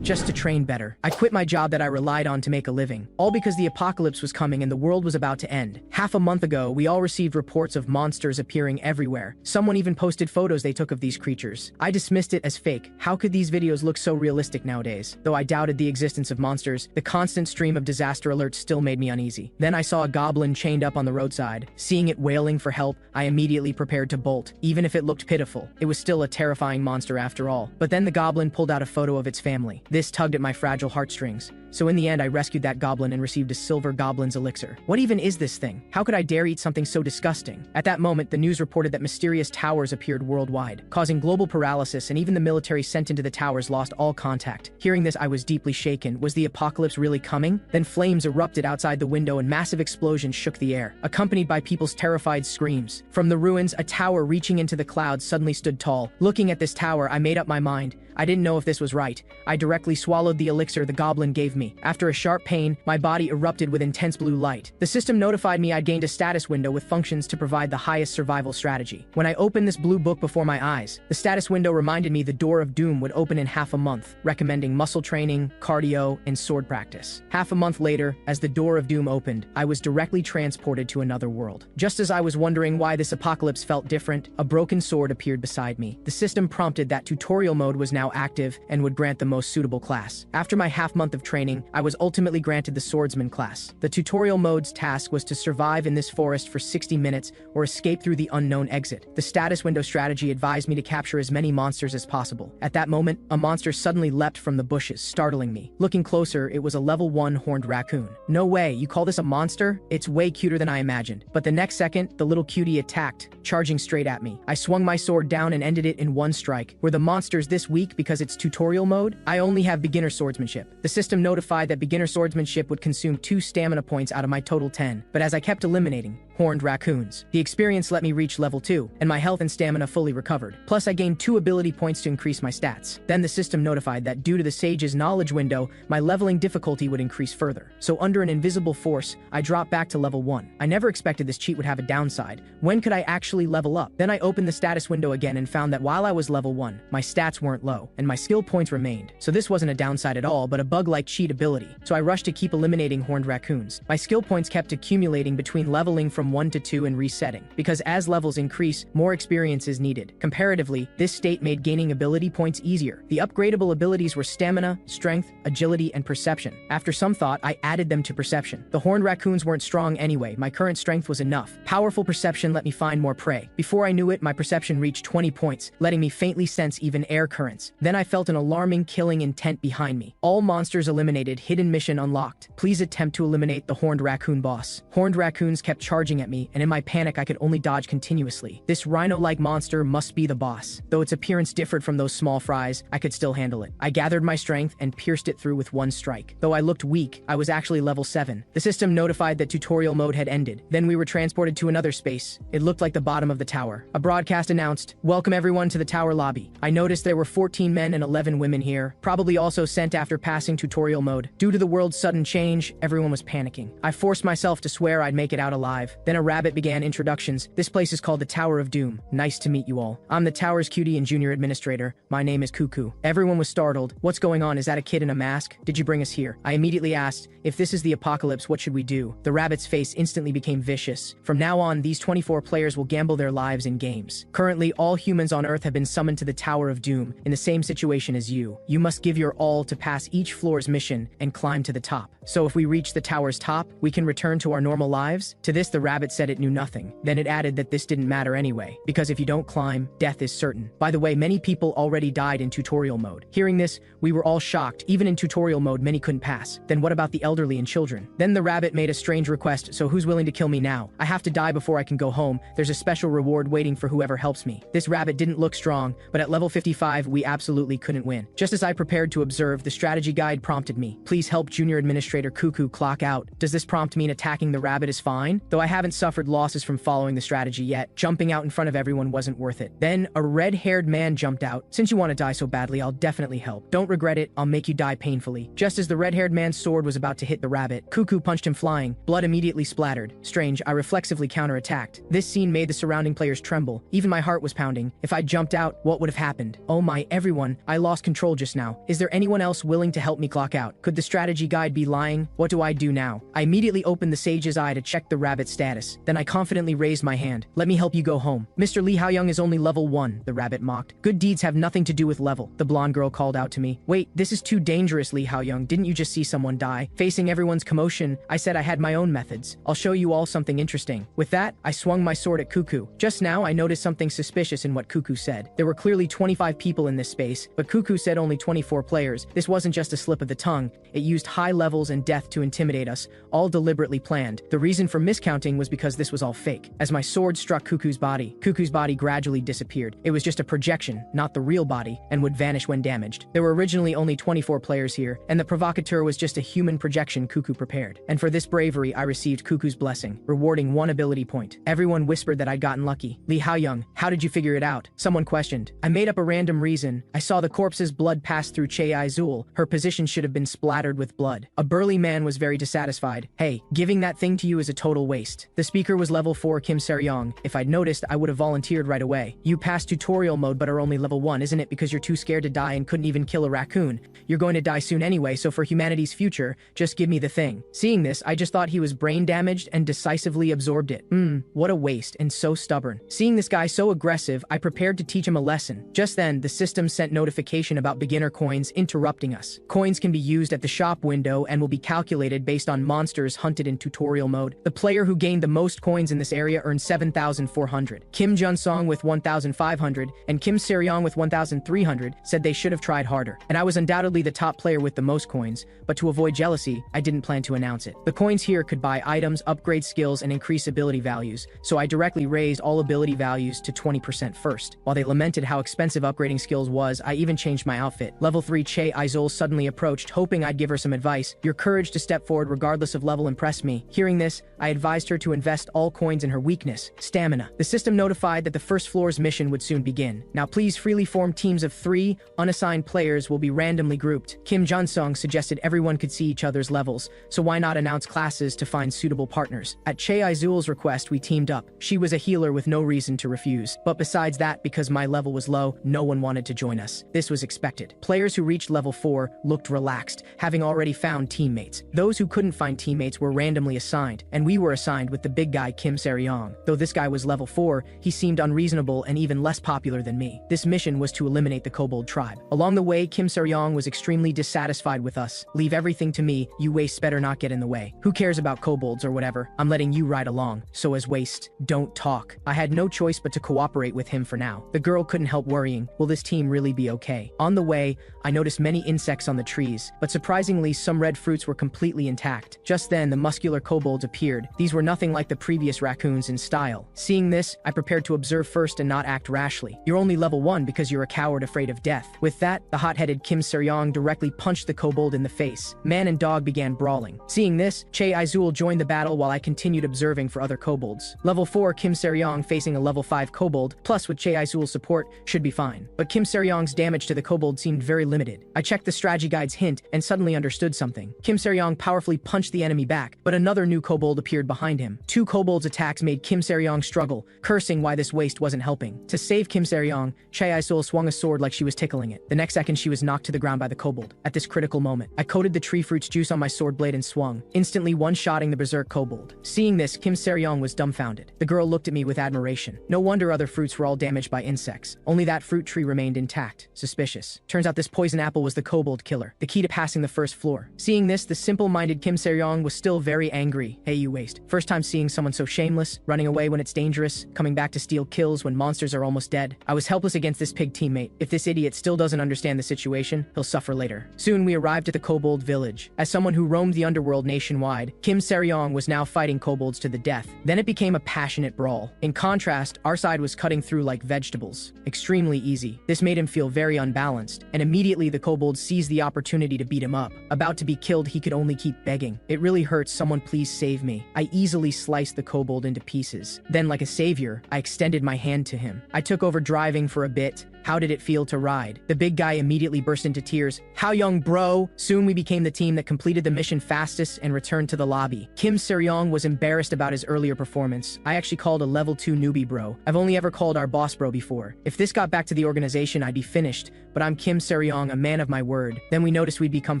just to train better. I quit my job that I relied on to make a living, all because the apocalypse was coming and the world was about to end. Half a month ago, we all received reports of monsters appearing everywhere. Someone even posted photos they took of these creatures. I dismissed it as fake. How could these videos look so realistic nowadays? Though I doubted the existence of monsters, the constant stream of disaster alerts still made me uneasy. Then I saw a goblin chained up on the roadside. Seeing it wailing for help, I immediately prepared to bolt. Even if it looked pitiful, it was still a terrifying monster after all. But then the goblin pulled out a photo of its family. This tugged at my fragile heartstrings. So in the end, I rescued that goblin and received a silver goblin's elixir. What even is this thing? How could I dare eat something so disgusting? At that moment, the news reported that mysterious towers appeared worldwide, causing global paralysis, and even the military sent into the towers lost all contact. Hearing this, I was deeply shaken. Was the apocalypse really coming? Then flames erupted outside the window and massive explosions shook the air, accompanied by people's terrified screams. From the ruins, a tower reaching into the clouds suddenly stood tall. Looking at this tower, I made up my mind. I didn't know if this was right. I directly swallowed the elixir the goblin gave me. After a sharp pain, my body erupted with intense blue light. The system notified me I'd gained a status window with functions to provide the highest survival strategy. When I opened this blue book before my eyes, the status window reminded me the door of doom would open in half a month, recommending muscle training, cardio, and sword practice. Half a month later, as the door of doom opened, I was directly transported to another world. Just as I was wondering why this apocalypse felt different, a broken sword appeared beside me. The system prompted that tutorial mode was now active and would grant the most suitable class. After my half-month of training, I was ultimately granted the swordsman class. The tutorial mode's task was to survive in this forest for 60 minutes or escape through the unknown exit. The status window strategy advised me to capture as many monsters as possible. At that moment, a monster suddenly leapt from the bushes, startling me. Looking closer, it was a level 1 horned raccoon. No way, you call this a monster? It's way cuter than I imagined. But the next second, the little cutie attacked, charging straight at me. I swung my sword down and ended it in one strike. Were the monsters this weak because it's tutorial mode? I only have beginner swordsmanship. The system notified that beginner swordsmanship would consume 2 stamina points out of my total 10, but as I kept eliminating horned raccoons, the experience let me reach level 2, and my health and stamina fully recovered. Plus, I gained 2 ability points to increase my stats. Then the system notified that due to the sage's knowledge window, my leveling difficulty would increase further. So under an invisible force, I dropped back to level 1. I never expected this cheat would have a downside. When could I actually level up? Then I opened the status window again and found that while I was level 1, my stats weren't low, and my skill points remained. So this wasn't a downside at all, but a bug-like cheat ability. So I rushed to keep eliminating horned raccoons. My skill points kept accumulating between leveling from 1 to 2 and resetting, because as levels increase, more experience is needed. Comparatively, this state made gaining ability points easier. The upgradable abilities were stamina, strength, agility, and perception. After some thought, I added them to perception. The horned raccoons weren't strong anyway, my current strength was enough. Powerful perception let me find more prey. Before I knew it, my perception reached 20 points, letting me faintly sense even air currents. Then I felt an alarming killing intent behind me. All monsters eliminated, hidden mission unlocked. Please attempt to eliminate the horned raccoon boss. Horned raccoons kept charging at me, and in my panic I could only dodge continuously. This rhino-like monster must be the boss. Though its appearance differed from those small fries, I could still handle it. I gathered my strength and pierced it through with one strike. Though I looked weak, I was actually level 7. The system notified that tutorial mode had ended. Then we were transported to another space. It looked like the bottom of the tower. A broadcast announced, "Welcome everyone to the tower lobby." I noticed there were 14 men and 11 women here, probably also sent after passing tutorial mode. Due to the world's sudden change, everyone was panicking. I forced myself to swear I'd make it out alive. Then a rabbit began introductions. "This place is called the Tower of Doom. Nice to meet you all. I'm the tower's cutie and junior administrator. My name is Cuckoo." Everyone was startled. "What's going on? Is that a kid in a mask? Did you bring us here?" I immediately asked, "If this is the apocalypse, what should we do?" The rabbit's face instantly became vicious. "From now on, these 24 players will gamble their lives in games. Currently, all humans on Earth have been summoned to the Tower of Doom, in the same situation as you. You must give your all to pass each floor's mission and climb to the top. So if we reach the tower's top, we can return to our normal lives?" To this, the rabbit said it knew nothing. Then it added that this didn't matter anyway, because if you don't climb, death is certain. By the way, many people already died in tutorial mode. Hearing this, we were all shocked. Even in tutorial mode, many couldn't pass. Then what about the elderly and children? Then the rabbit made a strange request, "So who's willing to kill me now? I have to die before I can go home. There's a special reward waiting for whoever helps me." This rabbit didn't look strong, but at level 55, we absolutely couldn't win. Just as I prepared to observe, the strategy guide prompted me, "Please help Junior Administrator Cuckoo clock out." Does this prompt mean attacking the rabbit is fine? Though I haven't haven't suffered losses from following the strategy yet. Jumping out in front of everyone wasn't worth it. Then, a red-haired man jumped out. Since you want to die so badly, I'll definitely help. Don't regret it, I'll make you die painfully. Just as the red-haired man's sword was about to hit the rabbit, Cuckoo punched him flying. Blood immediately splattered. Strange, I reflexively counterattacked. This scene made the surrounding players tremble. Even my heart was pounding. If I'd jumped out, what would have happened? Oh my, everyone, I lost control just now. Is there anyone else willing to help me clock out? Could the strategy guide be lying? What do I do now? I immediately opened the Sage's Eye to check the rabbit's status. Then I confidently raised my hand. Let me help you go home. Mr. Li Haoyang is only level 1, the rabbit mocked. Good deeds have nothing to do with level. The blonde girl called out to me. Wait, this is too dangerous, Li Haoyang. Didn't you just see someone die? Facing everyone's commotion, I said I had my own methods. I'll show you all something interesting. With that, I swung my sword at Cuckoo. Just now, I noticed something suspicious in what Cuckoo said. There were clearly 25 people in this space, but Cuckoo said only 24 players. This wasn't just a slip of the tongue. It used high levels and death to intimidate us, all deliberately planned. The reason for miscounting was because this was all fake. As my sword struck Cuckoo's body gradually disappeared. It was just a projection, not the real body, and would vanish when damaged. There were originally only 24 players here, and the provocateur was just a human projection Cuckoo prepared. And for this bravery, I received Cuckoo's blessing, rewarding 1 ability point. Everyone whispered that I'd gotten lucky. Li Haoyang, how did you figure it out? Someone questioned. I made up a random reason. I saw the corpse's blood pass through Che Aizul. Her position should have been splattered with blood. A burly man was very dissatisfied. Hey, giving that thing to you is a total waste. The speaker was level 4 Kim Seryong. If I'd noticed, I would have volunteered right away. You passed tutorial mode but are only level 1, isn't it because you're too scared to die and couldn't even kill a raccoon? You're going to die soon anyway, so for humanity's future, just give me the thing. Seeing this, I just thought he was brain damaged and decisively absorbed it. What a waste, and so stubborn. Seeing this guy so aggressive, I prepared to teach him a lesson. Just then, the system sent notification about beginner coins interrupting us. Coins can be used at the shop window and will be calculated based on monsters hunted in tutorial mode. The player who gained the most coins in this area earned 7,400. Kim Jun-song with 1,500 and Kim Seryong with 1,300 said they should have tried harder. And I was undoubtedly the top player with the most coins, but to avoid jealousy, I didn't plan to announce it. The coins here could buy items, upgrade skills, and increase ability values, so I directly raised all ability values to 20% first. While they lamented how expensive upgrading skills was, I even changed my outfit. Level 3 Che Aizul suddenly approached, hoping I'd give her some advice. Your courage to step forward regardless of level impressed me. Hearing this, I advised her to invest all coins in her weakness, stamina. The system notified that the first floor's mission would soon begin. Now please freely form teams of 3, unassigned players will be randomly grouped. Kim Jun-sung suggested everyone could see each other's levels, so why not announce classes to find suitable partners? At Che Aizul's request, we teamed up. She was a healer with no reason to refuse. But besides that, because my level was low, no one wanted to join us. This was expected. Players who reached level 4 looked relaxed, having already found teammates. Those who couldn't find teammates were randomly assigned, and we were assigned with the big guy Kim Seryong. Though this guy was level 4, he seemed unreasonable and even less popular than me. This mission was to eliminate the kobold tribe. Along the way, Kim Seryong was extremely dissatisfied with us. Leave everything to me, you wastes better not get in the way. Who cares about kobolds or whatever? I'm letting you ride along. So as waste, don't talk. I had no choice but to cooperate with him for now. The girl couldn't help worrying, will this team really be okay? On the way, I noticed many insects on the trees, but surprisingly some red fruits were completely intact. Just then, the muscular kobolds appeared. These were nothing like the previous raccoons in style. Seeing this, I prepared to observe first and not act rashly. You're only level 1 because you're a coward afraid of death. With that, the hot-headed Kim Seryong directly punched the kobold in the face. Man and dog began brawling. Seeing this, Che Aizul joined the battle while I continued observing for other kobolds. Level 4 Kim Seryong facing a level 5 kobold, plus with Che Aizul's support, should be fine. But Kim Seryong's damage to the kobold seemed very limited. I checked the strategy guide's hint and suddenly understood something. Kim Seryong powerfully punched the enemy back, but another new kobold appeared behind him. 2 kobolds' attacks made Kim Seryong struggle, cursing why this waste wasn't helping. To save Kim Seryong, Che Aizul swung a sword like she was tickling it. The next second, she was knocked to the ground by the kobold. At this critical moment, I coated the tree fruit's juice on my sword blade and swung, instantly one-shotting the berserk kobold. Seeing this, Kim Seryong was dumbfounded. The girl looked at me with admiration. No wonder other fruits were all damaged by insects. Only that fruit tree remained intact. Suspicious. Turns out this poison apple was the kobold killer, the key to passing the first floor. Seeing this, the simple-minded Kim Seryong was still very angry. Hey, you waste. First time seeing someone so shameless, running away when it's dangerous, coming back to steal kills when monsters are almost dead. I was helpless against this pig teammate. If this idiot still doesn't understand the situation, he'll suffer later. Soon we arrived at the kobold village. As someone who roamed the underworld nationwide, Kim Seryong was now fighting kobolds to the death. Then it became a passionate brawl. In contrast, our side was cutting through like vegetables. Extremely easy. This made him feel very unbalanced, and immediately the kobold seized the opportunity to beat him up. About to be killed, he could only keep begging. It really hurts, someone please save me. I easily sliced the kobold into pieces. Then, like a savior, I extended my hand to him. I took over driving for a bit. How did it feel to ride? The big guy immediately burst into tears. How young, bro? Soon we became the team that completed the mission fastest and returned to the lobby. Kim Se-ryong was embarrassed about his earlier performance. I actually called a level 2 newbie bro. I've only ever called our boss bro before. If this got back to the organization, I'd be finished. But I'm Kim Se-ryong, a man of my word. Then we noticed we'd become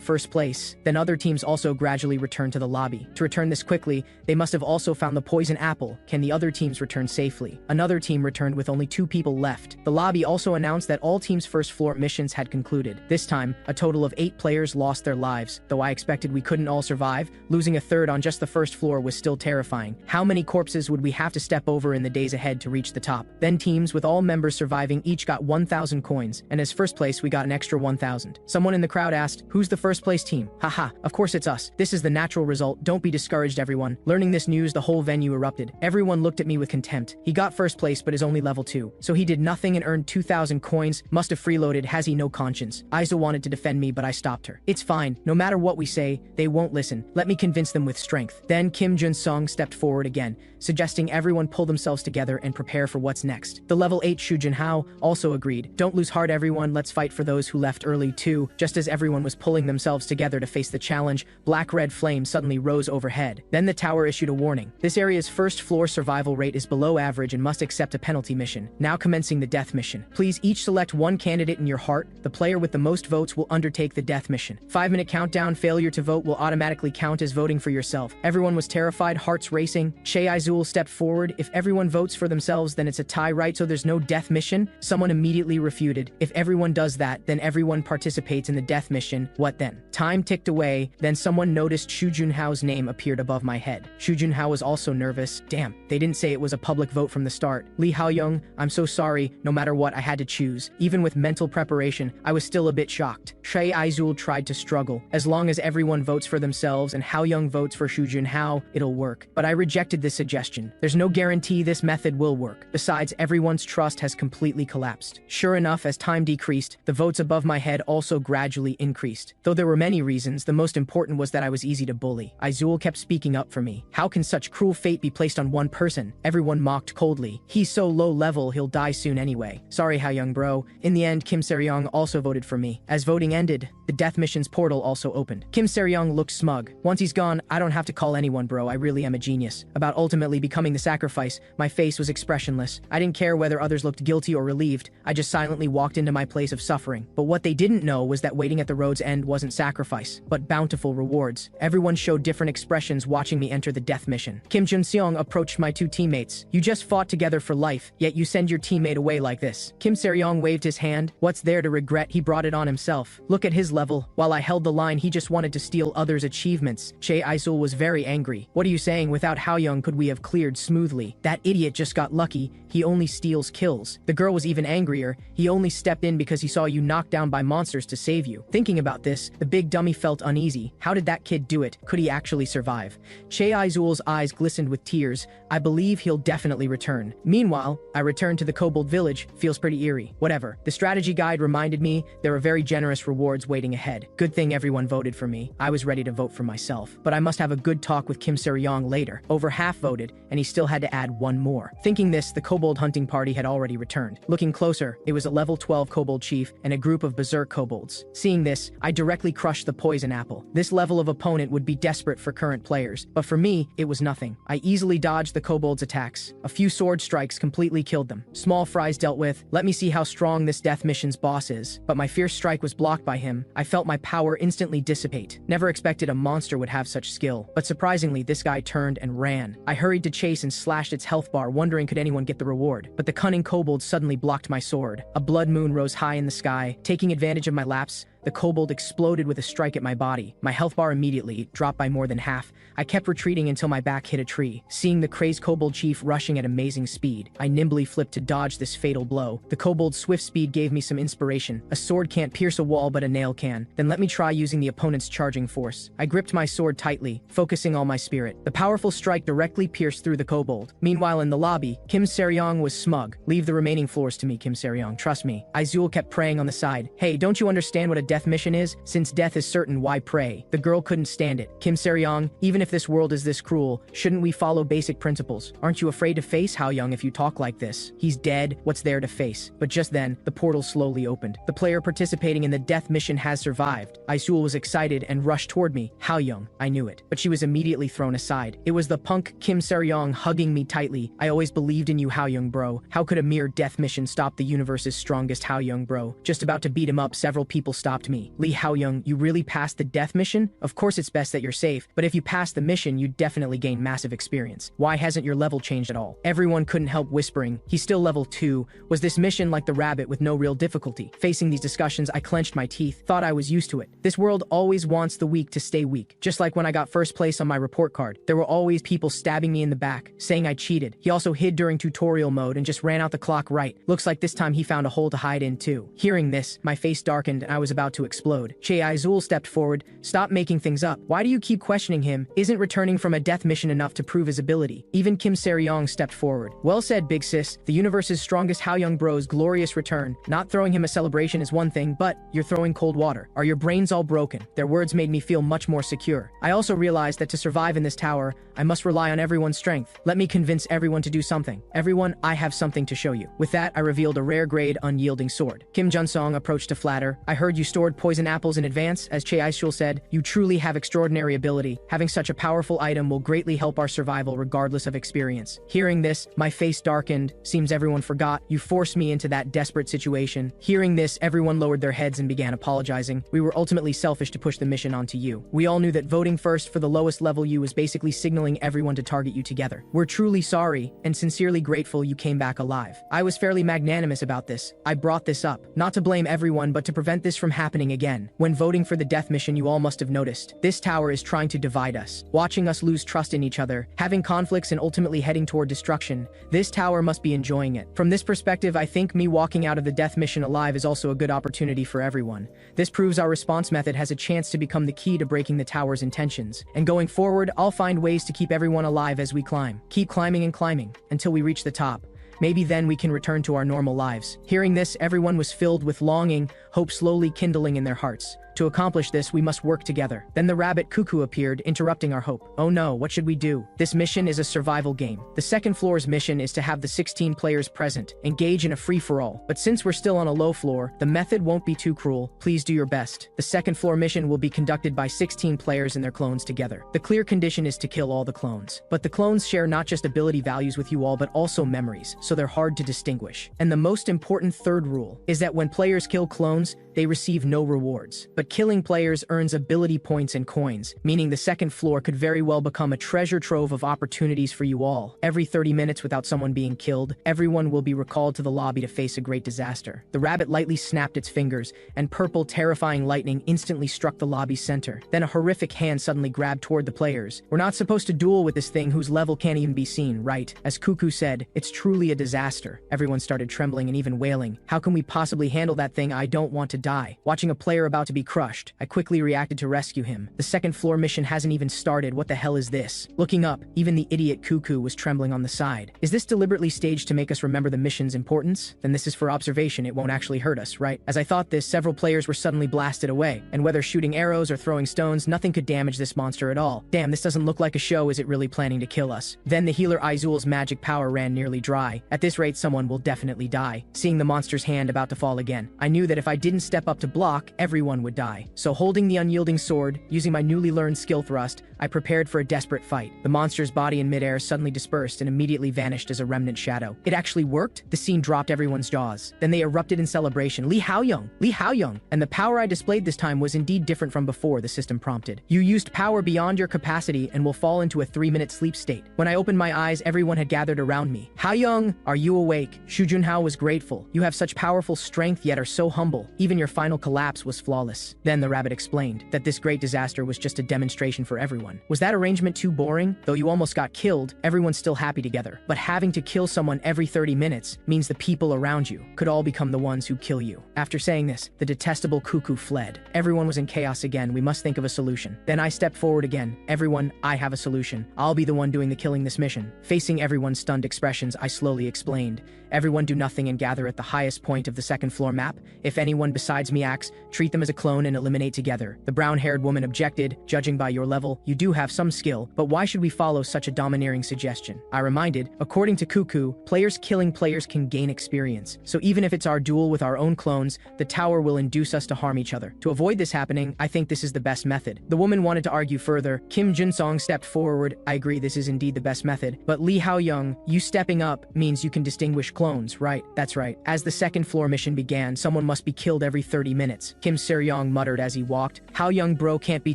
first place. Then other teams also gradually returned to the lobby. To return this quickly, they must have also found the poison apple. Can the other teams return safely? Another team returned with only 2 people left. The lobby also announced that all teams' first floor missions had concluded. This time, a total of 8 players lost their lives. Though I expected we couldn't all survive, losing a third on just the first floor was still terrifying. How many corpses would we have to step over in the days ahead to reach the top? Then teams with all members surviving each got 1,000 coins, and as first place we got an extra 1,000. Someone in the crowd asked, "Who's the first place team?" Haha, of course it's us. This is the natural result. Don't be discouraged, everyone. Learning this news, the whole venue erupted. Everyone looked at me with contempt. He got first place but is only level 2. So he did nothing and earned 2,000 coins. Must have freeloaded. Has he no conscience? Aizo wanted to defend me, but I stopped her. It's fine. No matter what we say, they won't listen. Let me convince them with strength. Then Kim Jun-sung stepped forward again, suggesting everyone pull themselves together and prepare for what's next. The level 8 Shu Jun-hao also agreed. Don't lose heart, everyone. Let's fight for those who left early too. Just as everyone was pulling themselves together to face the challenge, black-red flame suddenly rose overhead. Then the tower issued a warning. This area's first floor survival rate is below average and must accept a penalty mission. Now commencing the death mission. Please each select one candidate in your heart. The player with the most votes will undertake the death mission. 5-minute countdown. Failure to vote will automatically count as voting for yourself. Everyone was terrified, hearts racing. Che Aizul stepped forward. If everyone votes for themselves, then it's a tie, right? So there's no death mission? Someone immediately refuted. If everyone does that, then everyone participates in the death mission. What then? Time ticked away. Then someone noticed Shu Jun-hao's name appeared above my head. Shu Jun-hao was also nervous. Damn, they didn't say it was a public vote from the start. Lee Hao-young, I'm so sorry. No matter what, I had to choose. Even with mental preparation, I was still a bit shocked. Che Aizul tried to struggle. As long as everyone votes for themselves and Hao-young votes for Shu Jun-hao, it'll work. But I rejected this suggestion. There's no guarantee this method will work. Besides, everyone's trust has completely collapsed. Sure enough, as time decreased, the votes above my head also gradually increased. Though there were many reasons, the most important was that I was easy to bully. Aizul kept speaking up for me. How can such cruel fate be placed on one person? Everyone mocked coldly. He's so low level, he'll die soon anyway. Sorry, Hao-young bro. In the end, Kim Se-ryong also voted for me. As voting ended, the death mission's portal also opened. Kim Se-ryong looked smug. Once he's gone, I don't have to call anyone bro. I really am a genius. About ultimately becoming the sacrifice, my face was expressionless. I didn't care whether others looked guilty or relieved. I just silently walked into my place of suffering. But what they didn't know was that waiting at the road's end wasn't sacrifice, but bountiful rewards. Everyone showed different expressions watching me enter the death mission. Kim Jun-seong approached my 2 teammates. You just fought together for life, yet you send your teammate away like this. Kim Se-ryong waved his hand. What's there to regret? He brought it on himself. Look at his level. While I held the line, he just wanted to steal others' achievements. Che Aizul was very angry. What are you saying? Without Hao-young could we have cleared smoothly? That idiot just got lucky. He only steals kills. The girl was even angrier. He only stepped in because he saw you knocked down by monsters to save you. Thinking about this, the big dummy felt uneasy. How did that kid do it? Could he actually survive? Che Aizul's eyes glistened with tears. I believe he'll definitely return. Meanwhile, I returned to the kobold village. Feels pretty eerie. Whatever. The strategy guide reminded me there are very generous rewards waiting ahead. Good thing everyone voted for me. I was ready to vote for myself. But I must have a good talk with Kim Se-ryong later. Over half voted, and he still had to add 1 more. Thinking this, the kobold hunting party had already returned. Looking closer, it was a level 12 kobold chief and a group of berserk kobolds. Seeing this, I directly crushed the poison apple. This level of opponent would be desperate for current players, but for me, it was nothing. I easily dodged the kobolds' attacks. A few sword strikes completely killed them. Small fries dealt with. Let me see how strong this death mission's boss is. But my fierce strike was blocked by him. I felt my power instantly dissipate. Never expected a monster would have such skill. But surprisingly, this guy turned and ran. I hurried to chase and slashed its health bar, wondering could anyone get the reward. But the cunning kobold suddenly blocked my sword. A blood moon rose high in the sky. Taking advantage of my lapse, the kobold exploded with a strike at my body. My health bar immediately dropped by more than half. I kept retreating until my back hit a tree. Seeing the crazed kobold chief rushing at amazing speed, I nimbly flipped to dodge this fatal blow. The kobold's swift speed gave me some inspiration. A sword can't pierce a wall, but a nail can. Then let me try using the opponent's charging force. I gripped my sword tightly, focusing all my spirit. The powerful strike directly pierced through the kobold. Meanwhile, in the lobby, Kim Se-ryong was smug. Leave the remaining floors to me, Kim Se-ryong. Trust me. Aizul kept praying on the side. Hey, don't you understand what a death mission is? Since death is certain, why pray? The girl couldn't stand it. Kim Se-ryong, even if this world is this cruel, shouldn't we follow basic principles? Aren't you afraid to face Ha-young if you talk like this? He's dead, what's there to face? But just then, the portal slowly opened. The player participating in the death mission has survived. Aisul was excited and rushed toward me. Ha-young, I knew it. But she was immediately thrown aside. It was the punk Kim Se-ryong hugging me tightly. I always believed in you, Ha-young bro. How could a mere death mission stop the universe's strongest Ha-young bro? Just about to beat him up, several people stopped me. Lee Ha-young, you really passed the death mission? Of course it's best that you're safe, but if you pass the mission, you definitely gain massive experience. Why hasn't your level changed at all? Everyone couldn't help whispering. He's still level 2. Was this mission like the rabbit with no real difficulty? Facing these discussions, I clenched my teeth, thought I was used to it. This world always wants the weak to stay weak. Just like when I got first place on my report card, there were always people stabbing me in the back, saying I cheated. He also hid during tutorial mode and just ran out the clock right. Looks like this time he found a hole to hide in too. Hearing this, my face darkened and I was about to explode. Che Aizul stepped forward. Stop making things up. Why do you keep questioning him? Isn't returning from a death mission enough to prove his ability? Even Kim Se-ryong stepped forward. Well said, big sis. The universe's strongest Ha-young bro's glorious return. Not throwing him a celebration is one thing, but you're throwing cold water. Are your brains all broken? Their words made me feel much more secure. I also realized that to survive in this tower, I must rely on everyone's strength. Let me convince everyone to do something. Everyone, I have something to show you. With that, I revealed a rare grade unyielding sword. Kim Junsong approached to flatter. I heard you stored poison apples in advance. As Che Aishul said, you truly have extraordinary ability. Having such a powerful item will greatly help our survival regardless of experience. Hearing this, my face darkened. Seems everyone forgot. You forced me into that desperate situation. Hearing this, everyone lowered their heads and began apologizing. We were ultimately selfish to push the mission onto you. We all knew that voting first for the lowest level you was basically signaling everyone to target you together. We're truly sorry and sincerely grateful you came back alive. I was fairly magnanimous about this. I brought this up, not to blame everyone, but to prevent this from happening again. When voting for the death mission, you all must have noticed. This tower is trying to divide us, watching us lose trust in each other, having conflicts and ultimately heading toward destruction. This tower must be enjoying it. From this perspective, I think me walking out of the death mission alive is also a good opportunity for everyone. This proves our response method has a chance to become the key to breaking the tower's intentions. And going forward, I'll find ways to keep everyone alive as we climb. Keep climbing and climbing until we reach the top. Maybe then we can return to our normal lives. Hearing this, everyone was filled with longing, hope slowly kindling in their hearts. To accomplish this, we must work together. Then the rabbit Cuckoo appeared, interrupting our hope. Oh no, what should we do? This mission is a survival game. The second floor's mission is to have the 16 players present, engage in a free-for-all. But since we're still on a low floor, the method won't be too cruel. Please do your best. The second floor mission will be conducted by 16 players and their clones together. The clear condition is to kill all the clones. But the clones share not just ability values with you all, but also memories, so they're hard to distinguish. And the most important third rule is that when players kill clones, they receive no rewards. But killing players earns ability points and coins, meaning the second floor could very well become a treasure trove of opportunities for you all. Every 30 minutes without someone being killed, everyone will be recalled to the lobby to face a great disaster. The rabbit lightly snapped its fingers, and purple, terrifying lightning instantly struck the lobby's center. Then a horrific hand suddenly grabbed toward the players. We're not supposed to duel with this thing whose level can't even be seen, right? As Cuckoo said, it's truly a disaster. Everyone started trembling and even wailing. How can we possibly handle that thing? I don't want to die. Watching a player about to be crushed, I quickly reacted to rescue him. The second floor mission hasn't even started. What the hell is this? Looking up, even the idiot Cuckoo was trembling on the side. Is this deliberately staged to make us remember the mission's importance? Then this is for observation. It won't actually hurt us, right? As I thought this, several players were suddenly blasted away, and whether shooting arrows or throwing stones, nothing could damage this monster at all. Damn, this doesn't look like a show. Is it really planning to kill us? Then the healer Aizul's magic power ran nearly dry. At this rate, someone will definitely die. Seeing the monster's hand about to fall again, I knew that if I didn't step up to block, everyone would die. So holding the unyielding sword, using my newly learned skill thrust, I prepared for a desperate fight. The monster's body in midair suddenly dispersed and immediately vanished as a remnant shadow. It actually worked? The scene dropped everyone's jaws. Then they erupted in celebration. Lee Ha-young! Lee Ha-young! And the power I displayed this time was indeed different from before, the system prompted. You used power beyond your capacity and will fall into a 3-minute sleep state. When I opened my eyes, everyone had gathered around me. Ha-young, are you awake? Shu Junhao was grateful. You have such powerful strength yet are so humble. Even your final collapse was flawless. Then the rabbit explained that this great disaster was just a demonstration for everyone. Was that arrangement too boring? Though you almost got killed, everyone's still happy together. But having to kill someone every 30 minutes means the people around you could all become the ones who kill you. After saying this, the detestable Cuckoo fled. Everyone was in chaos again. We must think of a solution. Then I stepped forward again. Everyone, I have a solution. I'll be the one doing the killing this mission. Facing everyone's stunned expressions, I slowly explained. Everyone do nothing and gather at the highest point of the second floor map. If anyone besides besides me acts, treat them as a clone and eliminate together. The brown-haired woman objected, judging by your level, you do have some skill, but why should we follow such a domineering suggestion? I reminded, according to Cuckoo, players killing players can gain experience. So even if it's our duel with our own clones, the tower will induce us to harm each other. To avoid this happening, I think this is the best method. The woman wanted to argue further. Kim Junsong stepped forward. I agree this is indeed the best method, but Lee Hao-young, you stepping up means you can distinguish clones, right? That's right. As the second floor mission began, someone must be killed every 30 minutes. Kim Seryong muttered as he walked. Hao-young bro can't be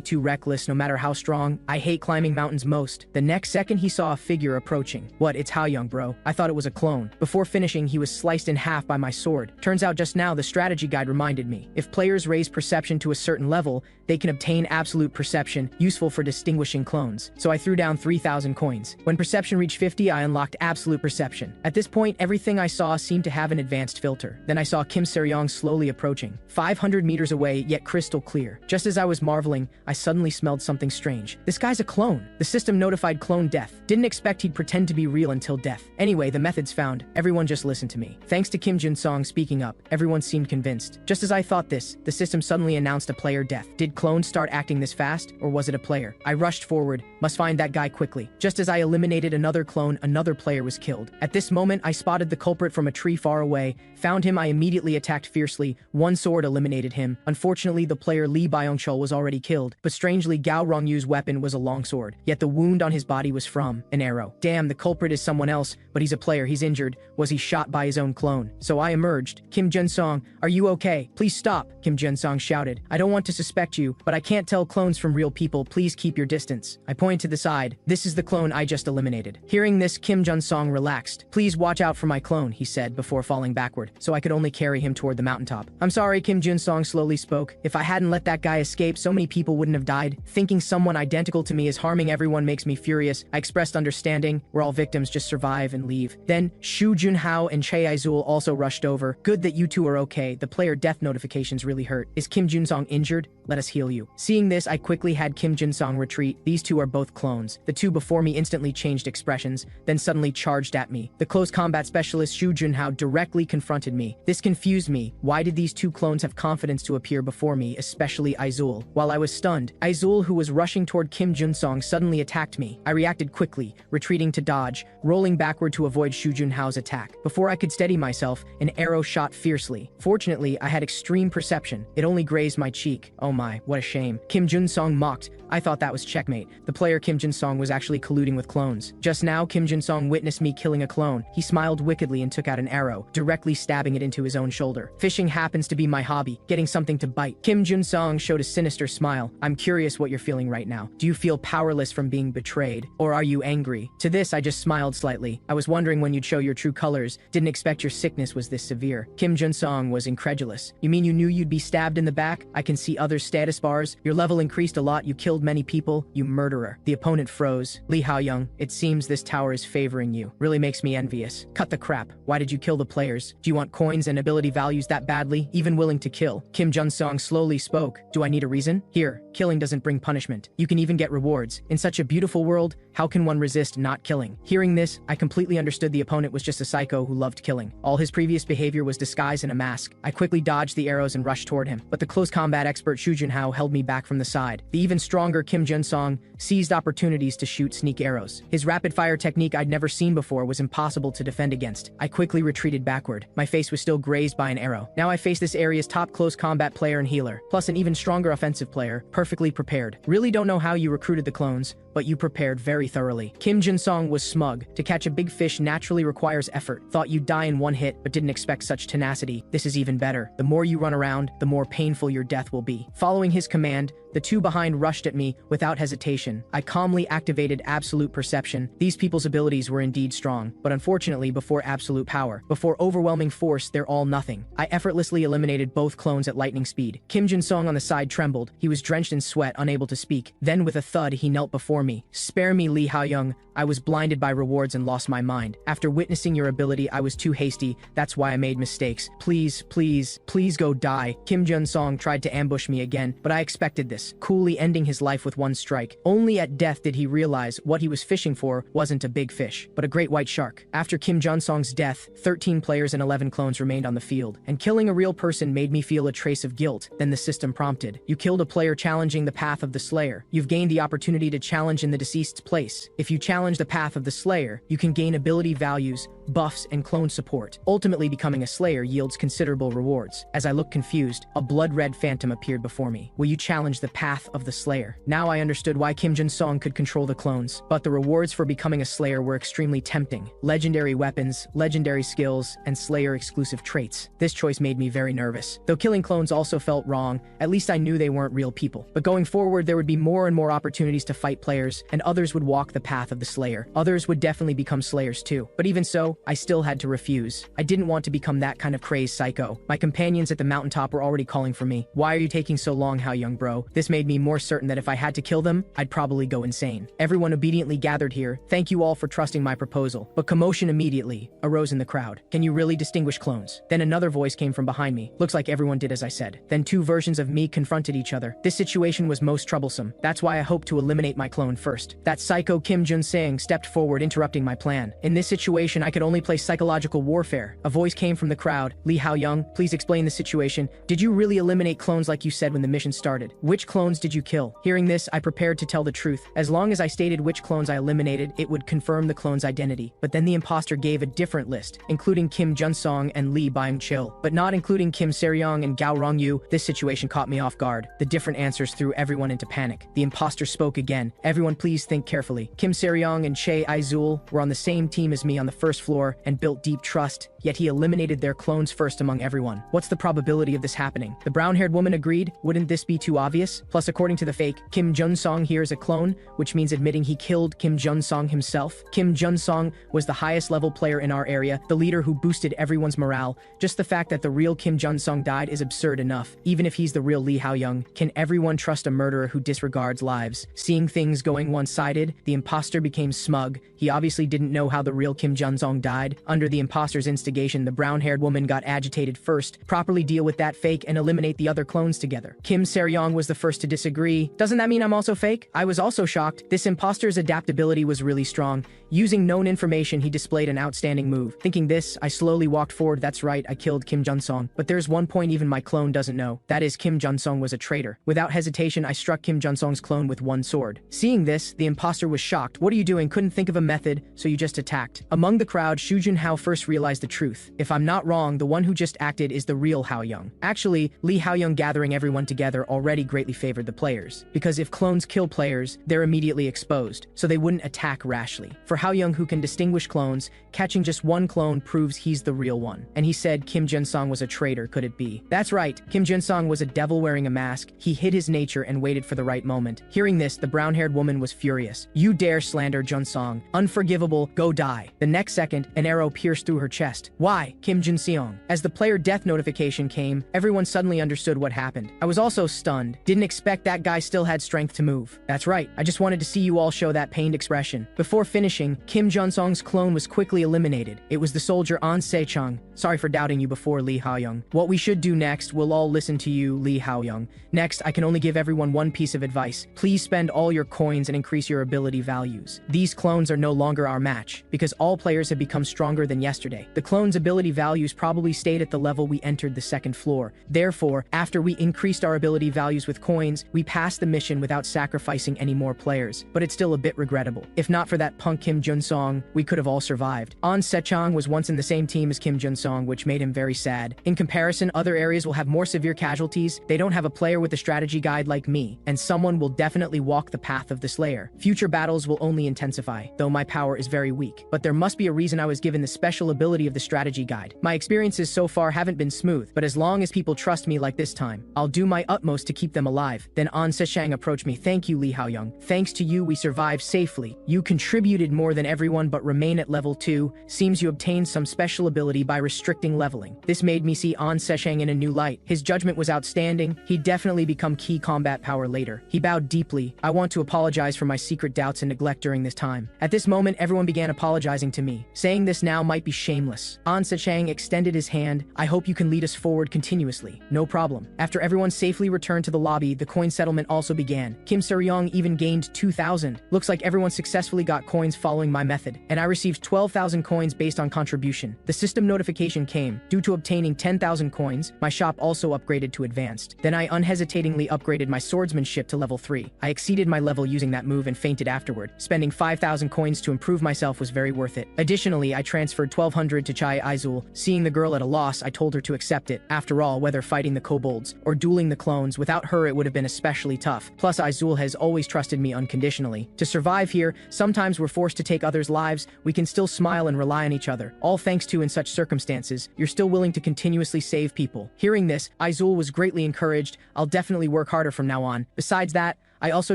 too reckless no matter how strong. I hate climbing mountains most. The next second he saw a figure approaching. What, it's Hao-young bro. I thought it was a clone. Before finishing, he was sliced in half by my sword. Turns out just now the strategy guide reminded me. If players raise perception to a certain level, they can obtain absolute perception, useful for distinguishing clones. So I threw down 3,000 coins. When perception reached 50, I unlocked absolute perception. At this point, everything I saw seemed to have an advanced filter. Then I saw Kim Seryong slowly approaching, 500 meters away, yet crystal clear. Just as I was marveling, I suddenly smelled something strange. This guy's a clone. The system notified clone death. Didn't expect he'd pretend to be real until death. Anyway, the method's found. Everyone just listen to me. Thanks to Kim Junsong speaking up, everyone seemed convinced. Just as I thought this, the system suddenly announced a player death. Did clones start acting this fast, or was it a player? I rushed forward, must find that guy quickly. Just as I eliminated another clone, another player was killed. At this moment, I spotted the culprit from a tree far away. Found him, I immediately attacked fiercely. One sword eliminated him. Unfortunately, the player Lee Byung-chul was already killed, but strangely, Gao Rongyu's weapon was a longsword. Yet the wound on his body was from an arrow. Damn, the culprit is someone else, but he's a player, he's injured. Was he shot by his own clone? So I emerged. Kim Junsong, are you okay? Please stop, Kim Junsong shouted. I don't want to suspect you, but I can't tell clones from real people. Please keep your distance. I pointed to the side. This is the clone I just eliminated. Hearing this, Kim Junsong relaxed. Please watch out for my clone, he said before falling backward, so I could only carry him toward the mountaintop. I'm sorry, Kim Junsong slowly spoke. If I hadn't let that guy escape, so many people wouldn't have died. Thinking someone identical to me is harming everyone makes me furious. I expressed understanding. We're all victims, just survive and leave. Then, Xu Junhao and Che Aizul also rushed over. Good that you two are okay. The player death notifications really hurt. Is Kim Junsong injured? Let us heal you. Seeing this, I quickly had Kim Junsong retreat. These two are both clones. The two before me instantly changed expressions, then suddenly charged at me. The close combat specialist Xu Junhao directly confronted me. This confused me. Why did these two clones have confidence to appear before me, especially Aizul? While I was stunned, Aizul, who was rushing toward Kim Junsong, suddenly attacked me. I reacted quickly, retreating to dodge, rolling backward to avoid Xu Junhao's attack. Before I could steady myself, an arrow shot fiercely. Fortunately, I had extreme perception. It only grazed my cheek. Oh my, what a shame. Kim Junsong mocked. I thought that was checkmate. The player Kim Junsong was actually colluding with clones. Just now, Kim Junsong witnessed me killing a clone. He smiled wickedly and took out an arrow, directly stabbing it into his own shoulder. Fishing happens to be my hobby, getting something to bite. Kim Junsong showed a sinister smile. I'm curious what you're feeling right now. Do you feel powerless from being betrayed? Or are you angry? To this, I just smiled slightly. I was wondering when you'd show your true colors. Didn't expect your sickness was this severe. Kim Junsong was incredulous. You mean you knew you'd be stabbed in the back? I can see other status bars. Your level increased a lot. You killed many people. You murderer. The opponent froze. Lee Hao-young, it seems this tower is favoring you. Really makes me envious. Cut the crap. Why did you kill the players? Do you want coins and ability values that badly? Even willing to kill? Kim Junsong slowly spoke. Do I need a reason? Here, killing doesn't bring punishment. You can even get rewards. In such a beautiful world, how can one resist not killing? Hearing this, I completely understood the opponent was just a psycho who loved killing. All his previous behavior was disguised in a mask. I quickly dodged the arrows and rushed toward him, but the close combat expert Xu Junhao held me back from the side. The even stronger Kim Junsong seized opportunities to shoot sneak arrows. His rapid-fire technique I'd never seen before was impossible to defend against. I quickly retreated backward. My face was still grazed by an arrow. Now I faced this area's top close combat player and healer, plus an even stronger offensive player, perfectly prepared. Really don't know how you recruited the clones, but you prepared very thoroughly. Kim Junsong was smug. To catch a big fish naturally requires effort. Thought you'd die in one hit, but didn't expect such tenacity. This is even better. The more you run around, the more painful your death will be. Following his command, the two behind rushed at me without hesitation. I calmly activated absolute perception. These people's abilities were indeed strong, but unfortunately before absolute power, before overwhelming force, they're all nothing. I effortlessly eliminated both clones at lightning speed. Kim Junsong on the side trembled. He was drenched in sweat, unable to speak. Then with a thud, he knelt before me. Spare me, Lee Hao-young. I was blinded by rewards and lost my mind. After witnessing your ability, I was too hasty. That's why I made mistakes. Please, please, please go die. Kim Junsong tried to ambush me again, but I expected this. this, coolly ending his life with one strike. Only at death did he realize what he was fishing for wasn't a big fish, but a great white shark. After Kim Jun-song's death, 13 players and 11 clones remained on the field, and killing a real person made me feel a trace of guilt. Then the system prompted. You killed a player challenging the path of the Slayer. You've gained the opportunity to challenge in the deceased's place. If you challenge the path of the Slayer, you can gain ability values, buffs, and clone support. Ultimately, becoming a Slayer yields considerable rewards. As I looked confused, a blood-red phantom appeared before me. Will you challenge the path of the Slayer? Now I understood why Kim Jun-song could control the clones, but the rewards for becoming a Slayer were extremely tempting. Legendary weapons, legendary skills, and Slayer-exclusive traits. This choice made me very nervous. Though killing clones also felt wrong, at least I knew they weren't real people. But going forward, there would be more and more opportunities to fight players, and others would walk the path of the Slayer. Others would definitely become Slayers too. But even so, I still had to refuse. I didn't want to become that kind of crazed psycho. My companions at the mountaintop were already calling for me. Why are you taking so long, Hao Young bro? This made me more certain that if I had to kill them, I'd probably go insane. Everyone obediently gathered here. Thank you all for trusting my proposal. But commotion immediately arose in the crowd. Can you really distinguish clones? Then another voice came from behind me. Looks like everyone did as I said. Then two versions of me confronted each other. This situation was most troublesome. That's why I hoped to eliminate my clone first. That psycho Kim Jun-sung stepped forward, interrupting my plan. In this situation, I could only play psychological warfare. A voice came from the crowd. Lee Hao Young, please explain the situation. Did you really eliminate clones like you said when the mission started? Which clones did you kill? Hearing this, I prepared to tell the truth. As long as I stated which clones I eliminated, it would confirm the clone's identity. But then the imposter gave a different list, including Kim Jun-sung and Lee Byung-chil, but not including Kim Se-ryong and Gao Rong-yu. This situation caught me off guard. The different answers threw everyone into panic. The imposter spoke again. Everyone please think carefully. Kim Se-ryong and Che Izul were on the same team as me on the first floor and built deep trust, yet he eliminated their clones first among everyone. What's the probability of this happening? The brown-haired woman agreed. Wouldn't this be too obvious? Plus, according to the fake, Kim Jun-sung here is a clone, which means admitting he killed Kim Jun-sung himself. Kim Jun-sung was the highest level player in our area, the leader who boosted everyone's morale. Just the fact that the real Kim Jun-sung died is absurd enough. Even if he's the real Lee Hao Young, can everyone trust a murderer who disregards lives? Seeing things going one-sided, the imposter became smug. He obviously didn't know how the real Kim Jun-sung died. Under the imposter's instigation, the brown-haired woman got agitated first. Properly deal with that fake and eliminate the other clones together. Kim Se-ryong was the first to disagree. Doesn't that mean I'm also fake? I was also shocked. This imposter's adaptability was really strong. Using known information, he displayed an outstanding move. Thinking this, I slowly walked forward. That's right, I killed Kim Jun-sung. But there's one point even my clone doesn't know. That is, Kim Jun-sung was a traitor. Without hesitation, I struck Kim Jun-sung's clone with one sword. Seeing this, the imposter was shocked. What are you doing? Couldn't think of a method, so you just attacked. Among the crowd, Shu Junhao first realized the truth. If I'm not wrong, the one who just acted is the real Hao Young. Actually, Lee Hao Young gathering everyone together already greatly favored the players. Because if clones kill players, they're immediately exposed, so they wouldn't attack rashly. For Hao Young, who can distinguish clones, catching just one clone proves he's the real one. And he said Kim Jun-sung was a traitor, could it be? That's right, Kim Jun-sung was a devil wearing a mask. He hid his nature and waited for the right moment. Hearing this, the brown-haired woman was furious. You dare slander Jun-sung. Unforgivable, go die. The next second, an arrow pierced through her chest. Why? Kim Jun-seong. As the player death notification came, everyone suddenly understood what happened. I was also stunned. Didn't expect that guy still had strength to move. That's right, I just wanted to see you all show that pained expression. Before finishing, Kim Jun-sung's clone was quickly eliminated. It was the soldier An Se-chung. Sorry for doubting you before, Lee Hao Young. What we should do next, we'll all listen to you, Lee Hao Young. Next, I can only give everyone one piece of advice. Please spend all your coins and increase your ability values. These clones are no longer our match, because all players have become stronger than yesterday. The clones' ability values probably stayed at the level we entered the second floor. Therefore, after we increased our ability values with coins, we passed the mission without sacrificing any more players. But it's still a bit regrettable. If not for that punk Kim Jun-sung, we could have all survived. An Se-chung was once in the same team as Kim Jun-sung, which made him very sad. In comparison, other areas will have more severe casualties. They don't have a player with a strategy guide like me, and someone will definitely walk the path of the Slayer. Future battles will only intensify, though my power is very weak. But there must be a reason I was given the special ability of the strategy guide. My experiences so far haven't been smooth, but as long as people trust me like this time, I'll do my utmost to keep them alive. Then An Se-chung approached me. Thank you, Lee Hao Young. Thanks to you, we survived safely. You contributed more than everyone but remain at level 2. Seems you obtained some special ability by restricting leveling. This made me see An Se-chung in a new light. His judgment was outstanding. He'd definitely become key combat power later. He bowed deeply. I want to apologize for my secret doubts and neglect during this time. At this moment, everyone began apologizing to me, saying Saying this now might be shameless. An Sechang extended his hand. I hope you can lead us forward continuously. No problem. After everyone safely returned to the lobby, the coin settlement also began. Kim Seryong even gained 2,000. Looks like everyone successfully got coins following my method, and I received 12,000 coins based on contribution. The system notification came. Due to obtaining 10,000 coins, my shop also upgraded to advanced. Then I unhesitatingly upgraded my swordsmanship to level 3. I exceeded my level using that move and fainted afterward. Spending 5,000 coins to improve myself was very worth it. Additionally, I transferred 1,200 to Chai Aizul. Seeing the girl at a loss, I told her to accept it. After all, whether fighting the kobolds or dueling the clones, without her it would have been especially tough. Plus, Aizul has always trusted me unconditionally. To survive here, sometimes we're forced to take others' lives. We can still smile and rely on each other. All thanks to, in such circumstances, you're still willing to continuously save people. Hearing this, Aizul was greatly encouraged. I'll definitely work harder from now on. Besides that, I also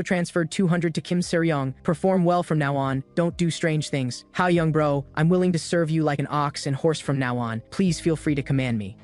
transferred 200 to Kim Seryong. Perform well from now on. Don't do strange things. How young bro, I'm willing to serve you like an ox and horse from now on. Please feel free to command me.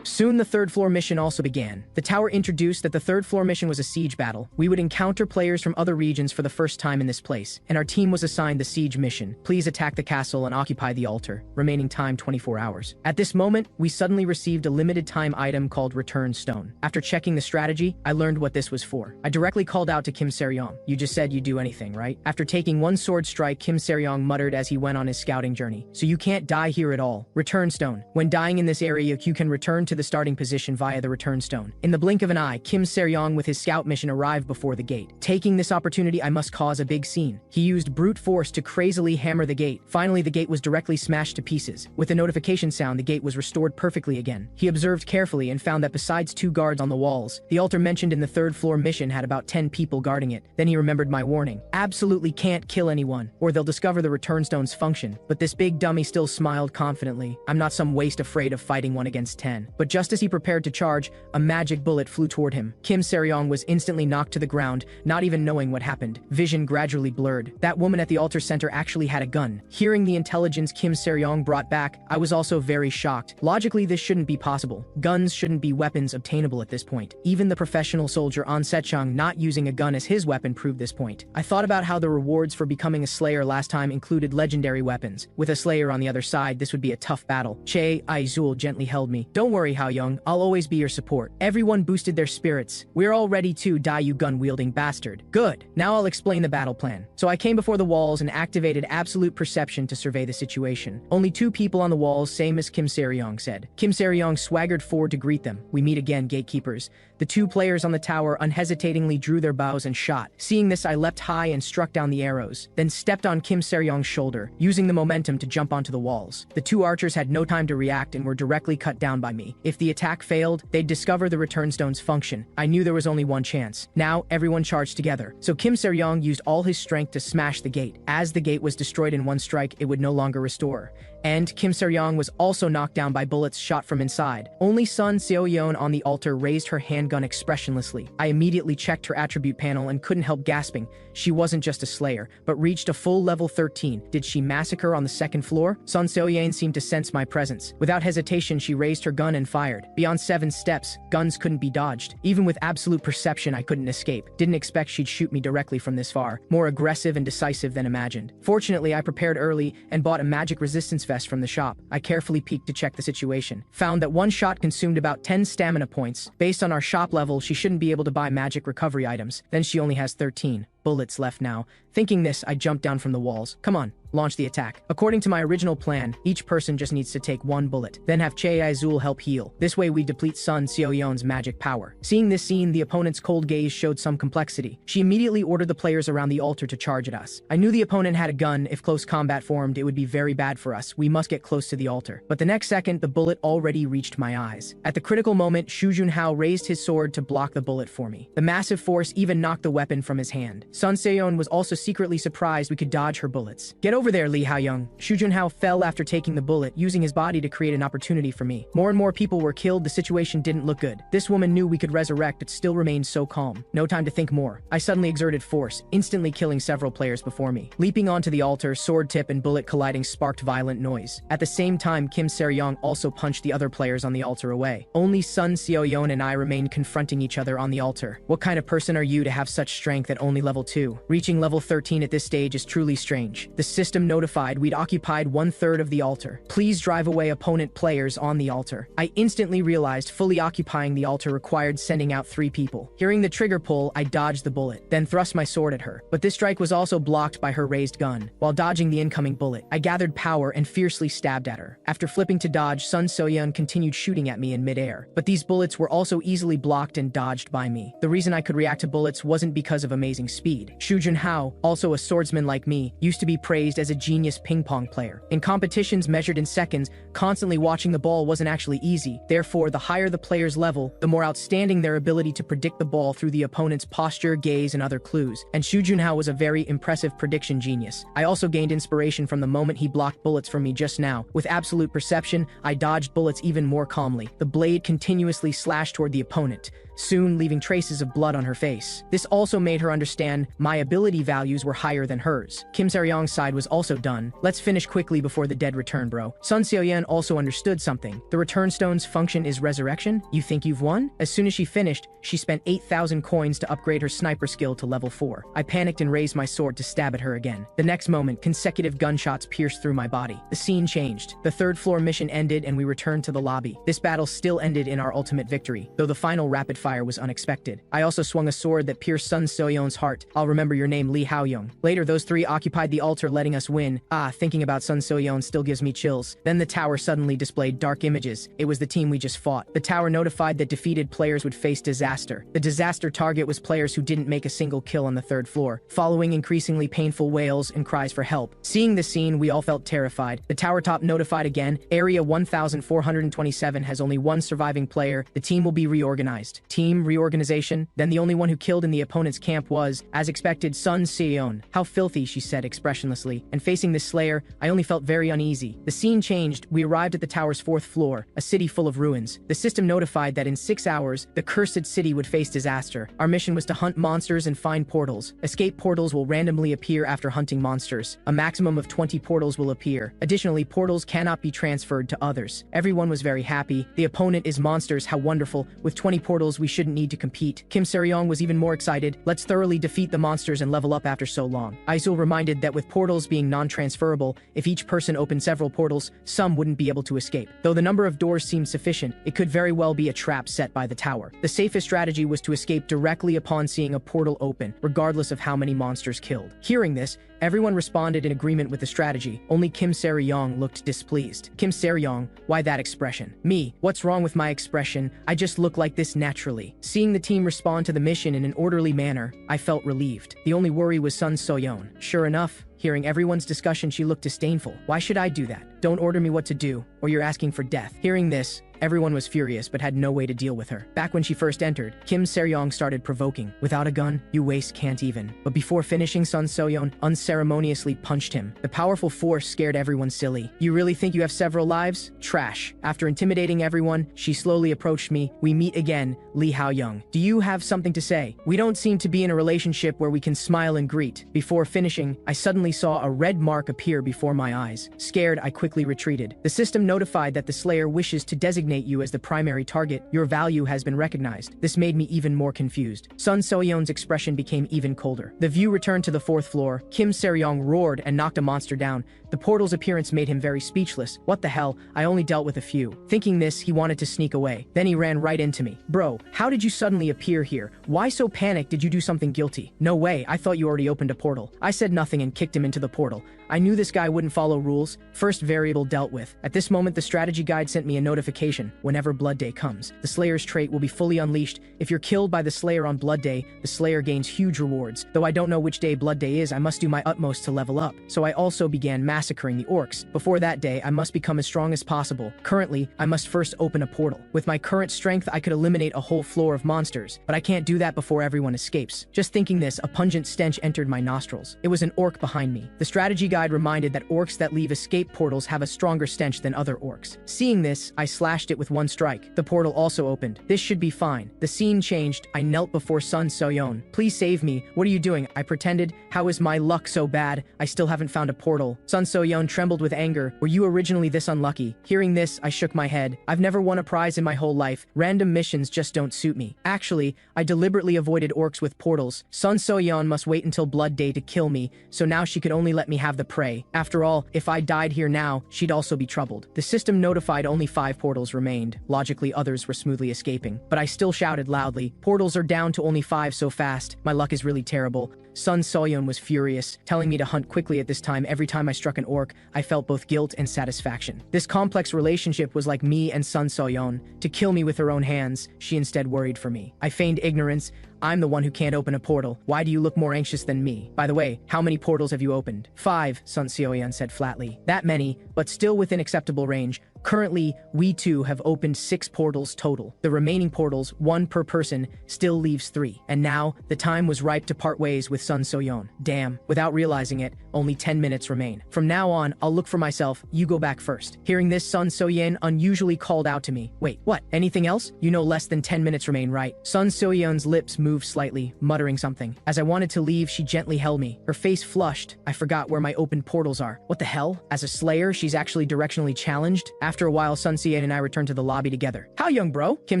Soon the third floor mission also began. The tower introduced that the third floor mission was a siege battle. We would encounter players from other regions for the first time in this place, and our team was assigned the siege mission. Please attack the castle and occupy the altar. Remaining time 24 hours. At this moment, we suddenly received a limited time item called Return Stone. After checking the strategy, I learned what this was for. I directly called out to Kim Seryong. You just said you'd do anything, right? After taking one sword strike, Kim Seryong muttered as he went on his scouting journey. So you can't die here at all. Return Stone. When dying in this area, you can return to the starting position via the return stone. In the blink of an eye, Kim Seryong with his scout mission arrived before the gate. Taking this opportunity, I must cause a big scene. He used brute force to crazily hammer the gate. Finally, the gate was directly smashed to pieces. With a notification sound, the gate was restored perfectly again. He observed carefully and found that besides 2 guards on the walls, the altar mentioned in the third floor mission had about 10 people guarding it. Then he remembered my warning. Absolutely can't kill anyone, or they'll discover the return stone's function. But this big dummy still smiled confidently. I'm not some waste afraid of fighting 1 against 10. But just as he prepared to charge, a magic bullet flew toward him. Kim Seryong was instantly knocked to the ground, not even knowing what happened. Vision gradually blurred. That woman at the altar center actually had a gun. Hearing the intelligence Kim Seryong brought back, I was also very shocked. Logically, this shouldn't be possible. Guns shouldn't be weapons obtainable at this point. Even the professional soldier An Sechang not using a gun as his weapon proved this point. I thought about how the rewards for becoming a slayer last time included legendary weapons. With a slayer on the other side, this would be a tough battle. Che Aizul gently held me. Don't worry, Hao Young. I'll always be your support. Everyone boosted their spirits. We're all ready to die, you gun-wielding bastard. Good. Now I'll explain the battle plan. So I came before the walls and activated absolute perception to survey the situation. Only 2 people on the walls, same as Kim Seryong said. Kim Seryong swaggered forward to greet them. We meet again, gatekeepers. The 2 players on the tower unhesitatingly drew their bows and shot. Seeing this, I leapt high and struck down the arrows, then stepped on Kim Seryong's shoulder, using the momentum to jump onto the walls. The 2 archers had no time to react and were directly cut down by me. If the attack failed, they'd discover the return stone's function. I knew there was only one chance. Now, everyone charged together. So Kim Seryong used all his strength to smash the gate. As the gate was destroyed in one strike, it would no longer restore. And Kim Seryong was also knocked down by bullets shot from inside. Only Sun Seoyeon on the altar raised her handgun expressionlessly. I immediately checked her attribute panel and couldn't help gasping. She wasn't just a slayer, but reached a full level 13. Did she massacre on the 2nd floor? Sun Seoyeon seemed to sense my presence. Without hesitation, she raised her gun and fired. Beyond 7 steps, guns couldn't be dodged. Even with absolute perception, I couldn't escape. Didn't expect she'd shoot me directly from this far. More aggressive and decisive than imagined. Fortunately, I prepared early and bought a magic resistance vest from the shop. I carefully peeked to check the situation. Found that 1 shot consumed about 10 stamina points. Based on our shop level, she shouldn't be able to buy magic recovery items. Then she only has 13 bullets left now. Thinking this, I jumped down from the walls. Come on, launch the attack. According to my original plan, each person just needs to take 1 bullet, then have Che Aizul help heal. This way we deplete Sun Seoyeon's magic power. Seeing this scene, the opponent's cold gaze showed some complexity. She immediately ordered the players around the altar to charge at us. I knew the opponent had a gun. If close combat formed, it would be very bad for us. We must get close to the altar. But the next second, the bullet already reached my eyes. At the critical moment, Xu Junhao raised his sword to block the bullet for me. The massive force even knocked the weapon from his hand. Sun Seoyeon was also secretly surprised we could dodge her bullets. Get over there, Li Haoyoung. Xu Junhao fell after taking the bullet, using his body to create an opportunity for me. More and more people were killed. The situation didn't look good. This woman knew we could resurrect but still remained so calm. No time to think more. I suddenly exerted force, instantly killing several players before me. Leaping onto the altar, sword tip and bullet colliding sparked violent noise. At the same time, Kim Seryong also punched the other players on the altar away. Only Sun Seoyeon and I remained confronting each other on the altar. What kind of person are you to have such strength at only level 2? Reaching level 13 at this stage is truly strange. The system system notified we'd occupied 1/3 of the altar. Please drive away opponent players on the altar. I instantly realized fully occupying the altar required sending out 3 people. Hearing the trigger pull, I dodged the bullet, then thrust my sword at her. But this strike was also blocked by her raised gun. While dodging the incoming bullet, I gathered power and fiercely stabbed at her. After flipping to dodge, Sun Soyeon continued shooting at me in midair. But these bullets were also easily blocked and dodged by me. The reason I could react to bullets wasn't because of amazing speed. Shu Junhao, also a swordsman like me, used to be praised as a genius ping-pong player. In competitions measured in seconds, constantly watching the ball wasn't actually easy. Therefore, the higher the player's level, the more outstanding their ability to predict the ball through the opponent's posture, gaze, and other clues. And Shu Junhao was a very impressive prediction genius. I also gained inspiration from the moment he blocked bullets from me just now. With absolute perception, I dodged bullets even more calmly. The blade continuously slashed toward the opponent, soon leaving traces of blood on her face. This also made her understand my ability values were higher than hers. Kim Seryong's side was also done. Let's finish quickly before the dead return, bro. Sun Seoyeon also understood something. The return stone's function is resurrection? You think you've won? As soon as she finished, she spent 8,000 coins to upgrade her sniper skill to level 4. I panicked and raised my sword to stab at her again. The next moment, consecutive gunshots pierced through my body. The scene changed. The 3rd floor mission ended and we returned to the lobby. This battle still ended in our ultimate victory, though the final rapid fire was unexpected. I also swung a sword that pierced Sun Soyeon's heart. I'll remember your name, Lee Haoyoung. Later, those 3 occupied the altar, letting us win. Thinking about Sun Soyeon still gives me chills. Then the tower suddenly displayed dark images. It was the team we just fought. The tower notified that defeated players would face disaster. The disaster target was players who didn't make a single kill on the 3rd floor, following increasingly painful wails and cries for help. Seeing this scene, we all felt terrified. The tower top notified again. Area 1427 has only 1 surviving player. The team will be reorganized. Team reorganization. Then the only one who killed in the opponent's camp was, as expected, Sun Seoyeon. How filthy, she said expressionlessly. And facing this slayer, I only felt very uneasy. The scene changed. We arrived at the tower's 4th floor, a city full of ruins. The system notified that in 6 hours, the cursed city would face disaster. Our mission was to hunt monsters and find portals. Escape portals will randomly appear after hunting monsters. A maximum of 20 portals will appear. Additionally, portals cannot be transferred to others. Everyone was very happy. The opponent is monsters, how wonderful. With 20 portals, we shouldn't need to compete. Kim Seryong was even more excited. Let's thoroughly defeat the monsters and level up after so long. Aisul reminded that with portals being non-transferable, if each person opened several portals, some wouldn't be able to escape. Though the number of doors seemed sufficient, it could very well be a trap set by the tower. The safest strategy was to escape directly upon seeing a portal open, regardless of how many monsters killed. Hearing this, everyone responded in agreement with the strategy. Only Kim Seryong looked displeased. Kim Seryong, why that expression? Me, what's wrong with my expression? I just look like this naturally. Seeing the team respond to the mission in an orderly manner, I felt relieved. The only worry was Sun Soyeon. Sure enough, hearing everyone's discussion, she looked disdainful. Why should I do that? Don't order me what to do, or you're asking for death. Hearing this, everyone was furious but had no way to deal with her. Back when she first entered, Kim Seryong started provoking. Without a gun, you waste can't even. But before finishing, Sun Soyeon unceremoniously punched him. The powerful force scared everyone silly. You really think you have several lives? Trash. After intimidating everyone, she slowly approached me. We meet again, Lee Haoyoung. Do you have something to say? We don't seem to be in a relationship where we can smile and greet. Before finishing, I suddenly saw a red mark appear before my eyes. Scared, I quickly retreated. The system notified that the Slayer wishes to designate you as the primary target. Your value has been recognized. This made me even more confused. Sun Soyeon's expression became even colder. The view returned to the 4th floor. Kim Seryong roared and knocked a monster down. The portal's appearance made him very speechless. What the hell? I only dealt with a few. Thinking this, he wanted to sneak away. Then he ran right into me. Bro, how did you suddenly appear here? Why so panicked? Did you do something guilty? No way, I thought you already opened a portal. I said nothing and kicked him into the portal. I knew this guy wouldn't follow rules. First variable dealt with. At this moment, the strategy guide sent me a notification. Whenever Blood Day comes, the Slayer's trait will be fully unleashed. If you're killed by the Slayer on Blood Day, the Slayer gains huge rewards. Though I don't know which day Blood Day is, I must do my utmost to level up. So I also began massacring the orcs. Before that day, I must become as strong as possible. Currently, I must first open a portal. With my current strength, I could eliminate a whole floor of monsters, but I can't do that before everyone escapes. Just thinking this, a pungent stench entered my nostrils. It was an orc behind me. The strategy guide reminded that orcs that leave escape portals have a stronger stench than other orcs. Seeing this, I slashed it with one strike. The portal also opened. This should be fine. The scene changed. I knelt before Sun Soyeon. Please save me. What are you doing? I pretended. How is my luck so bad? I still haven't found a portal. Sun So-yeon trembled with anger. Were you originally this unlucky? Hearing this, I shook my head. I've never won a prize in my whole life. Random missions just don't suit me. Actually, I deliberately avoided orcs with portals. So-yeon must wait until Blood Day to kill me, so now she could only let me have the prey. After all, if I died here now, she'd also be troubled. The system notified only 5 portals remained. Logically, others were smoothly escaping. But I still shouted loudly, "Portals are down to only 5 so fast. My luck is really terrible." So-yeon was furious, telling me to hunt quickly at this time. Every time I struck an orc, I felt both guilt and satisfaction. This complex relationship was like me and So-yeon. To kill me with her own hands, she instead worried for me. I feigned ignorance. I'm the one who can't open a portal. Why do you look more anxious than me? By the way, how many portals have you opened? 5, So-yeon said flatly. That many, but still within acceptable range. Currently, we two have opened 6 portals total. The remaining portals, 1 per person, still leaves 3. And now, the time was ripe to part ways with So-yeon. Damn, without realizing it, only 10 minutes remain. From now on, I'll look for myself. You go back first. Hearing this, So-yeon unusually called out to me. Wait, what? Anything else? You know less than 10 minutes remain, right? So-yeon's lips moved slightly, muttering something. As I wanted to leave, she gently held me. Her face flushed. I forgot where my open portals are. What the hell? As a slayer, she's actually directionally challenged? After a while, So-yeon and I returned to the lobby together. How young, bro? Kim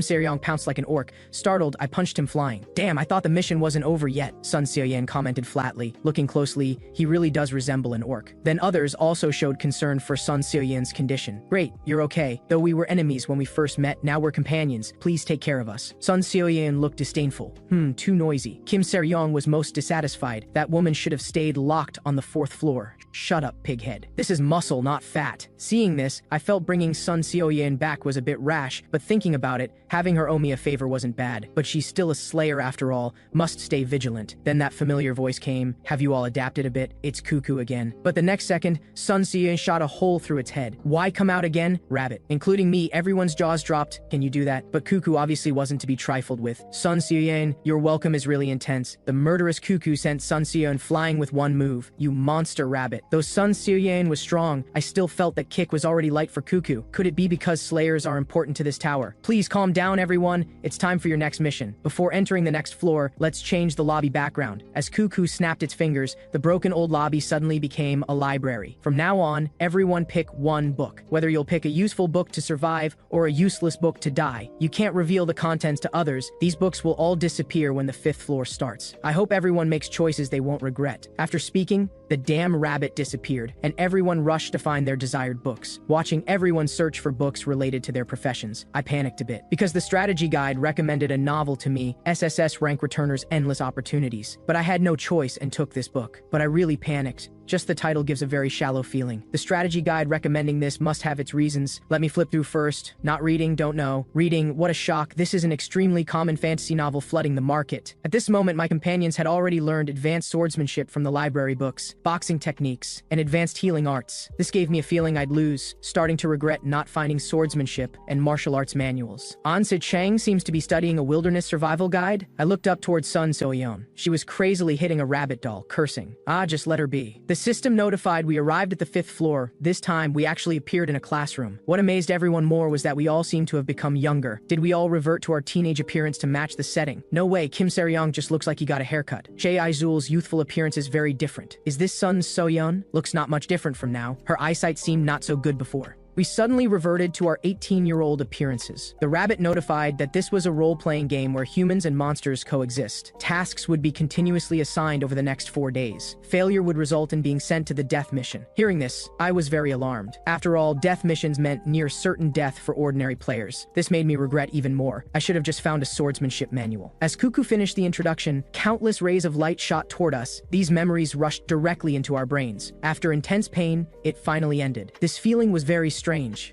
Se-ryong pounced like an orc. Startled, I punched him flying. Damn, I thought the mission wasn't over yet, So-yeon commented flatly. Looking closely, he really does resemble an orc. Then others also showed concern for So-yeon's condition. Great, you're okay. Though we were enemies when we first met, now we're companions. Please take care of us. So-yeon looked disdainful. Too noisy. Kim Se-ryong was most dissatisfied. That woman should have stayed locked on the 4th floor. Shut up, pighead. This is muscle, not fat. Seeing this, I felt bringing So-yeon back was a bit rash, but thinking about it, having her owe me a favor wasn't bad. But she's still a slayer after all, must stay vigilant. Then that familiar voice came. Have you all adapted a bit? It's Cuckoo again. But the next second, So-yeon shot a hole through its head. Why come out again? Rabbit. Including me, everyone's jaws dropped. Can you do that? But Cuckoo obviously wasn't to be trifled with. So-yeon, your welcome is really intense. The murderous Cuckoo sent So-yeon flying with one move. You monster rabbit. Though So-yeon was strong, I still felt that kick was already light for Cuckoo. Could it be because slayers are important to this tower? Please calm down, everyone. It's time for your next mission. Before entering the next floor, let's change the lobby background. As Cuckoo snapped its fingers, the broken old lobby suddenly became a library. From now on, everyone pick one book. Whether you'll pick a useful book to survive or a useless book to die, you can't reveal the contents to others. These books will all disappear when the 5th floor starts. I hope everyone makes choices they won't regret. After speaking, the damn rabbit disappeared, and everyone rushed to find their desired books. Watching everyone search for books related to their professions, I panicked a bit. Because the strategy guide recommended a novel to me, SSS Rank Returner's Endless Opportunities. But I had no choice and took this book. But I really panicked. Just the title gives a very shallow feeling. The strategy guide recommending this must have its reasons. Let me flip through first. Not reading, don't know. Reading, what a shock. This is an extremely common fantasy novel flooding the market. At this moment, my companions had already learned advanced swordsmanship from the library books, boxing techniques, and advanced healing arts. This gave me a feeling I'd lose, starting to regret not finding swordsmanship and martial arts manuals. An Se-chang seems to be studying a wilderness survival guide. I looked up towards So-yeon. She was crazily hitting a rabbit doll, cursing. Just let her be. The system notified we arrived at the 5th floor. This time, we actually appeared in a classroom. What amazed everyone more was that we all seemed to have become younger. Did we all revert to our teenage appearance to match the setting? No way, Kim Se-ryong just looks like he got a haircut. Jae Izul's youthful appearance is very different. Is this Sun So-yeon? Looks not much different from now. Her eyesight seemed not so good before. We suddenly reverted to our 18-year-old appearances. The rabbit notified that this was a role-playing game where humans and monsters coexist. Tasks would be continuously assigned over the next 4 days. Failure would result in being sent to the death mission. Hearing this, I was very alarmed. After all, death missions meant near certain death for ordinary players. This made me regret even more. I should have just found a swordsmanship manual. As Cuckoo finished the introduction, countless rays of light shot toward us. These memories rushed directly into our brains. After intense pain, it finally ended. This feeling was very strange.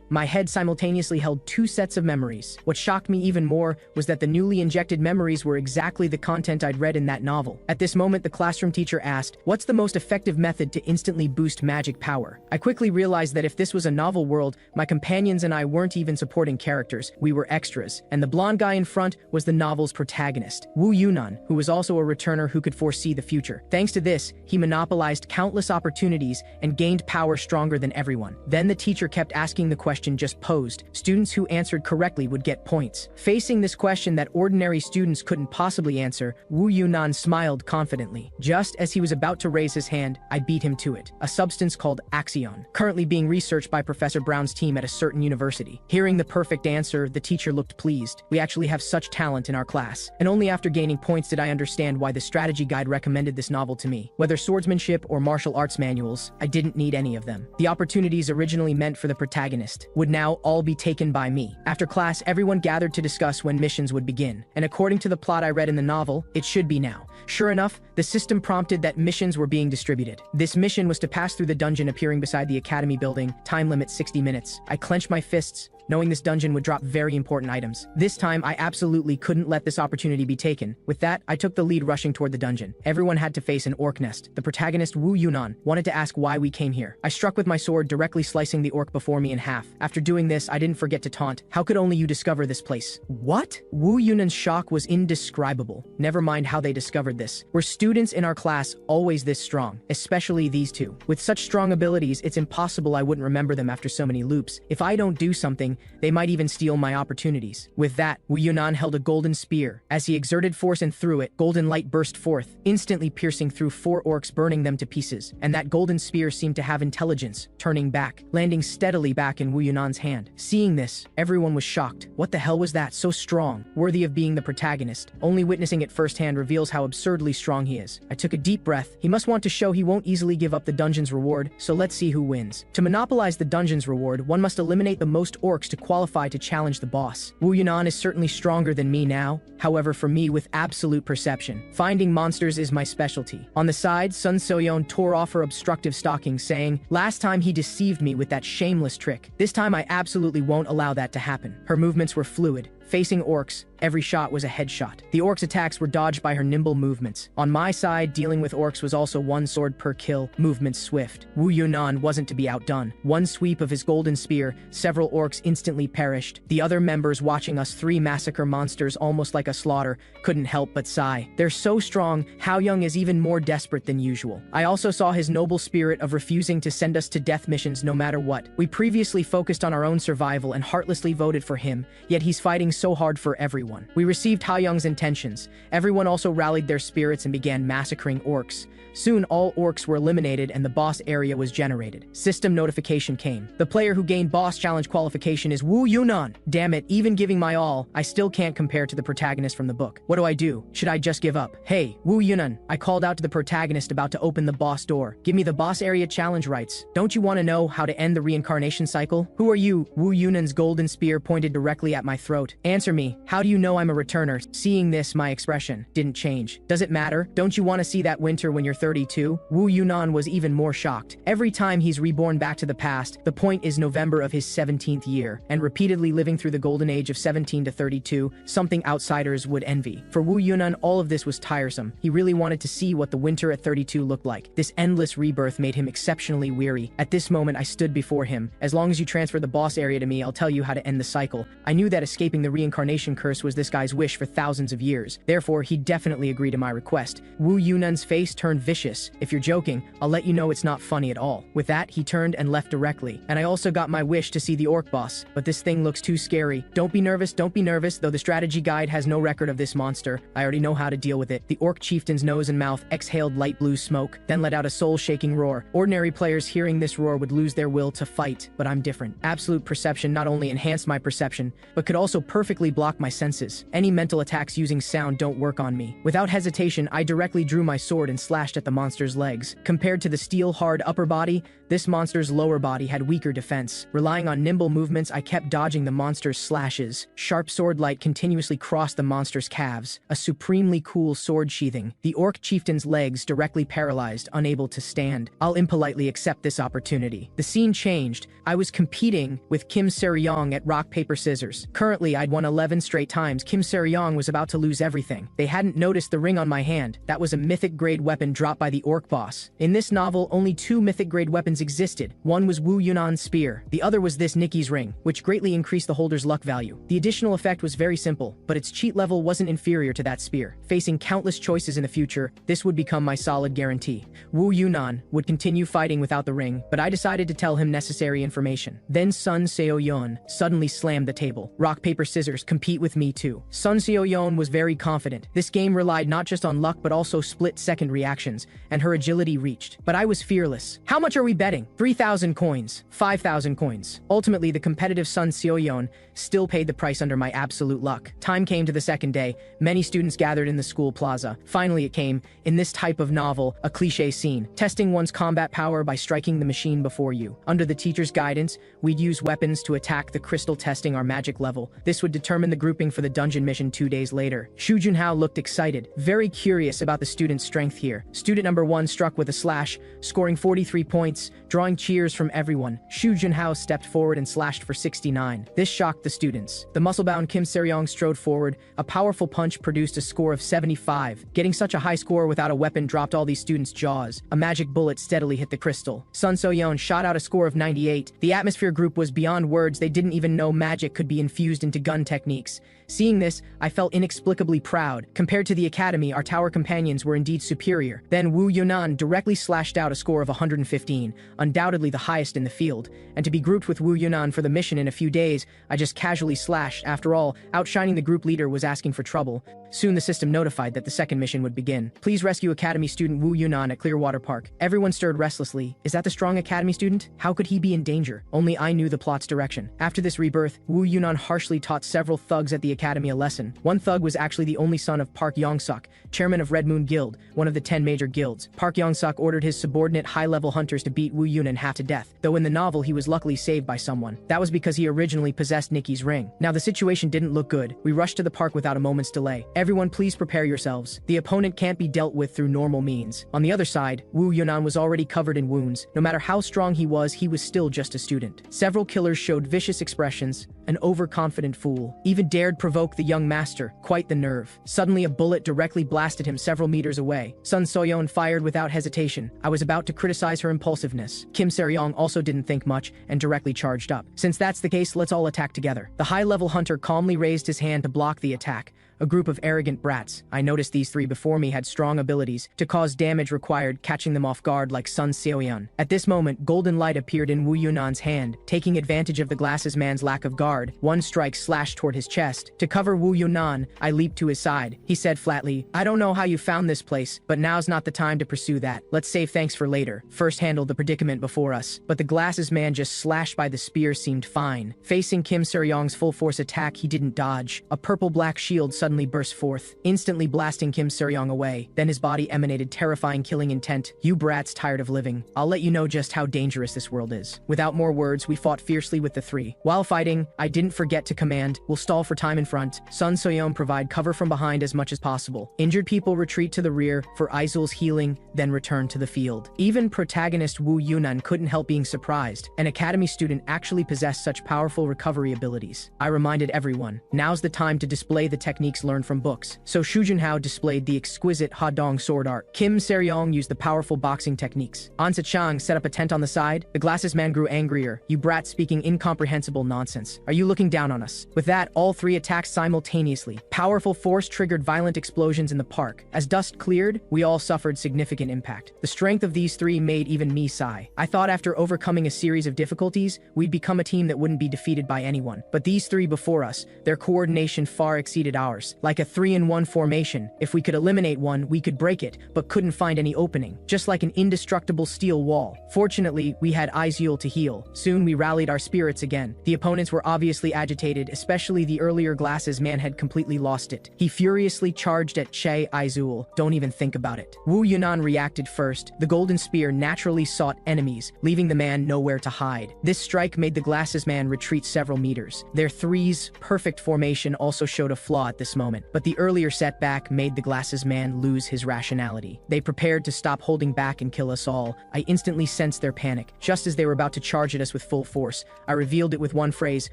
My head simultaneously held 2 sets of memories. What shocked me even more was that the newly injected memories were exactly the content I'd read in that novel. At this moment, the classroom teacher asked, "What's the most effective method to instantly boost magic power?" I quickly realized that if this was a novel world, my companions and I weren't even supporting characters. We were extras, and the blonde guy in front was the novel's protagonist, Woo Yunan, who was also a returner who could foresee the future. Thanks to this, he monopolized countless opportunities and gained power stronger than everyone. Then the teacher kept asking the question just posed. Students who answered correctly would get points. Facing this question that ordinary students couldn't possibly answer, Wu Yunan smiled confidently. Just as he was about to raise his hand, I beat him to it. A substance called axion, currently being researched by Professor Brown's team at a certain university. Hearing the perfect answer, the teacher looked pleased. We actually have such talent in our class. And only after gaining points did I understand why the strategy guide recommended this novel to me. Whether swordsmanship or martial arts manuals, I didn't need any of them. The opportunities originally meant for the protagonist would now all be taken by me. After class, everyone gathered to discuss when missions would begin. And according to the plot I read in the novel, it should be now. Sure enough, the system prompted that missions were being distributed. This mission was to pass through the dungeon appearing beside the academy building, time limit 60 minutes. I clenched my fists, knowing this dungeon would drop very important items. This time, I absolutely couldn't let this opportunity be taken. With that, I took the lead rushing toward the dungeon. Everyone had to face an orc nest. The protagonist, Wu Yunan, wanted to ask why we came here. I struck with my sword, directly slicing the orc before me in half. After doing this, I didn't forget to taunt, "How could only you discover this place?" What? Wu Yunan's shock was indescribable. Never mind how they discovered this. Were students in our class always this strong? Especially these two. With such strong abilities, it's impossible I wouldn't remember them after so many loops. If I don't do something, they might even steal my opportunities. With that, Wu Yunan held a golden spear. As he exerted force and threw it, golden light burst forth, instantly piercing through 4 orcs, burning them to pieces. And that golden spear seemed to have intelligence, turning back, landing steadily back in Wu Yunan's hand. Seeing this, everyone was shocked. What the hell was that? So strong, worthy of being the protagonist. Only witnessing it firsthand reveals how absurdly strong he is. I took a deep breath. He must want to show he won't easily give up the dungeon's reward, so let's see who wins. To monopolize the dungeon's reward, one must eliminate the most orcs to qualify to challenge the boss. Wu Yunan is certainly stronger than me now, however for me with absolute perception. Finding monsters is my specialty. On the side, Sun Soyeon tore off her obstructive stockings, saying, "Last time he deceived me with that shameless trick. This time I absolutely won't allow that to happen." Her movements were fluid. Facing orcs, every shot was a headshot. The orcs' attacks were dodged by her nimble movements. On my side, dealing with orcs was also 1 sword per kill, movements swift. Wu Yunan wasn't to be outdone. One sweep of his golden spear, several orcs instantly perished. The other members watching us 3 massacre monsters almost like a slaughter couldn't help but sigh. They're so strong, Haoyoung is even more desperate than usual. I also saw his noble spirit of refusing to send us to death missions no matter what. We previously focused on our own survival and heartlessly voted for him, yet he's fighting so hard for everyone. We received Haoyoung's intentions. Everyone also rallied their spirits and began massacring orcs. Soon all orcs were eliminated and the boss area was generated. System notification came. The player who gained boss challenge qualification is Wu Yunan. Damn it, even giving my all, I still can't compare to the protagonist from the book. What do I do? Should I just give up? Hey, Wu Yunan, I called out to the protagonist about to open the boss door. Give me the boss area challenge rights. Don't you want to know how to end the reincarnation cycle? Who are you? Wu Yunan's golden spear pointed directly at my throat. Answer me. How do you know I'm a returner? Seeing this, my expression didn't change. Does it matter? Don't you want to see that winter when you're 32? Wu Yunan was even more shocked. Every time he's reborn back to the past, the point is November of his 17th year, and repeatedly living through the golden age of 17 to 32, something outsiders would envy. For Wu Yunan, all of this was tiresome. He really wanted to see what the winter at 32 looked like. This endless rebirth made him exceptionally weary. At this moment, I stood before him. As long as you transfer the boss area to me, I'll tell you how to end the cycle. I knew that escaping the reincarnation curse was this guy's wish for thousands of years. Therefore, he'd definitely agree to my request. Wu Yunan's face turned vicious. If you're joking, I'll let you know it's not funny at all. With that, he turned and left directly. And I also got my wish to see the orc boss, but this thing looks too scary. Don't be nervous, though the strategy guide has no record of this monster. I already know how to deal with it. The orc chieftain's nose and mouth exhaled light blue smoke, then let out a soul-shaking roar. Ordinary players hearing this roar would lose their will to fight, but I'm different. Absolute perception not only enhanced my perception, but could also perfectly block my senses. Any mental attacks using sound don't work on me. Without hesitation, I directly drew my sword and slashed at the monster's legs. Compared to the steel-hard upper body, this monster's lower body had weaker defense. Relying on nimble movements, I kept dodging the monster's slashes. Sharp sword light continuously crossed the monster's calves, a supremely cool sword sheathing. The orc chieftain's legs directly paralyzed, unable to stand. I'll impolitely accept this opportunity. The scene changed. I was competing with Kim Seryong at rock, paper, scissors. Currently, I'd won 11 straight times, Kim Se-ryong was about to lose everything. They hadn't noticed the ring on my hand. That was a mythic-grade weapon dropped by the orc boss. In this novel, only 2 mythic-grade weapons existed. One was Wu Yunan's spear. The other was this Nikki's ring, which greatly increased the holder's luck value. The additional effect was very simple, but its cheat level wasn't inferior to that spear. Facing countless choices in the future, this would become my solid guarantee. Wu Yunan would continue fighting without the ring, but I decided to tell him necessary information. Then Sun Seo-yeon suddenly slammed the table. Rock, paper, scissors, compete with me too. Sun Seo-yeon was very confident. This game relied not just on luck but also split-second reactions, and her agility reached. But I was fearless. How much are we betting? 3,000 coins. 5,000 coins. Ultimately, the competitive Sun Seo-yeon still paid the price under my absolute luck. Time came to the second day. Many students gathered in the school plaza. Finally it came, in this type of novel, a cliché scene. Testing one's combat power by striking the machine before you. Under the teacher's guidance, we'd use weapons to attack the crystal, testing our magic level. This would determine the grouping for the dungeon mission 2 days later. Shu Junhao looked excited, very curious about the student's strength here. Student number 1 struck with a slash, scoring 43 points, drawing cheers from everyone. Shu Junhao stepped forward and slashed for 69. This shocked the students. The muscle-bound Kim Se-ryong strode forward. A powerful punch produced a score of 75. Getting such a high score without a weapon dropped all these students' jaws. A magic bullet steadily hit the crystal. Sun So-yeon shot out a score of 98. The atmosphere group was beyond words. They didn't even know magic could be infused into gun techniques. Seeing this, I felt inexplicably proud. Compared to the academy, our tower companions were indeed superior. Then Wu Yunan directly slashed out a score of 115, undoubtedly the highest in the field. And to be grouped with Wu Yunan for the mission in a few days, I just casually slashed. After all, outshining the group leader was asking for trouble. Soon the system notified that the second mission would begin. Please rescue Academy student Wu Yunan at Clearwater Park. Everyone stirred restlessly. Is that the strong Academy student? How could he be in danger? Only I knew the plot's direction. After this rebirth, Wu Yunan harshly taught several thugs at the Academy a lesson. One thug was actually the only son of Park Yong-suk, chairman of Red Moon Guild, one of the 10 major guilds. Park Yong-suk ordered his subordinate high-level hunters to beat Wu Yunan half to death, though in the novel he was luckily saved by someone. That was because he originally possessed Nikki's ring. Now the situation didn't look good. We rushed to the park without a moment's delay. Everyone please prepare yourselves. The opponent can't be dealt with through normal means. On the other side, Wu Yunan was already covered in wounds. No matter how strong he was still just a student. Several killers showed vicious expressions. An overconfident fool even dared provoke the young master. Quite the nerve. Suddenly a bullet directly blasted him several meters away. Sun So-yeon fired without hesitation. I was about to criticize her impulsiveness. Kim Se-ryong also didn't think much and directly charged up. Since that's the case, let's all attack together. The high-level hunter calmly raised his hand to block the attack. A group of arrogant brats. I noticed these 3 before me had strong abilities. To cause damage required catching them off guard like Sun Seo-yeon. At this moment, golden light appeared in Wu Yunan's hand. Taking advantage of the glasses man's lack of guard, one strike slashed toward his chest. To cover Wu Yunan, I leaped to his side. He said flatly, I don't know how you found this place, but now's not the time to pursue that. Let's save thanks for later. First handle the predicament before us. But the glasses man just slashed by the spear seemed fine. Facing Kim Se-ryong's full force attack, he didn't dodge. A purple-black shield suddenly burst forth, instantly blasting Kim Se-ryong away. Then his body emanated terrifying killing intent. You brats tired of living. I'll let you know just how dangerous this world is. Without more words, we fought fiercely with the 3. While fighting, I didn't forget to command, we'll stall for time in front. Sun So-yeon provide cover from behind as much as possible. Injured people retreat to the rear for Izul's healing, then return to the field. Even protagonist Wu Yunan couldn't help being surprised. An academy student actually possessed such powerful recovery abilities. I reminded everyone, now's the time to display the techniques learned from books. So Shu Junhao displayed the exquisite Hadong sword art. Kim Se-ryong used the powerful boxing techniques. An Se-chang set up a tent on the side. The glasses man grew angrier. You brats speaking incomprehensible nonsense. Are you looking down on us? With that, all 3 attacked simultaneously. Powerful force triggered violent explosions in the park. As dust cleared, we all suffered significant impact. The strength of these 3 made even me sigh. I thought after overcoming a series of difficulties, we'd become a team that wouldn't be defeated by anyone. But these 3 before us, their coordination far exceeded ours. Like a 3-in-1 formation. If we could eliminate one, we could break it, but couldn't find any opening. Just like an indestructible steel wall. Fortunately, we had Izul to heal. Soon we rallied our spirits again. The opponents were obviously agitated, especially the earlier glasses man had completely lost it. He furiously charged at Che Izul. Don't even think about it. Wu Yunan reacted first. The golden spear naturally sought enemies, leaving the man nowhere to hide. This strike made the glasses man retreat several meters. Their 3's perfect formation also showed a flaw at this this moment, but the earlier setback made the glasses man lose his rationality. They prepared to stop holding back and kill us all. I instantly sensed their panic. Just as they were about to charge at us with full force, I revealed it with one phrase,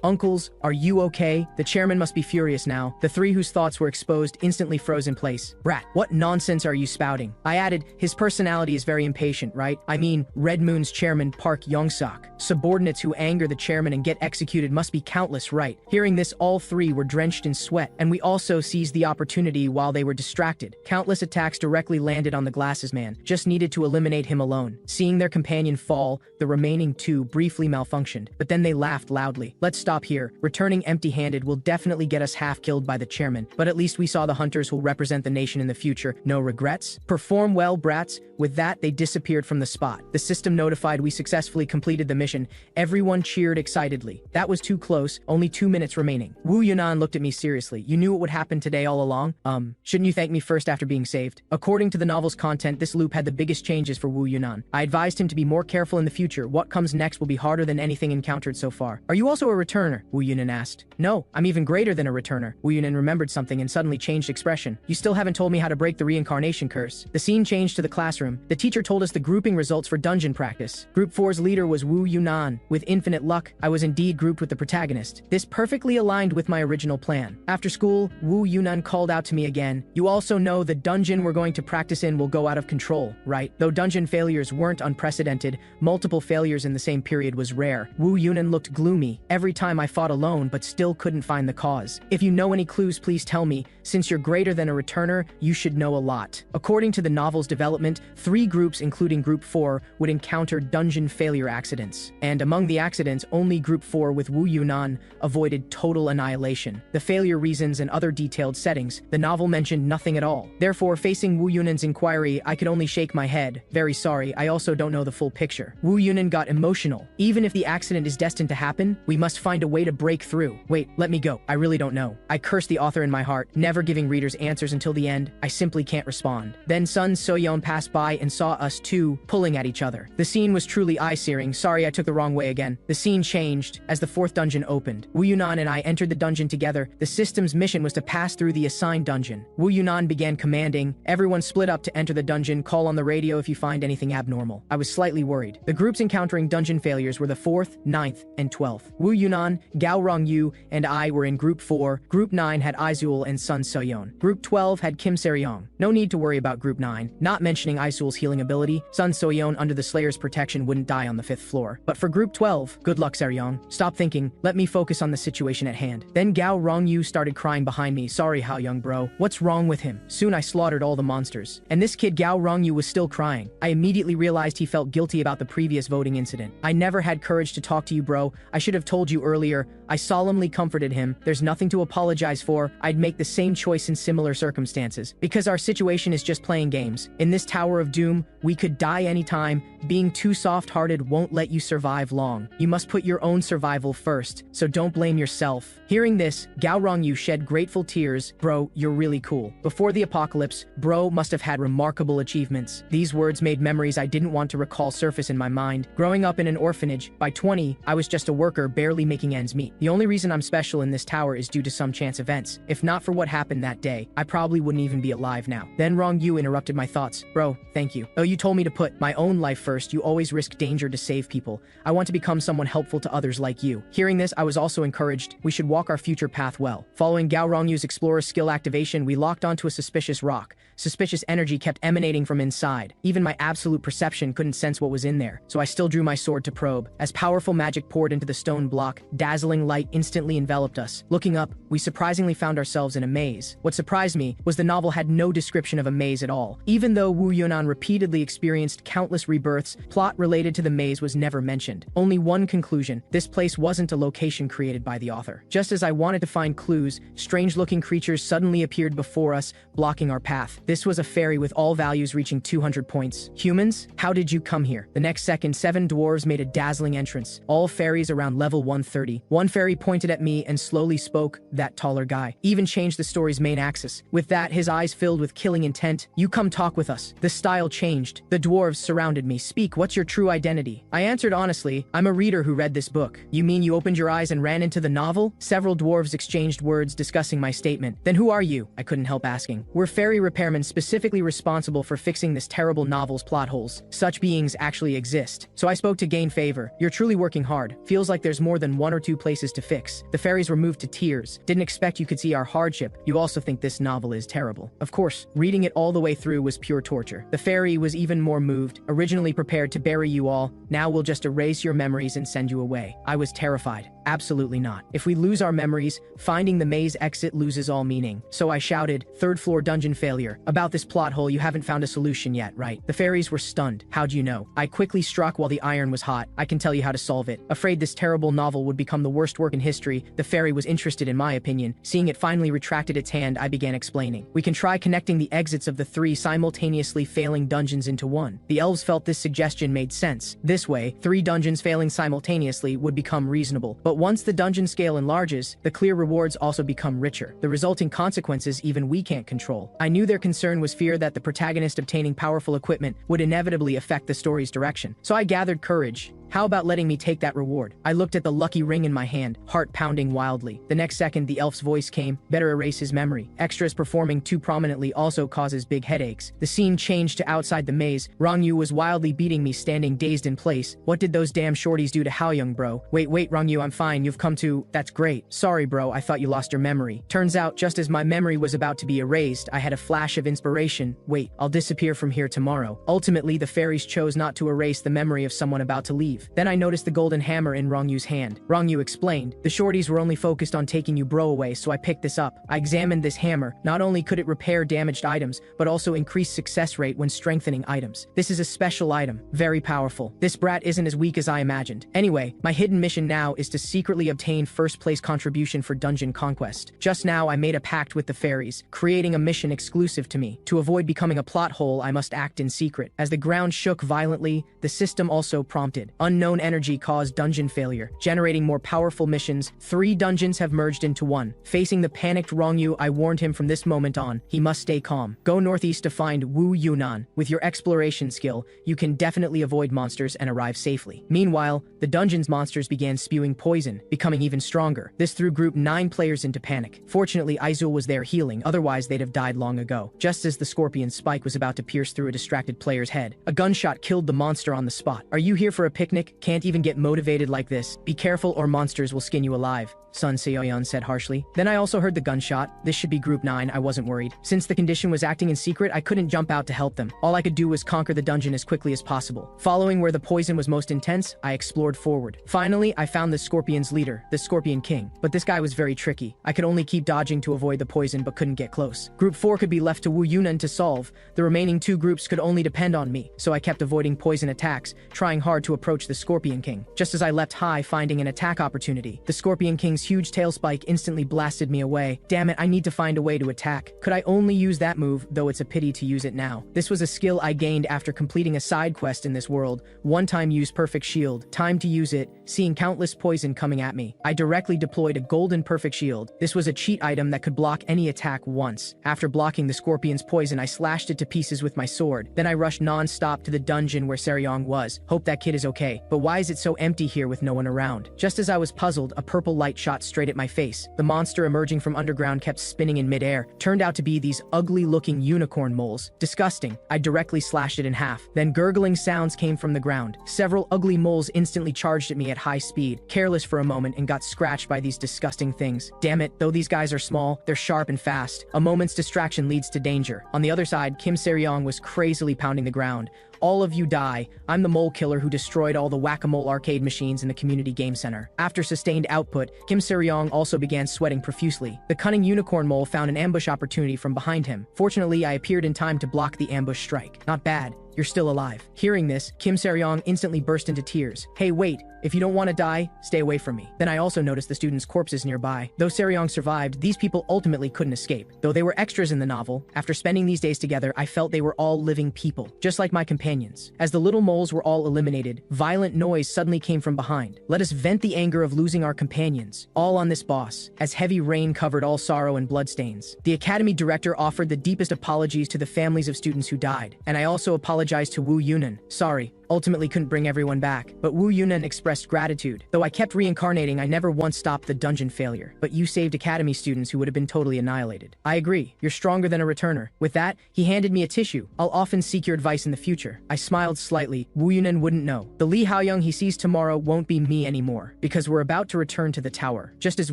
"Uncles, are you okay?" The chairman must be furious now. The three whose thoughts were exposed instantly froze in place. "Brat, what nonsense are you spouting?" I added, "His personality is very impatient, right? I mean, Red Moon's chairman Park Young-sok. Subordinates who anger the chairman and get executed must be countless, right?" Hearing this, all three were drenched in sweat, and we also seized the opportunity while they were distracted. Countless attacks directly landed on the glasses man. Just needed to eliminate him alone. Seeing their companion fall, the remaining two briefly malfunctioned, but then they laughed loudly. "Let's stop here. Returning empty-handed will definitely get us half killed by the chairman, but at least we saw the hunters who'll represent the nation in the future. No regrets? Perform well, brats." With that, they disappeared from the spot. The system notified we successfully completed the mission. Everyone cheered excitedly. That was too close. Only 2 minutes remaining. Wu Yunan looked at me seriously. "You knew it would happen today all along? Shouldn't you thank me first after being saved?" According to the novel's content, this loop had the biggest changes for Wu Yunan. I advised him to be more careful in the future. What comes next will be harder than anything encountered so far. "Are you also a returner?" Wu Yunan asked. "No, I'm even greater than a returner." Wu Yunan remembered something and suddenly changed expression. "You still haven't told me how to break the reincarnation curse." The scene changed to the classroom. The teacher told us the grouping results for dungeon practice. Group 4's leader was Wu Yunan. With infinite luck, I was indeed grouped with the protagonist. This perfectly aligned with my original plan. After school, Wu Yunan called out to me again. "You also know the dungeon we're going to practice in will go out of control, right?" Though dungeon failures weren't unprecedented, multiple failures in the same period was rare. Wu Yunan looked gloomy. "Every time I fought alone, but still couldn't find the cause. If you know any clues, please tell me. Since you're greater than a returner, you should know a lot." According to the novel's development, 3 groups, including Group 4, would encounter dungeon failure accidents. And among the accidents, only Group 4 with Wu Yunan avoided total annihilation. The failure reasons and other detailed settings, the novel mentioned nothing at all. Therefore, facing Wu Yunan's inquiry, I could only shake my head. "Very sorry, I also don't know the full picture." Wu Yunan got emotional. "Even if the accident is destined to happen, we must find a way to break through." "Wait, let me go. I really don't know." I cursed the author in my heart, never giving readers answers until the end. I simply can't respond. Then Sun Soyeon passed by and saw us two pulling at each other. The scene was truly eye-searing. Sorry, I took the wrong way again. The scene changed as the 4th dungeon opened. Wu Yunan and I entered the dungeon together. The system's mission was to pass through the assigned dungeon. Wu Yunan began commanding. "Everyone split up to enter the dungeon. Call on the radio if you find anything abnormal." I was slightly worried. The groups encountering dungeon failures were the 4th, 9th, and 12th. Wu Yunan, Gao Rongyu, and I were in Group 4. Group 9 had Izul and Sun Soyeon. Group 12 had Kim Seryong. No need to worry about Group 9, not mentioning Izul's healing ability. Sun Soyeon, under the Slayer's protection, wouldn't die on the 5th floor. But for Group 12, good luck, Seryong. Stop thinking. Let me focus on the situation at hand. Then Gao Rongyu started crying behind me. "Sorry, Hao Young bro. What's wrong with him?" Soon I slaughtered all the monsters. And this kid Gao Rongyu was still crying. I immediately realized he felt guilty about the previous voting incident. "I never had courage to talk to you, bro. I should have told you earlier." I solemnly comforted him. "There's nothing to apologize for. I'd make the same choice in similar circumstances. Because our situation is just playing games. In this Tower of Doom, we could die anytime. Being too soft-hearted won't let you survive long. You must put your own survival first, so don't blame yourself." Hearing this, Gao Rongyu shed grateful tears. "Bro, you're really cool. Before the apocalypse, bro must have had remarkable achievements." These words made memories I didn't want to recall surface in my mind. Growing up in an orphanage, by 20, I was just a worker barely making ends meet. The only reason I'm special in this tower is due to some chance events. If not for what happened that day, I probably wouldn't even be alive now. Then Rongyu interrupted my thoughts. "Bro, thank you. Though you told me to put my own life first, you always risk danger to save people. I want to become someone helpful to others like you." Hearing this, I was also encouraged. We should walk our future path well. Following Gao Rongyu's explorer skill activation, we locked onto a suspicious rock. Suspicious energy kept emanating from inside. Even my absolute perception couldn't sense what was in there, so I still drew my sword to probe. As powerful magic poured into the stone block, dazzling light instantly enveloped us. Looking up, we surprisingly found ourselves in a maze. What surprised me was the novel had no description of a maze at all. Even though Wu Yunan repeatedly experienced countless rebirths, plot related to the maze was never mentioned. Only one conclusion: this place wasn't a location created by the author. Just as I wanted to find clues, strange-looking creatures suddenly appeared before us, blocking our path. This was a fairy with all values reaching 200 points. "Humans? How did you come here?" The next second, 7 dwarves made a dazzling entrance, all fairies around level 130. One fairy pointed at me and slowly spoke. That taller guy even changed the story's main axis. With that, his eyes filled with killing intent. "You come talk with us." The style changed. The dwarves surrounded me, Speak, what's your true identity? I answered honestly, I'm a reader who read this book. You mean you opened your eyes and ran into the novel? Several dwarves exchanged words discussing my statement. Then who are you? I couldn't help asking. We're fairy repairmen specifically responsible for fixing this terrible novel's plot holes. Such beings actually exist. So I spoke to gain favor. You're truly working hard. Feels like there's more than one or two places to fix. The fairies were moved to tears. Didn't expect you could see our hardship. You also think this novel is terrible. Of course, reading it all the way through was pure torture. The fairy was even more moved. Originally prepared to bury you all, now we'll just erase your memories and send you away. I was terrified. Absolutely not. If we lose our memories, finding the maze exit loses all meaning. So I shouted, third floor dungeon failure. About this plot hole, you haven't found a solution yet, right? The fairies were stunned. How'd you know? I quickly struck while the iron was hot. I can tell you how to solve it. Afraid this terrible novel would become the worst work in history, the fairy was interested in my opinion. Seeing it finally retracted its hand, I began explaining. We can try connecting the exits of the three simultaneously failing dungeons into one. The elves felt this suggestion made sense. This way, 3 dungeons failing simultaneously would become reasonable. But once the dungeon scale enlarges, the clear rewards also become richer. The resulting consequences even we can't control. I knew their concern was fear that the protagonist obtaining powerful equipment would inevitably affect the story's direction. So I gathered courage. How about letting me take that reward? I looked at the lucky ring in my hand, heart pounding wildly. The next second, the elf's voice came, better erase his memory. Extras performing too prominently also causes big headaches. The scene changed to outside the maze. Rongyu was wildly beating me, standing dazed in place. What did those damn shorties do to Haoyoung, bro? Wait, Rongyu, I'm fine. You've come to... That's great. Sorry, bro, I thought you lost your memory. Turns out, just as my memory was about to be erased, I had a flash of inspiration. Wait, I'll disappear from here tomorrow. Ultimately, the fairies chose not to erase the memory of someone about to leave. Then I noticed the golden hammer in Rongyu's hand. Rongyu explained, the shorties were only focused on taking you bro away, so I picked this up. I examined this hammer. Not only could it repair damaged items, but also increase success rate when strengthening items. This is a special item. Very powerful. This brat isn't as weak as I imagined. Anyway, my hidden mission now is to secretly obtain first place contribution for dungeon conquest. Just now I made a pact with the fairies, creating a mission exclusive to me. To avoid becoming a plot hole, I must act in secret. As the ground shook violently, the system also prompted. Unknown energy caused dungeon failure, generating more powerful missions. 3 dungeons have merged into one. Facing the panicked Rongyu, I warned him from this moment on, he must stay calm. Go northeast to find Wu Yunnan. With your exploration skill, you can definitely avoid monsters and arrive safely. Meanwhile, the dungeon's monsters began spewing poison, becoming even stronger. This threw group 9 players into panic. Fortunately, Izul was there healing, otherwise they'd have died long ago. Just as the scorpion spike was about to pierce through a distracted player's head, a gunshot killed the monster on the spot. Are you here for a picnic? Can't even get motivated like this. Be careful or monsters will skin you alive, Sun Seoyeon said harshly. Then I also heard the gunshot. This should be group 9, I wasn't worried. Since the condition was acting in secret, I couldn't jump out to help them. All I could do was conquer the dungeon as quickly as possible. Following where the poison was most intense, I explored forward. Finally, I found the scorpion's leader, the Scorpion King. But this guy was very tricky. I could only keep dodging to avoid the poison but couldn't get close. Group 4 could be left to Wu Yunnan to solve. The remaining 2 groups could only depend on me, so I kept avoiding poison attacks, trying hard to approach the Scorpion King. Just as I leapt high, finding an attack opportunity, the Scorpion King's huge tail spike instantly blasted me away. Damn it, I need to find a way to attack. Could I only use that move, though it's a pity to use it now. This was a skill I gained after completing a side quest in this world. One time use perfect shield. Time to use it, seeing countless poison coming at me. I directly deployed a golden perfect shield. This was a cheat item that could block any attack once. After blocking the scorpion's poison, I slashed it to pieces with my sword. Then I rushed non-stop to the dungeon where Seryong was. Hope that kid is okay. But why is it so empty here with no one around? Just as I was puzzled, a purple light shot straight at my face. The monster emerging from underground kept spinning in midair. Turned out to be these ugly-looking unicorn moles. Disgusting. I directly slashed it in half. Then gurgling sounds came from the ground. Several ugly moles instantly charged at me at high speed, careless for a moment, and got scratched by these disgusting things. Damn it, though these guys are small, they're sharp and fast. A moment's distraction leads to danger. On the other side, Kim Seryong was crazily pounding the ground. All of you die. I'm the mole killer who destroyed all the whack-a-mole arcade machines in the community game center. After sustained output, Kim Seryong also began sweating profusely. The cunning unicorn mole found an ambush opportunity from behind him. Fortunately, I appeared in time to block the ambush strike. Not bad. You're still alive. Hearing this, Kim Seryong instantly burst into tears. Hey, wait. If you don't want to die, stay away from me. Then I also noticed the students' corpses nearby. Though Seryong survived, these people ultimately couldn't escape. Though they were extras in the novel, after spending these days together, I felt they were all living people, just like my companions. As the little moles were all eliminated, violent noise suddenly came from behind. Let us vent the anger of losing our companions. All on this boss, as heavy rain covered all sorrow and bloodstains. The academy director offered the deepest apologies to the families of students who died, and I also apologized to Wu Yunnan. Sorry. ultimately couldn't bring everyone back. But Wu Yunan expressed gratitude. Though I kept reincarnating, I never once stopped the dungeon failure. But you saved Academy students who would have been totally annihilated. I agree. You're stronger than a returner. With that, he handed me a tissue. I'll often seek your advice in the future. I smiled slightly. Wu Yunan wouldn't know. The Li Haoyang he sees tomorrow won't be me anymore, because we're about to return to the tower. Just as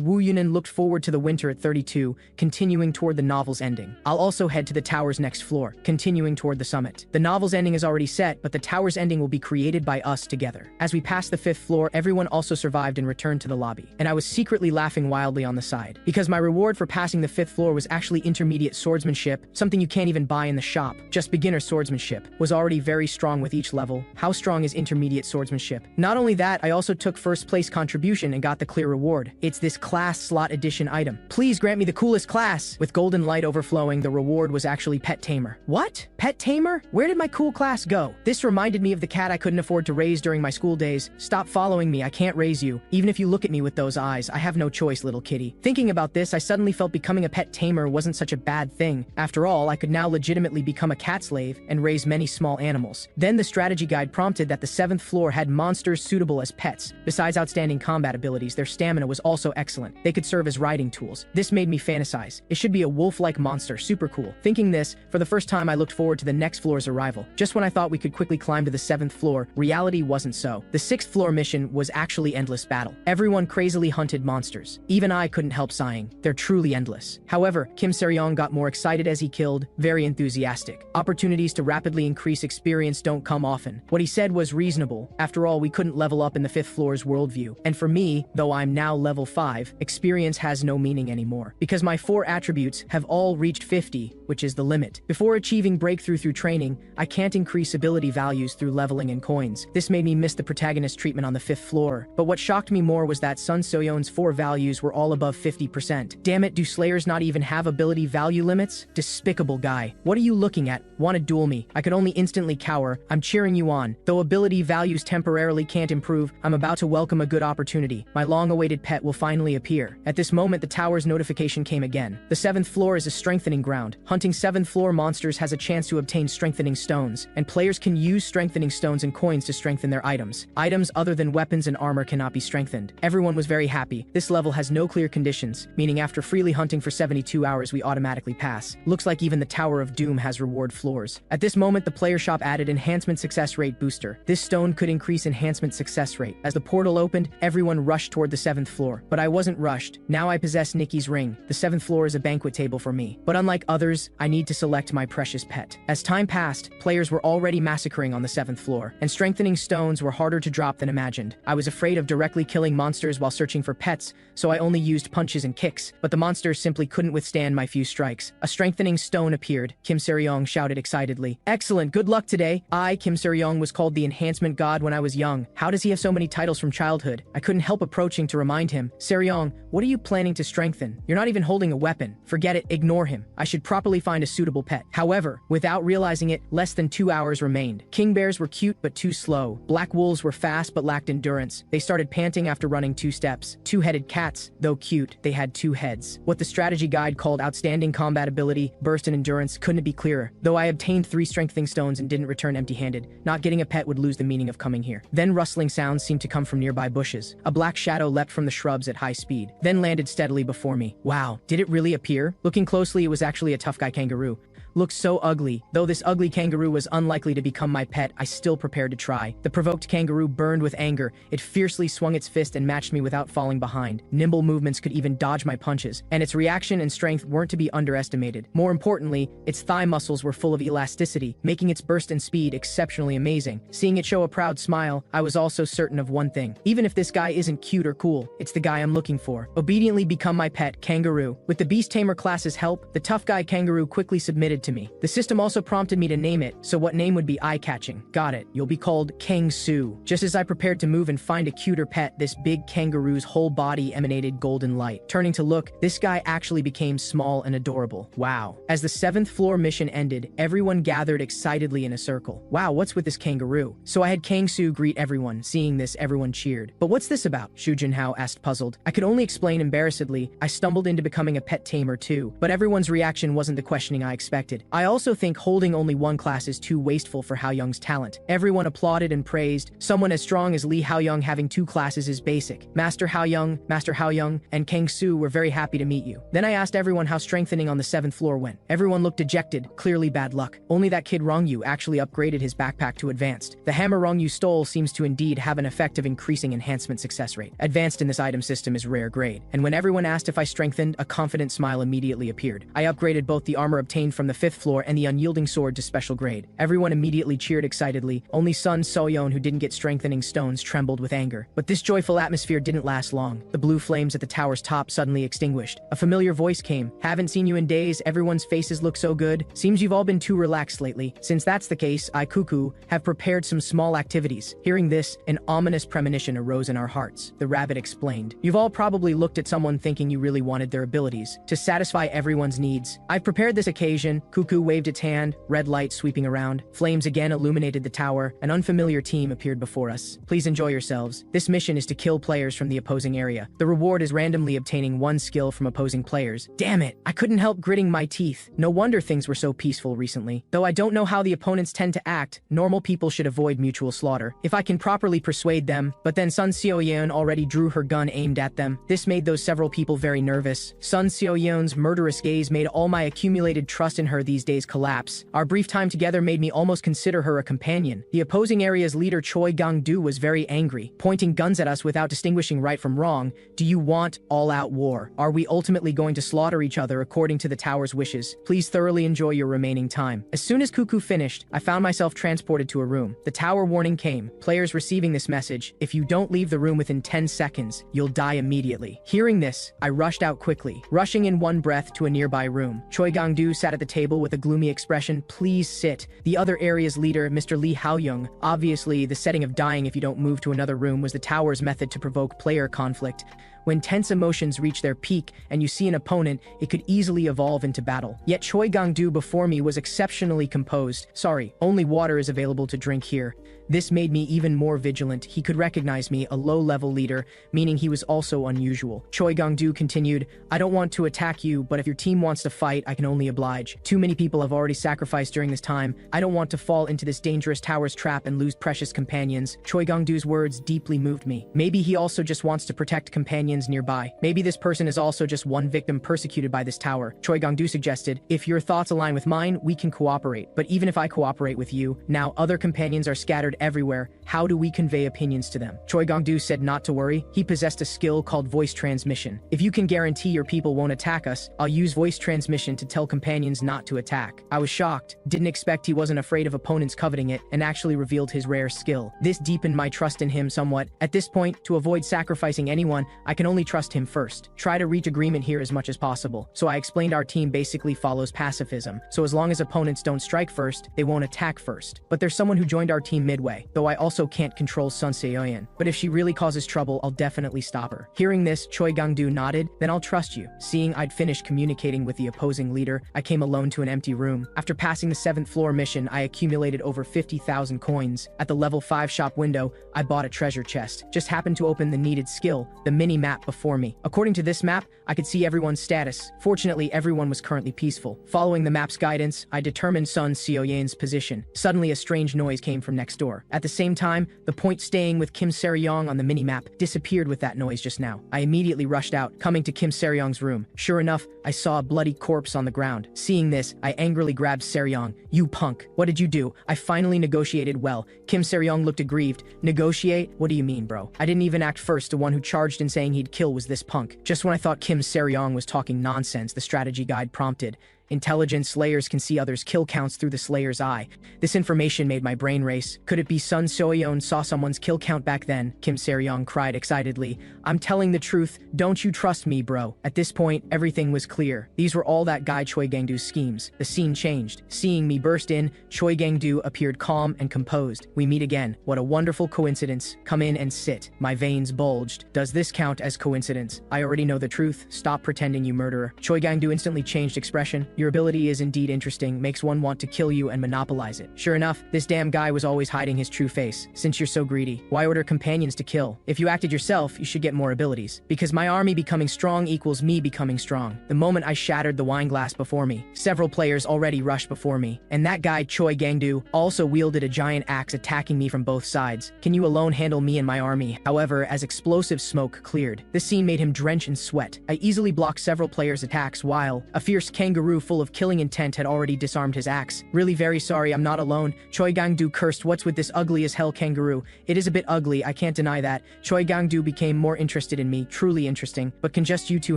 Wu Yunan looked forward to the winter at 32, continuing toward the novel's ending. I'll also head to the tower's next floor, continuing toward the summit. The novel's ending is already set, but the tower's ending will be created by us together. As we passed the 5th floor, everyone also survived and returned to the lobby. And I was secretly laughing wildly on the side, because my reward for passing the 5th floor was actually intermediate swordsmanship, something you can't even buy in the shop. Just beginner swordsmanship was already very strong with each level. How strong is intermediate swordsmanship? Not only that, I also took first place contribution and got the clear reward. It's this class slot edition item. Please grant me the coolest class. With golden light overflowing, the reward was actually Pet Tamer. What? Pet Tamer? Where did my cool class go? This reminded me of the cat I couldn't afford to raise during my school days. Stop following me, I can't raise you. Even if you look at me with those eyes, I have no choice, little kitty. Thinking about this, I suddenly felt becoming a pet tamer wasn't such a bad thing. After all, I could now legitimately become a cat slave and raise many small animals. Then the strategy guide prompted that the 7th floor had monsters suitable as pets. Besides outstanding combat abilities, their stamina was also excellent. They could serve as riding tools. This made me fantasize. It should be a wolf-like monster, super cool. Thinking this, for the first time I looked forward to the next floor's arrival. Just when I thought we could quickly climb to the 7th floor, reality wasn't so. The 6th floor mission was actually endless battle. Everyone crazily hunted monsters. Even I couldn't help sighing. They're truly endless. However, Kim Seryong got more excited as he killed, very enthusiastic. Opportunities to rapidly increase experience don't come often. What he said was reasonable. After all, we couldn't level up in the 5th floor's worldview. And for me, though I'm now level 5, experience has no meaning anymore, because my 4 attributes have all reached 50, which is the limit. Before achieving breakthrough through training, I can't increase ability values through leveling and coins. This made me miss the protagonist treatment on the 5th floor. But what shocked me more was that Sun Soyeon's 4 values were all above 50%. Damn it, do Slayers not even have ability value limits? Despicable guy. What are you looking at? Wanna duel me? I could only instantly cower. I'm cheering you on. Though ability values temporarily can't improve, I'm about to welcome a good opportunity. My long-awaited pet will finally appear. At this moment, the tower's notification came again. The 7th floor is a strengthening ground. Hunting 7th floor monsters has a chance to obtain strengthening stones, and players can use strengthening stones and coins to strengthen their items. Items other than weapons and armor cannot be strengthened. Everyone was very happy. This level has no clear conditions, meaning after freely hunting for 72 hours we automatically pass. Looks like even the Tower of Doom has reward floors. At this moment, the player shop added enhancement success rate booster. This stone could increase enhancement success rate. As the portal opened, everyone rushed toward the 7th floor. But I wasn't rushed. Now I possess Nikki's ring. The 7th floor is a banquet table for me. But unlike others, I need to select my precious pet. As time passed, players were already massacring on the 7th floor, and strengthening stones were harder to drop than imagined. I was afraid of directly killing monsters while searching for pets, so I only used punches and kicks, but the monsters simply couldn't withstand my few strikes. A strengthening stone appeared. Kim Seryong shouted excitedly. Excellent, good luck today. I, Kim Seryong, was called the enhancement god when I was young. How does he have so many titles from childhood? I couldn't help approaching to remind him. Seryong, what are you planning to strengthen? You're not even holding a weapon. Forget it, ignore him. I should properly find a suitable pet. However, without realizing it, less than 2 hours remained. King bears were cute but too slow. Black wolves were fast but lacked endurance. They started panting after running 2 steps. Two-headed cats, though cute, they had 2 heads. What the strategy guide called outstanding combat ability, burst and endurance, couldn't be clearer. Though I obtained 3 strengthening stones and didn't return empty-handed, not getting a pet would lose the meaning of coming here. Then rustling sounds seemed to come from nearby bushes. A black shadow leapt from the shrubs at high speed, then landed steadily before me. Wow, did it really appear? Looking closely, it was actually a tough guy kangaroo. Looked so ugly. Though this ugly kangaroo was unlikely to become my pet, I still prepared to try. The provoked kangaroo burned with anger. It fiercely swung its fist and matched me without falling behind. Nimble movements could even dodge my punches, and its reaction and strength weren't to be underestimated. More importantly, its thigh muscles were full of elasticity, making its burst and speed exceptionally amazing. Seeing it show a proud smile, I was also certain of one thing. Even if this guy isn't cute or cool, it's the guy I'm looking for. Obediently become my pet, kangaroo. With the beast tamer class's help, the tough guy kangaroo quickly submitted to me. The system also prompted me to name it, so what name would be eye-catching? Got it. You'll be called Kang Su. Just as I prepared to move and find a cuter pet, this big kangaroo's whole body emanated golden light. Turning to look, this guy actually became small and adorable. Wow. As the 7th floor mission ended, everyone gathered excitedly in a circle. Wow, what's with this kangaroo? So I had Kang Su greet everyone. Seeing this, everyone cheered. But what's this about? Shu Junhao asked puzzled. I could only explain embarrassedly. I stumbled into becoming a pet tamer too, but everyone's reaction wasn't the questioning I expected. respected. I also think holding only one class is too wasteful for Haoyoung's talent. Everyone applauded and praised. Someone as strong as Lee Haoyoung having two classes is basic. Master Haoyoung, and Kang Soo were very happy to meet you. Then I asked everyone how strengthening on the 7th floor went. Everyone looked dejected, clearly bad luck. Only that kid Rongyu actually upgraded his backpack to advanced. The hammer Rongyu stole seems to indeed have an effect of increasing enhancement success rate. Advanced in this item system is rare grade. And when everyone asked if I strengthened, a confident smile immediately appeared. I upgraded both the armor obtained from the 5th floor and the unyielding sword to special grade. Everyone immediately cheered excitedly. Only Sun Soyeon, who didn't get strengthening stones, trembled with anger. But this joyful atmosphere didn't last long. The blue flames at the tower's top suddenly extinguished. A familiar voice came. Haven't seen you in days, everyone's faces look so good. Seems you've all been too relaxed lately. Since that's the case, I, Cuckoo, have prepared some small activities. Hearing this, an ominous premonition arose in our hearts. The rabbit explained. You've all probably looked at someone thinking you really wanted their abilities to satisfy everyone's needs. I've prepared this occasion. Cuckoo waved its hand, red light sweeping around. Flames again illuminated the tower. An unfamiliar team appeared before us. Please enjoy yourselves. This mission is to kill players from the opposing area. The reward is randomly obtaining one skill from opposing players. Damn it, I couldn't help gritting my teeth. No wonder things were so peaceful recently. Though I don't know how the opponents tend to act, normal people should avoid mutual slaughter. If I can properly persuade them, but then Sun Seoyeon already drew her gun aimed at them. This made those several people very nervous. Sun Seoyeon's murderous gaze made all my accumulated trust in her these days collapse. Our brief time together made me almost consider her a companion. The opposing area's leader Choi Gang-do was very angry, pointing guns at us without distinguishing right from wrong. Do you want all-out war? Are we ultimately going to slaughter each other according to the tower's wishes? Please thoroughly enjoy your remaining time. As soon as Cuckoo finished, I found myself transported to a room. The tower warning came. Players receiving this message: if you don't leave the room within 10 seconds, you'll die immediately. Hearing this, I rushed out quickly, rushing in one breath to a nearby room. Choi Gang-do sat at the table with a gloomy expression. Please sit. The other area's leader, Mr. Lee Haoyoung. Obviously, the setting of dying if you don't move to another room was the tower's method to provoke player conflict. When tense emotions reach their peak and you see an opponent, it could easily evolve into battle. Yet Choi Gang-do before me was exceptionally composed. Sorry, only water is available to drink here. This made me even more vigilant. He could recognize me, a low-level leader, meaning he was also unusual. Choi Gang-do continued, I don't want to attack you, but if your team wants to fight, I can only oblige. Too many people have already sacrificed during this time. I don't want to fall into this dangerous tower's trap and lose precious companions. Choi Gang-do's words deeply moved me. Maybe he also just wants to protect companions nearby. Maybe this person is also just one victim persecuted by this tower. Choi Gang-do suggested, if your thoughts align with mine, we can cooperate. But even if I cooperate with you, now other companions are scattered everywhere. How do we convey opinions to them? Choi Gang-do said not to worry. He possessed a skill called voice transmission. If you can guarantee your people won't attack us, I'll use voice transmission to tell companions not to attack. I was shocked. Didn't expect he wasn't afraid of opponents coveting it, and actually revealed his rare skill. This deepened my trust in him somewhat. At this point, to avoid sacrificing anyone, I can only trust him first. Try to reach agreement here as much as possible. So I explained our team basically follows pacifism. So as long as opponents don't strike first, they won't attack first. But there's someone who joined our team midway, though I also can't control Sun Seoyeon. But if she really causes trouble, I'll definitely stop her. Hearing this, Choi Gang-do nodded, then I'll trust you. Seeing I'd finished communicating with the opposing leader, I came alone to an empty room. After passing the 7th floor mission, I accumulated over 50,000 coins. At the level 5 shop window, I bought a treasure chest. Just happened to open the needed skill, the mini-map before me. According to this map, I could see everyone's status. Fortunately, everyone was currently peaceful. Following the map's guidance, I determined Sun Seoyeon's position. Suddenly, a strange noise came from next door. At the same time, the point staying with Kim Seryong on the mini-map disappeared with that noise just now. I immediately rushed out, coming to Kim Seryong's room. Sure enough, I saw a bloody corpse on the ground. Seeing this, I angrily grabbed Seryong. You punk. What did you do? I finally negotiated well. Kim Seryong looked aggrieved. Negotiate? What do you mean, bro? I didn't even act first. The one who charged in saying he'd kill was this punk. Just when I thought Kim Seryong was talking nonsense, the strategy guide prompted. Intelligent slayers can see others' kill counts through the slayer's eye. This information made my brain race. Could it be Sun Seoyeon saw someone's kill count back then? Kim Seryong cried excitedly. I'm telling the truth. Don't you trust me, bro? At this point, everything was clear. These were all that guy Choi Gang-do's schemes. The scene changed. Seeing me burst in, Choi Gang-do appeared calm and composed. We meet again. What a wonderful coincidence. Come in and sit. My veins bulged. Does this count as coincidence? I already know the truth. Stop pretending, you murderer. Choi Gang-do instantly changed expression. Your ability is indeed interesting, makes one want to kill you and monopolize it. Sure enough, this damn guy was always hiding his true face. Since you're so greedy, why order companions to kill? If you acted yourself, you should get more abilities. Because my army becoming strong equals me becoming strong. The moment I shattered the wine glass before me, several players already rushed before me, and that guy Choi Gangdu also wielded a giant axe attacking me from both sides. Can you alone handle me and my army? However, as explosive smoke cleared, this scene made him drench in sweat. I easily blocked several players' attacks while a fierce kangaroo full of killing intent had already disarmed his axe. Really very sorry, I'm not alone. Choi Gangdu cursed, what's with this ugly as hell kangaroo? It is a bit ugly, I can't deny that. Choi Gangdu became more interested in me, truly interesting, but can just you two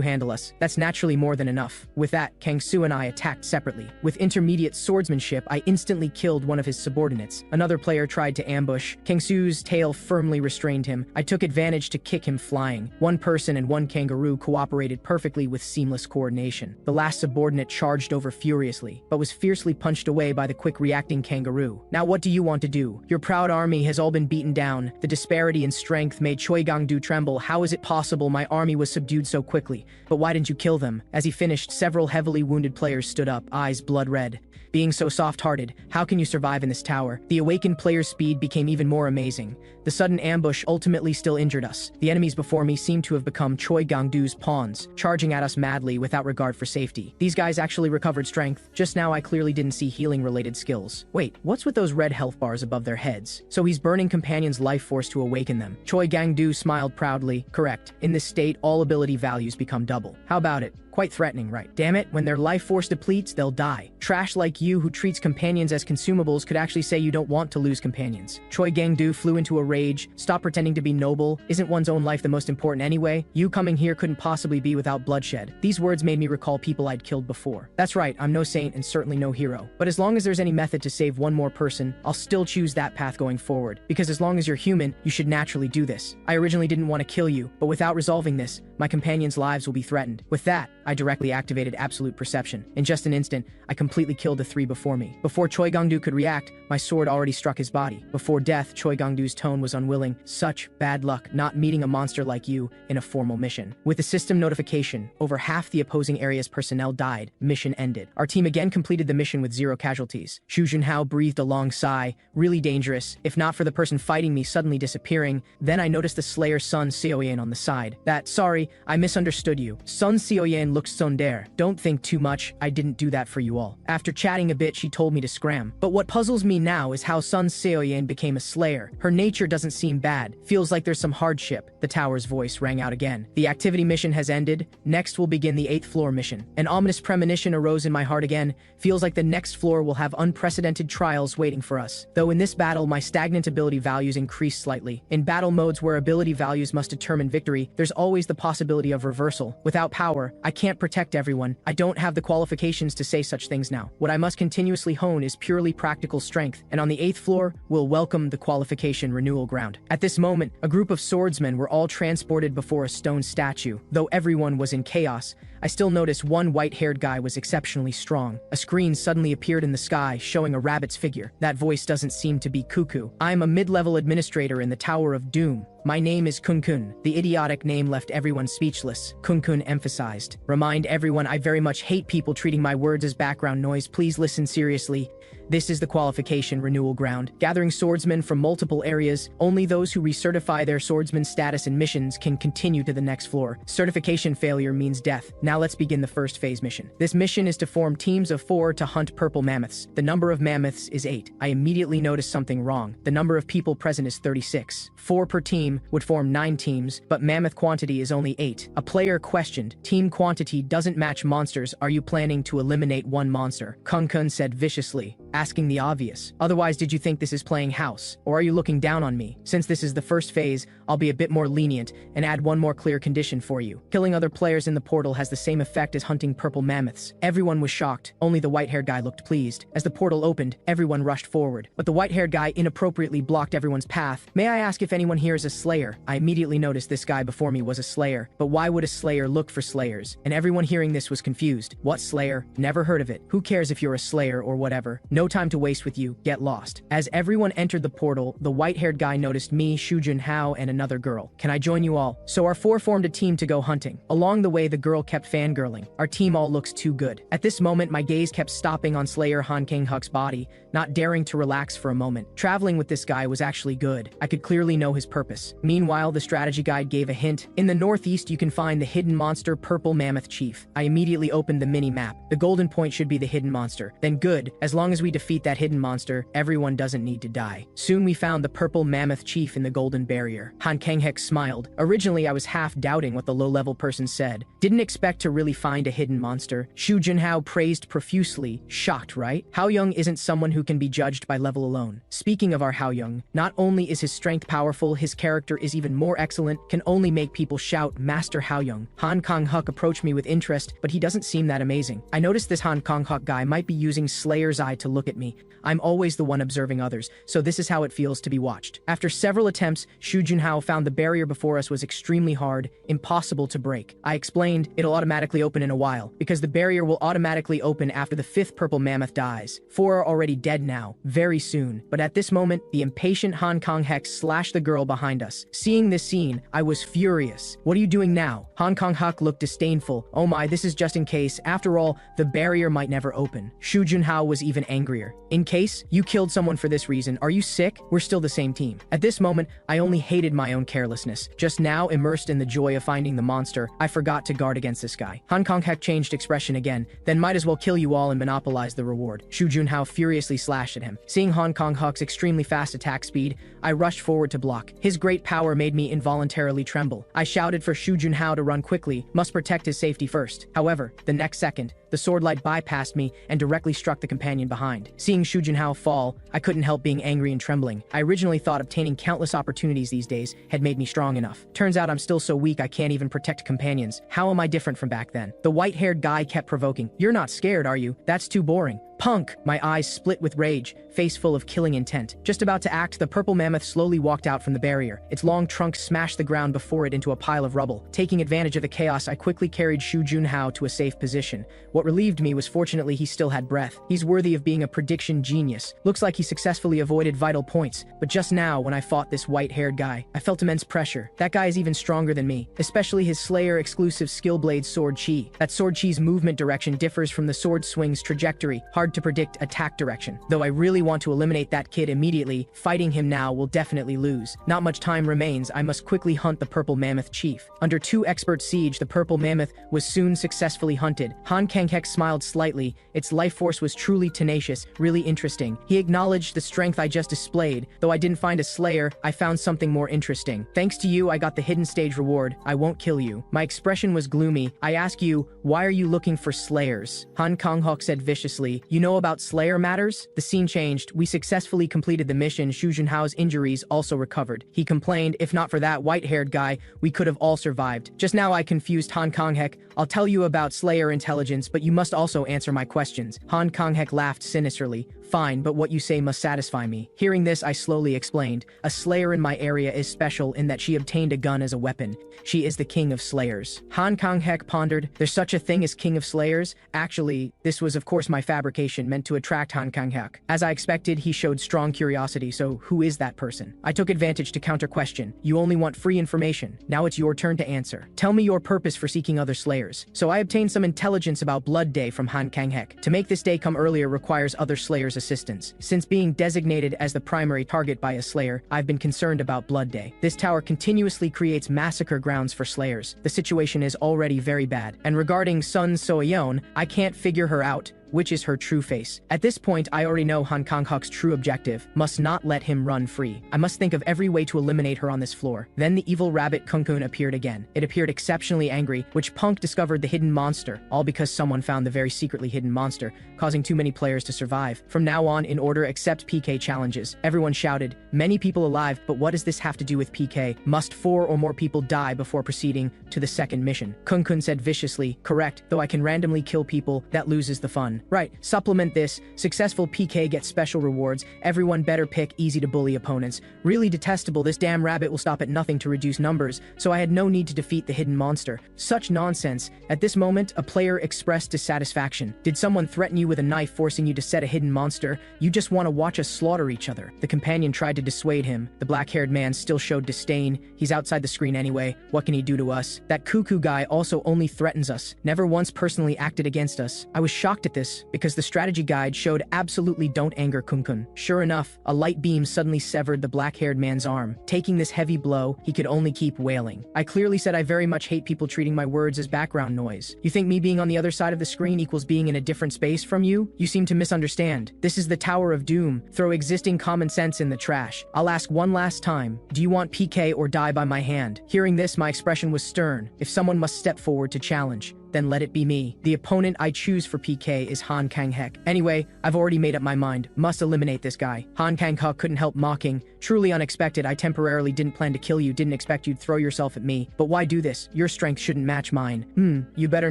handle us? That's naturally more than enough. With that, Kang Su and I attacked separately. With intermediate swordsmanship, I instantly killed one of his subordinates. Another player tried to ambush. Kang Su's tail firmly restrained him. I took advantage to kick him flying. One person and one kangaroo cooperated perfectly with seamless coordination. The last subordinate charged over furiously, but was fiercely punched away by the quick reacting kangaroo. Now what do you want to do? Your proud army has all been beaten down. The disparity in strength made Choi Gangdu tremble. How is it possible my army was subdued so quickly? But why didn't you kill them? As he finished, several heavily wounded players stood up, eyes blood red. Being so soft-hearted, how can you survive in this tower? The awakened player's speed became even more amazing. The sudden ambush ultimately still injured us. The enemies before me seemed to have become Choi Gangdu's pawns, charging at us madly without regard for safety. These guys actually recovered strength. Just now I clearly didn't see healing-related skills. Wait, what's with those red health bars above their heads? So he's burning companions' life force to awaken them. Choi Gangdu smiled proudly. Correct. In this state, all ability values become double. How about it? Quite threatening, right? Damn it, when their life force depletes, they'll die. Trash like you who treats companions as consumables could actually say you don't want to lose companions. Choi Gangdu flew into a rage. Stop pretending to be noble. Isn't one's own life the most important anyway? You coming here couldn't possibly be without bloodshed. These words made me recall people I'd killed before. That's right, I'm no saint and certainly no hero. But as long as there's any method to save one more person, I'll still choose that path going forward. Because as long as you're human, you should naturally do this. I originally didn't want to kill you, but without resolving this, my companions' lives will be threatened. With that, I directly activated absolute perception. In just an instant, I completely killed the three before me. Before Choi Gangdu could react, my sword already struck his body. Before death, Choi Gangdu's tone was unwilling. Such bad luck not meeting a monster like you in a formal mission. With the system notification, over half the opposing area's personnel died. Mission ended. Our team again completed the mission with 0 casualties. Xu Junhao breathed a long sigh. Really dangerous. If not for the person fighting me suddenly disappearing, then I noticed the Slayer's son Xiaoyan on the side. Sorry, I misunderstood you. Sun Xiaoyan looked Sundare. Don't think too much, I didn't do that for you all. After chatting a bit, she told me to scram. But what puzzles me now is how Sun Xiaoyan became a slayer. Her nature doesn't seem bad. Feels like there's some hardship. The tower's voice rang out again. The activity mission has ended. Next will begin the 8th floor mission. An ominous premonition arose in my heart again. Feels like the next floor will have unprecedented trials waiting for us. Though in this battle, my stagnant ability values increased slightly. In battle modes where ability values must determine victory, there's always the possibility of reversal. Without power, I can't protect everyone. I don't have the qualifications to say such things now. What I must continuously hone is purely practical strength, and on the 8th floor, we'll welcome the qualification renewal ground. At this moment, a group of swordsmen were all transported before a stone statue. Though everyone was in chaos, I still noticed one white-haired guy was exceptionally strong. A screen suddenly appeared in the sky, showing a rabbit's figure. That voice doesn't seem to be Cuckoo. I'm a mid-level administrator in the Tower of Doom. My name is Kun Kun. The idiotic name left everyone speechless. Kun Kun emphasized. Remind everyone I very much hate people treating my words as background noise. Please listen seriously. This is the qualification renewal ground. Gathering swordsmen from multiple areas, only those who recertify their swordsman status in missions can continue to the next floor. Certification failure means death. Now let's begin the first phase mission. This mission is to form teams of 4 to hunt purple mammoths. The number of mammoths is 8. I immediately noticed something wrong. The number of people present is 36. 4 per team would form 9 teams, but mammoth quantity is only 8. A player questioned, team quantity doesn't match monsters. Are you planning to eliminate one monster? Kun Kun said viciously, asking the obvious. Otherwise, did you think this is playing house? Or are you looking down on me? Since this is the first phase, I'll be a bit more lenient and add one more clear condition for you. Killing other players in the portal has the same effect as hunting purple mammoths. Everyone was shocked. Only the white-haired guy looked pleased. As the portal opened, everyone rushed forward. But the white-haired guy inappropriately blocked everyone's path. May I ask if anyone here is a slayer? I immediately noticed this guy before me was a slayer. But why would a slayer look for slayers? And everyone hearing this was confused. What slayer? Never heard of it. Who cares if you're a slayer or whatever? No time to waste with you, get lost. As everyone entered the portal, the white-haired guy noticed me, Shu Junhao, and another girl. Can I join you all? So our four formed a team to go hunting. Along the way, the girl kept fangirling. Our team all looks too good. At this moment, my gaze kept stopping on Slayer Han Kang-huk's body, not daring to relax for a moment. Traveling with this guy was actually good. I could clearly know his purpose. Meanwhile, the strategy guide gave a hint. In the northeast, you can find the hidden monster Purple Mammoth Chief. I immediately opened the mini-map. The golden point should be the hidden monster. Then good, as long as we defeat that hidden monster, everyone doesn't need to die. Soon we found the Purple Mammoth Chief in the golden barrier. Han Kang-hek smiled. Originally, I was half doubting what the low-level person said. Didn't expect to really find a hidden monster. Shu Junhao praised profusely. Shocked, right? Haoyong isn't someone who can be judged by level alone. Speaking of our Haoyong, not only is his strength powerful, his character is even more excellent, can only make people shout, Master Haoyong. Han Kang-huk approached me with interest, but he doesn't seem that amazing. I noticed this Han Kang-huk guy might be using Slayer's Eye to look at me. I'm always the one observing others, so this is how it feels to be watched. After several attempts, Shu Junhao found the barrier before us was extremely hard, impossible to break. I explained, it'll automatically open in a while, because the barrier will automatically open after the 5th purple mammoth dies. 4 are already dead now, very soon. But at this moment, the impatient Han Kang-hek slashed the girl behind us. Seeing this scene, I was furious. What are you doing now? Han Kang-huk looked disdainful. Oh my, this is just in case. After all, the barrier might never open. Shu Junhao was even angrier. In case you killed someone for this reason, are you sick? We're still the same team. At this moment, I only hated my own carelessness. Just now, immersed in the joy of finding the monster, I forgot to guard against this guy. Han Kang-hek changed expression again, then might as well kill you all and monopolize the reward. Shu Junhao furiously slashed at him. Seeing Han Kang-huk's extremely fast attack speed, I rushed forward to block. His great power made me involuntarily tremble. I shouted for Shu Junhao to run quickly, must protect his safety first. However, the next second, the sword light bypassed me and directly struck the companion behind. Seeing Shu Junhao fall, I couldn't help being angry and trembling. I originally thought obtaining countless opportunities these days had made me strong enough. Turns out I'm still so weak I can't even protect companions. How am I different from back then? The white-haired guy kept provoking. You're not scared, are you? That's too boring. Punk! My eyes split with rage, face full of killing intent. Just about to act, the purple mammoth slowly walked out from the barrier. Its long trunk smashed the ground before it into a pile of rubble. Taking advantage of the chaos, I quickly carried Shu Junhao to a safe position. What relieved me was fortunately he still had breath. He's worthy of being a prediction genius. Looks like he successfully avoided vital points. But just now, when I fought this white-haired guy, I felt immense pressure. That guy is even stronger than me, especially his Slayer-exclusive skill blade Sword Chi. That Sword Chi's movement direction differs from the sword swing's trajectory. Hard to predict attack direction. Though I really want to eliminate that kid immediately, fighting him now will definitely lose. Not much time remains, I must quickly hunt the Purple Mammoth Chief. Under 2 expert siege, the Purple Mammoth was soon successfully hunted. Han Kang-hek smiled slightly. Its life force was truly tenacious, really interesting. He acknowledged the strength I just displayed. Though I didn't find a Slayer, I found something more interesting. Thanks to you, I got the hidden stage reward. I won't kill you. My expression was gloomy. I ask you, why are you looking for Slayers? Han Kang-huk said viciously, you know about Slayer matters? The scene changed. We successfully completed the mission. Shu Junhao's injuries also recovered. He complained, if not for that white-haired guy, we could have all survived. Just now I confused Han Kang-hek. I'll tell you about Slayer intelligence, but you must also answer my questions. Han Kang-hek laughed sinisterly. Fine, but what you say must satisfy me. Hearing this, I slowly explained. A Slayer in my area is special in that she obtained a gun as a weapon. She is the king of Slayers. Han Kang-hek pondered, there's such a thing as king of Slayers? Actually, this was of course my fabrication meant to attract Han Kang-hek. As I expected, he showed strong curiosity, so who is that person? I took advantage to counter-question. You only want free information. Now it's your turn to answer. Tell me your purpose for seeking other Slayers. So I obtained some intelligence about Blood Day from Han Kang-hek. To make this day come earlier requires other Slayers' assistance. Since being designated as the primary target by a Slayer, I've been concerned about Blood Day. This tower continuously creates massacre grounds for Slayers. The situation is already very bad. And regarding Sun Soyeon, I can't figure her out. Which is her true face. At this point, I already know Han Kang-huk's true objective. Must not let him run free. I must think of every way to eliminate her on this floor. Then the evil rabbit Kunkun appeared again. It appeared exceptionally angry, which Punk discovered the hidden monster, all because someone found the very secretly hidden monster, causing too many players to survive. From now on, in order, accept PK challenges. Everyone shouted, many people alive, but what does this have to do with PK? Must 4 or more people die before proceeding to the second mission? Kunkun said viciously, correct, though I can randomly kill people, that loses the fun. Kun-kun. Right, supplement this. Successful PK gets special rewards. Everyone better pick easy to bully opponents. Really detestable, this damn rabbit will stop at nothing to reduce numbers, so I had no need to defeat the hidden monster. Such nonsense. At this moment, a player expressed dissatisfaction. Did someone threaten you with a knife forcing you to set a hidden monster? You just want to watch us slaughter each other. The companion tried to dissuade him. The black-haired man still showed disdain. He's outside the screen anyway. What can he do to us? That cuckoo guy also only threatens us. Never once personally acted against us. I was shocked at this, because the strategy guide showed absolutely don't anger Kun-kun. Sure enough, a light beam suddenly severed the black-haired man's arm. Taking this heavy blow, he could only keep wailing. I clearly said I very much hate people treating my words as background noise. You think me being on the other side of the screen equals being in a different space from you? You seem to misunderstand. This is the Tower of Doom. Throw existing common sense in the trash. I'll ask one last time. Do you want PK or die by my hand? Hearing this, my expression was stern. If someone must step forward to challenge, then let it be me. The opponent I choose for PK is Han Kang-hek. Anyway, I've already made up my mind. Must eliminate this guy. Han Kang-hek couldn't help mocking. Truly unexpected. I temporarily didn't plan to kill you, didn't expect you'd throw yourself at me. But why do this? Your strength shouldn't match mine. You better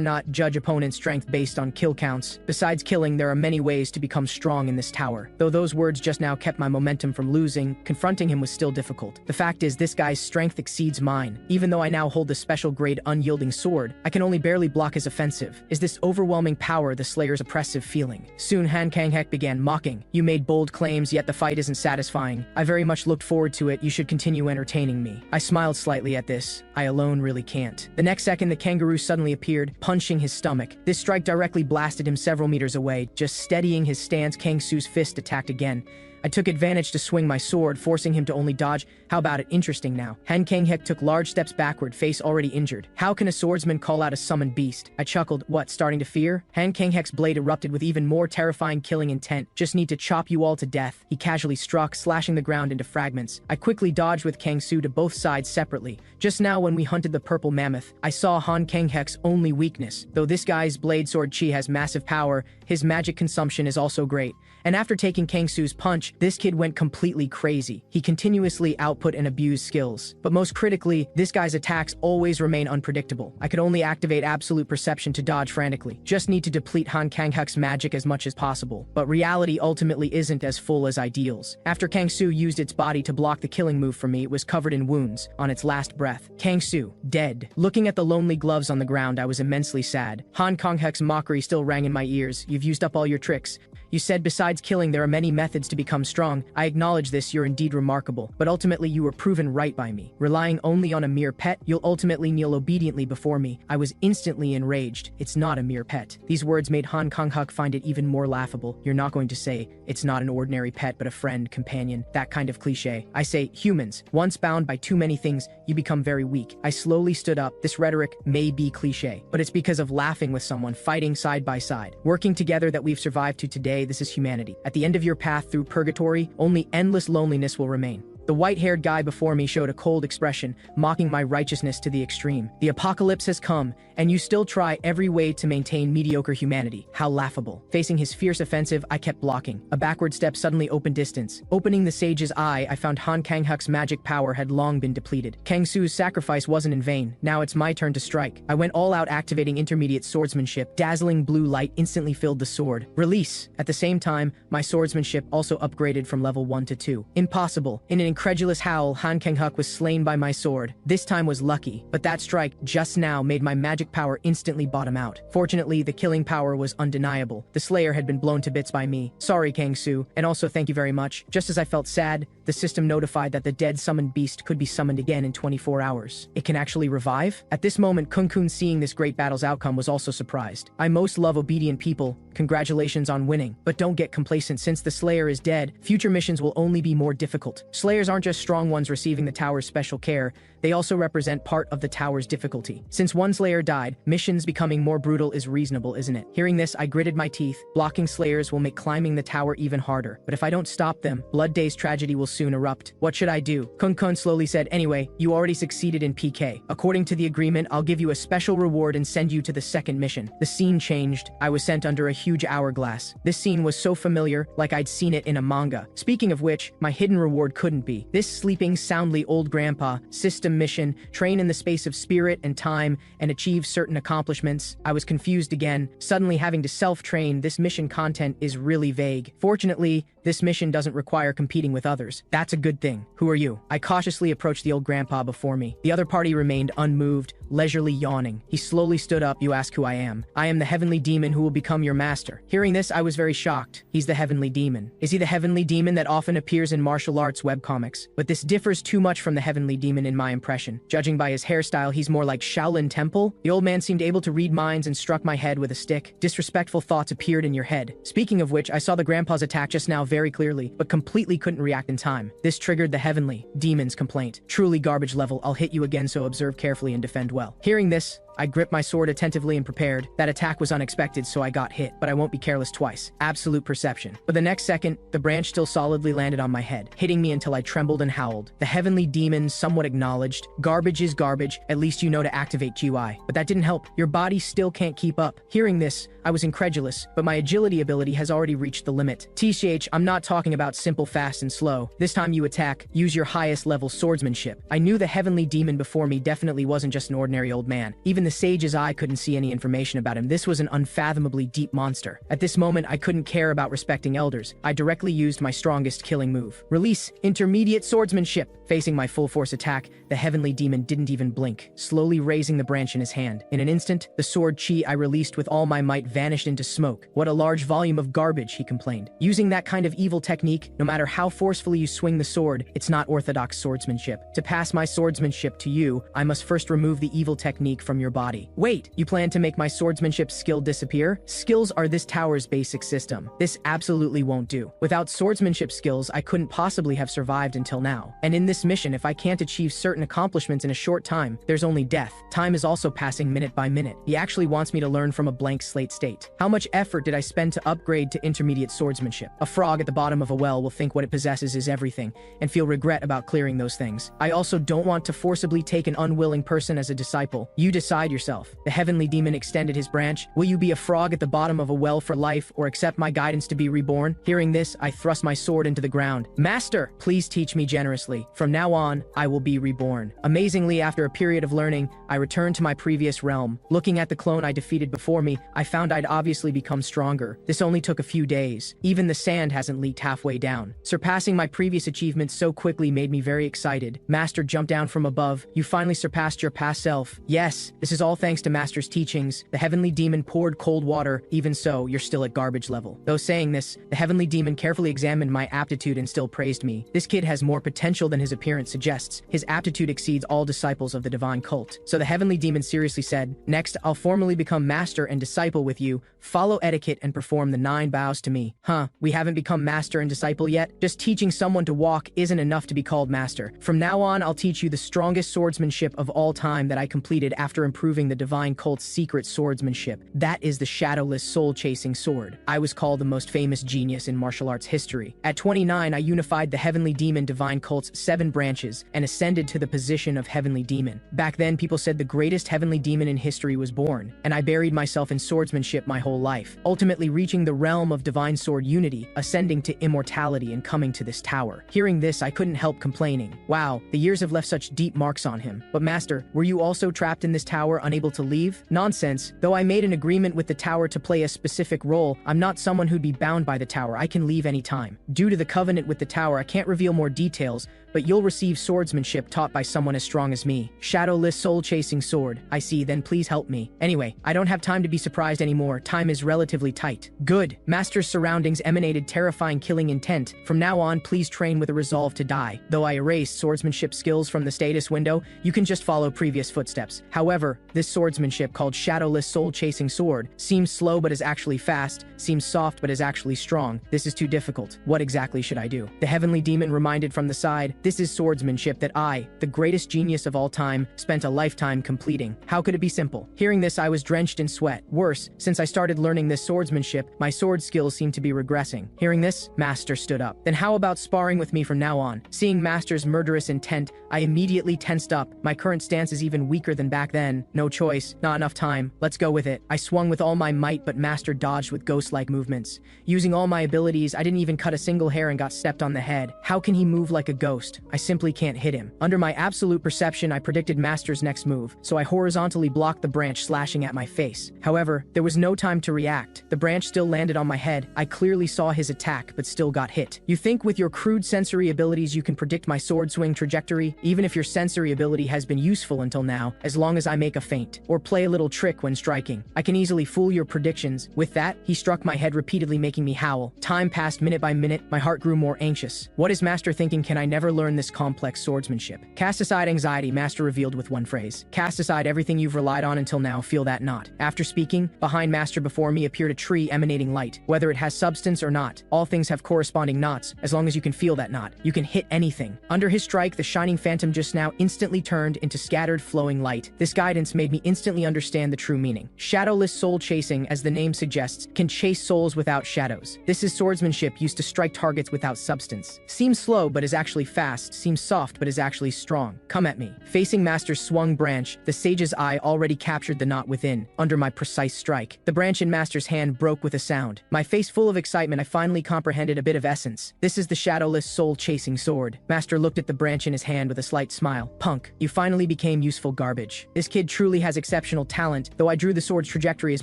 not judge opponent's strength based on kill counts. Besides killing, there are many ways to become strong in this tower. Though those words just now kept my momentum from losing, confronting him was still difficult. The fact is, this guy's strength exceeds mine. Even though I now hold the special grade unyielding sword, I can only barely block his offensive. Is this overwhelming power the Slayer's oppressive feeling? Soon Han Kang-hek began mocking. You made bold claims, yet the fight isn't satisfying. I very much looked forward to it. You should continue entertaining me. I smiled slightly at this. I alone really can't. The next second, the kangaroo suddenly appeared, punching his stomach. This strike directly blasted him several meters away. Just steadying his stance, Kang Su's fist attacked again. I took advantage to swing my sword, forcing him to only dodge. How about it? Interesting now. Han Kang-hek took large steps backward, face already injured. How can a swordsman call out a summoned beast? I chuckled. What, starting to fear? Han Kang-hek's blade erupted with even more terrifying killing intent. Just need to chop you all to death. He casually struck, slashing the ground into fragments. I quickly dodged with Kang Su to both sides separately. Just now when we hunted the purple mammoth, I saw Han Kang-hek's only weakness. Though this guy's blade sword chi has massive power, his magic consumption is also great. And after taking Kang Su's punch, this kid went completely crazy. He continuously output and abused skills. But most critically, this guy's attacks always remain unpredictable. I could only activate absolute perception to dodge frantically. Just need to deplete Han Kang-hek's magic as much as possible. But reality ultimately isn't as full as ideals. After Kang Su used its body to block the killing move for me, it was covered in wounds, on its last breath. Kang Su, dead. Looking at the lonely gloves on the ground, I was immensely sad. Han Kang-hek's mockery still rang in my ears. You've used up all your tricks. You said besides killing there are many methods to become strong. I acknowledge this, you're indeed remarkable. But ultimately you were proven right by me. Relying only on a mere pet, you'll ultimately kneel obediently before me. I was instantly enraged. It's not a mere pet. These words made Han Kang-hek find it even more laughable. You're not going to say, it's not an ordinary pet but a friend, companion, that kind of cliche. I say, humans, once bound by too many things, you become very weak. I slowly stood up. This rhetoric may be cliche, but it's because of laughing with someone, fighting side by side, working together that we've survived to today. This is humanity. At the end of your path through purgatory, only endless loneliness will remain. The white-haired guy before me showed a cold expression, mocking my righteousness to the extreme. The apocalypse has come, and you still try every way to maintain mediocre humanity. How laughable. Facing his fierce offensive, I kept blocking. A backward step suddenly opened distance. Opening the sage's eye, I found Han Kang-hek's magic power had long been depleted. Kang Su's sacrifice wasn't in vain. Now it's my turn to strike. I went all out, activating intermediate swordsmanship. Dazzling blue light instantly filled the sword. Release. At the same time, my swordsmanship also upgraded from level 1 to 2. Impossible. In an incredulous howl, Han Kang-hek was slain by my sword. This time was lucky, but that strike just now made my magic power instantly bottom out. Fortunately, the killing power was undeniable. The Slayer had been blown to bits by me. Sorry, Kang Su, and also thank you very much. Just as I felt sad, the system notified that the dead summoned beast could be summoned again in 24 hours. It can actually revive? At this moment, Kun-kun, seeing this great battle's outcome, was also surprised. I most love obedient people. Congratulations on winning. But don't get complacent. Since the Slayer is dead, future missions will only be more difficult. Slayers aren't just strong ones receiving the tower's special care, they also represent part of the tower's difficulty. Since one Slayer died, missions becoming more brutal is reasonable, isn't it? Hearing this, I gritted my teeth. Blocking Slayers will make climbing the tower even harder. But if I don't stop them, Blood Day's tragedy will soon erupt. What should I do? Kun-kun slowly said, anyway, you already succeeded in PK. According to the agreement, I'll give you a special reward and send you to the second mission. The scene changed. I was sent under a huge hourglass. This scene was so familiar, like I'd seen it in a manga. Speaking of which, my hidden reward couldn't be. This sleeping soundly old grandpa, system system mission, train in the space of spirit and time, and achieve certain accomplishments. I was confused again, suddenly having to self-train. This mission content is really vague. Fortunately, this mission doesn't require competing with others. That's a good thing. Who are you? I cautiously approached the old grandpa before me. The other party remained unmoved, leisurely yawning. He slowly stood up. You ask who I am. I am the heavenly demon who will become your master. Hearing this, I was very shocked. He's the heavenly demon. Is he the heavenly demon that often appears in martial arts webcomics? But this differs too much from the heavenly demon in my impression. Judging by his hairstyle, he's more like Shaolin Temple. The old man seemed able to read minds and struck my head with a stick. Disrespectful thoughts appeared in your head. Speaking of which, I saw the grandpa's attack just now very clearly, but completely couldn't react in time. This triggered the heavenly demon's complaint. Truly garbage level. I'll hit you again, so observe carefully and defend well. Hearing this, I gripped my sword attentively and prepared. That attack was unexpected, so I got hit, but I won't be careless twice. Absolute perception. But the next second, the branch still solidly landed on my head, hitting me until I trembled and howled. The heavenly demon somewhat acknowledged, garbage is garbage, at least you know to activate GUI. But that didn't help. Your body still can't keep up. Hearing this, I was incredulous, but my agility ability has already reached the limit. TCH, I'm not talking about simple fast and slow. This time you attack, use your highest level swordsmanship. I knew the heavenly demon before me definitely wasn't just an ordinary old man. Even the sage's eye couldn't see any information about him. This was an unfathomably deep monster. At this moment, I couldn't care about respecting elders. I directly used my strongest killing move. Release intermediate swordsmanship. Facing my full force attack, the heavenly demon didn't even blink, slowly raising the branch in his hand. In an instant, the sword chi I released with all my might vanished into smoke. What a large volume of garbage, he complained. Using that kind of evil technique, no matter how forcefully you swing the sword, it's not orthodox swordsmanship. To pass my swordsmanship to you, I must first remove the evil technique from your body. Wait, you plan to make my swordsmanship skill disappear? Skills are this tower's basic system. This absolutely won't do. Without swordsmanship skills, I couldn't possibly have survived until now. And in this mission, if I can't achieve certain accomplishments in a short time, there's only death. Time is also passing minute by minute. He actually wants me to learn from a blank slate state. How much effort did I spend to upgrade to intermediate swordsmanship? A frog at the bottom of a well will think what it possesses is everything, and feel regret about clearing those things. I also don't want to forcibly take an unwilling person as a disciple. You decide yourself. The heavenly demon extended his branch. Will you be a frog at the bottom of a well for life, or accept my guidance to be reborn? Hearing this, I thrust my sword into the ground. Master, please teach me generously. From now on, I will be reborn. Amazingly, after a period of learning, I returned to my previous realm. Looking at the clone I defeated before me, I found I'd obviously become stronger. This only took a few days. Even the sand hasn't leaked halfway down. Surpassing my previous achievements so quickly made me very excited. Master jumped down from above. You finally surpassed your past self. Yes, this is all thanks to Master's teachings. The heavenly demon poured cold water. Even so, you're still at garbage level. Though saying this, the heavenly demon carefully examined my aptitude and still praised me. This kid has more potential than his appearance suggests. His aptitude exceeds all disciples of the divine cult. So the heavenly demon seriously said, next, I'll formally become master and disciple with you. Follow etiquette and perform the 9 bows to me. We haven't become master and disciple yet? Just teaching someone to walk isn't enough to be called master. From now on, I'll teach you the strongest swordsmanship of all time that I completed after improving the divine cult's secret swordsmanship. That is the shadowless soul-chasing sword. I was called the most famous genius in martial arts history. At 29, I unified the heavenly demon divine cult's 7 branches and ascended to the position of heavenly demon. Back then, people said the greatest heavenly demon in history was born, and I buried myself in swordsmanship my whole life, ultimately reaching the realm of divine sword unity, ascending to immortality and coming to this tower. Hearing this, I couldn't help complaining. Wow, the years have left such deep marks on him. But master, were you also trapped in this tower, unable to leave? Nonsense. Though I made an agreement with the tower to play a specific role, I'm not someone who'd be bound by the tower. I can leave anytime. Due to the covenant with the tower, I can't reveal more details, but you'll receive swordsmanship taught by someone as strong as me. Shadowless soul-chasing sword. I see, then please help me. Anyway, I don't have time to be surprised anymore. Time is relatively tight. Good. Master's surroundings emanated terrifying killing intent. From now on, please train with a resolve to die. Though I erased swordsmanship skills from the status window, you can just follow previous footsteps. However, this swordsmanship called Shadowless Soul-Chasing Sword seems slow but is actually fast, seems soft but is actually strong. This is too difficult. What exactly should I do? The heavenly demon reminded from the side, this is swordsmanship that I, the greatest genius of all time, spent a lifetime completing. How could it be simple? Hearing this, I was drenched in sweat. Worse, since I started learning this swordsmanship, my sword skills seemed to be regressing. Hearing this, Master stood up. Then how about sparring with me from now on? Seeing Master's murderous intent, I immediately tensed up. My current stance is even weaker than back then. No choice, not enough time. Let's go with it. I swung with all my might, but Master dodged with ghost-like movements. Using all my abilities, I didn't even cut a single hair and got stepped on the head. How can he move like a ghost? most. I simply can't hit him. Under my absolute perception, I predicted Master's next move, so I horizontally blocked the branch slashing at my face. However, there was no time to react. The branch still landed on my head. I clearly saw his attack, but still got hit. You think with your crude sensory abilities you can predict my sword swing trajectory? Even if your sensory ability has been useful until now, as long as I make a feint, or play a little trick when striking, I can easily fool your predictions. With that, he struck my head repeatedly, making me howl. Time passed minute by minute. My heart grew more anxious. What is Master thinking? Can I never learn this complex swordsmanship? Cast aside anxiety, Master revealed with one phrase. Cast aside everything you've relied on until now, feel that knot. After speaking, behind Master before me appeared a tree emanating light. Whether it has substance or not, all things have corresponding knots. As long as you can feel that knot, you can hit anything. Under his strike, the shining phantom just now instantly turned into scattered flowing light. This guidance made me instantly understand the true meaning. Shadowless soul chasing, as the name suggests, can chase souls without shadows. This is swordsmanship used to strike targets without substance. Seems slow but is actually fast, seems soft but is actually strong. Come at me. Facing Master's swung branch, the sage's eye already captured the knot within, under my precise strike. The branch in Master's hand broke with a sound. My face full of excitement, I finally comprehended a bit of essence. This is the shadowless soul-chasing sword. Master looked at the branch in his hand with a slight smile. Punk, you finally became useful garbage. This kid truly has exceptional talent. Though I drew the sword's trajectory as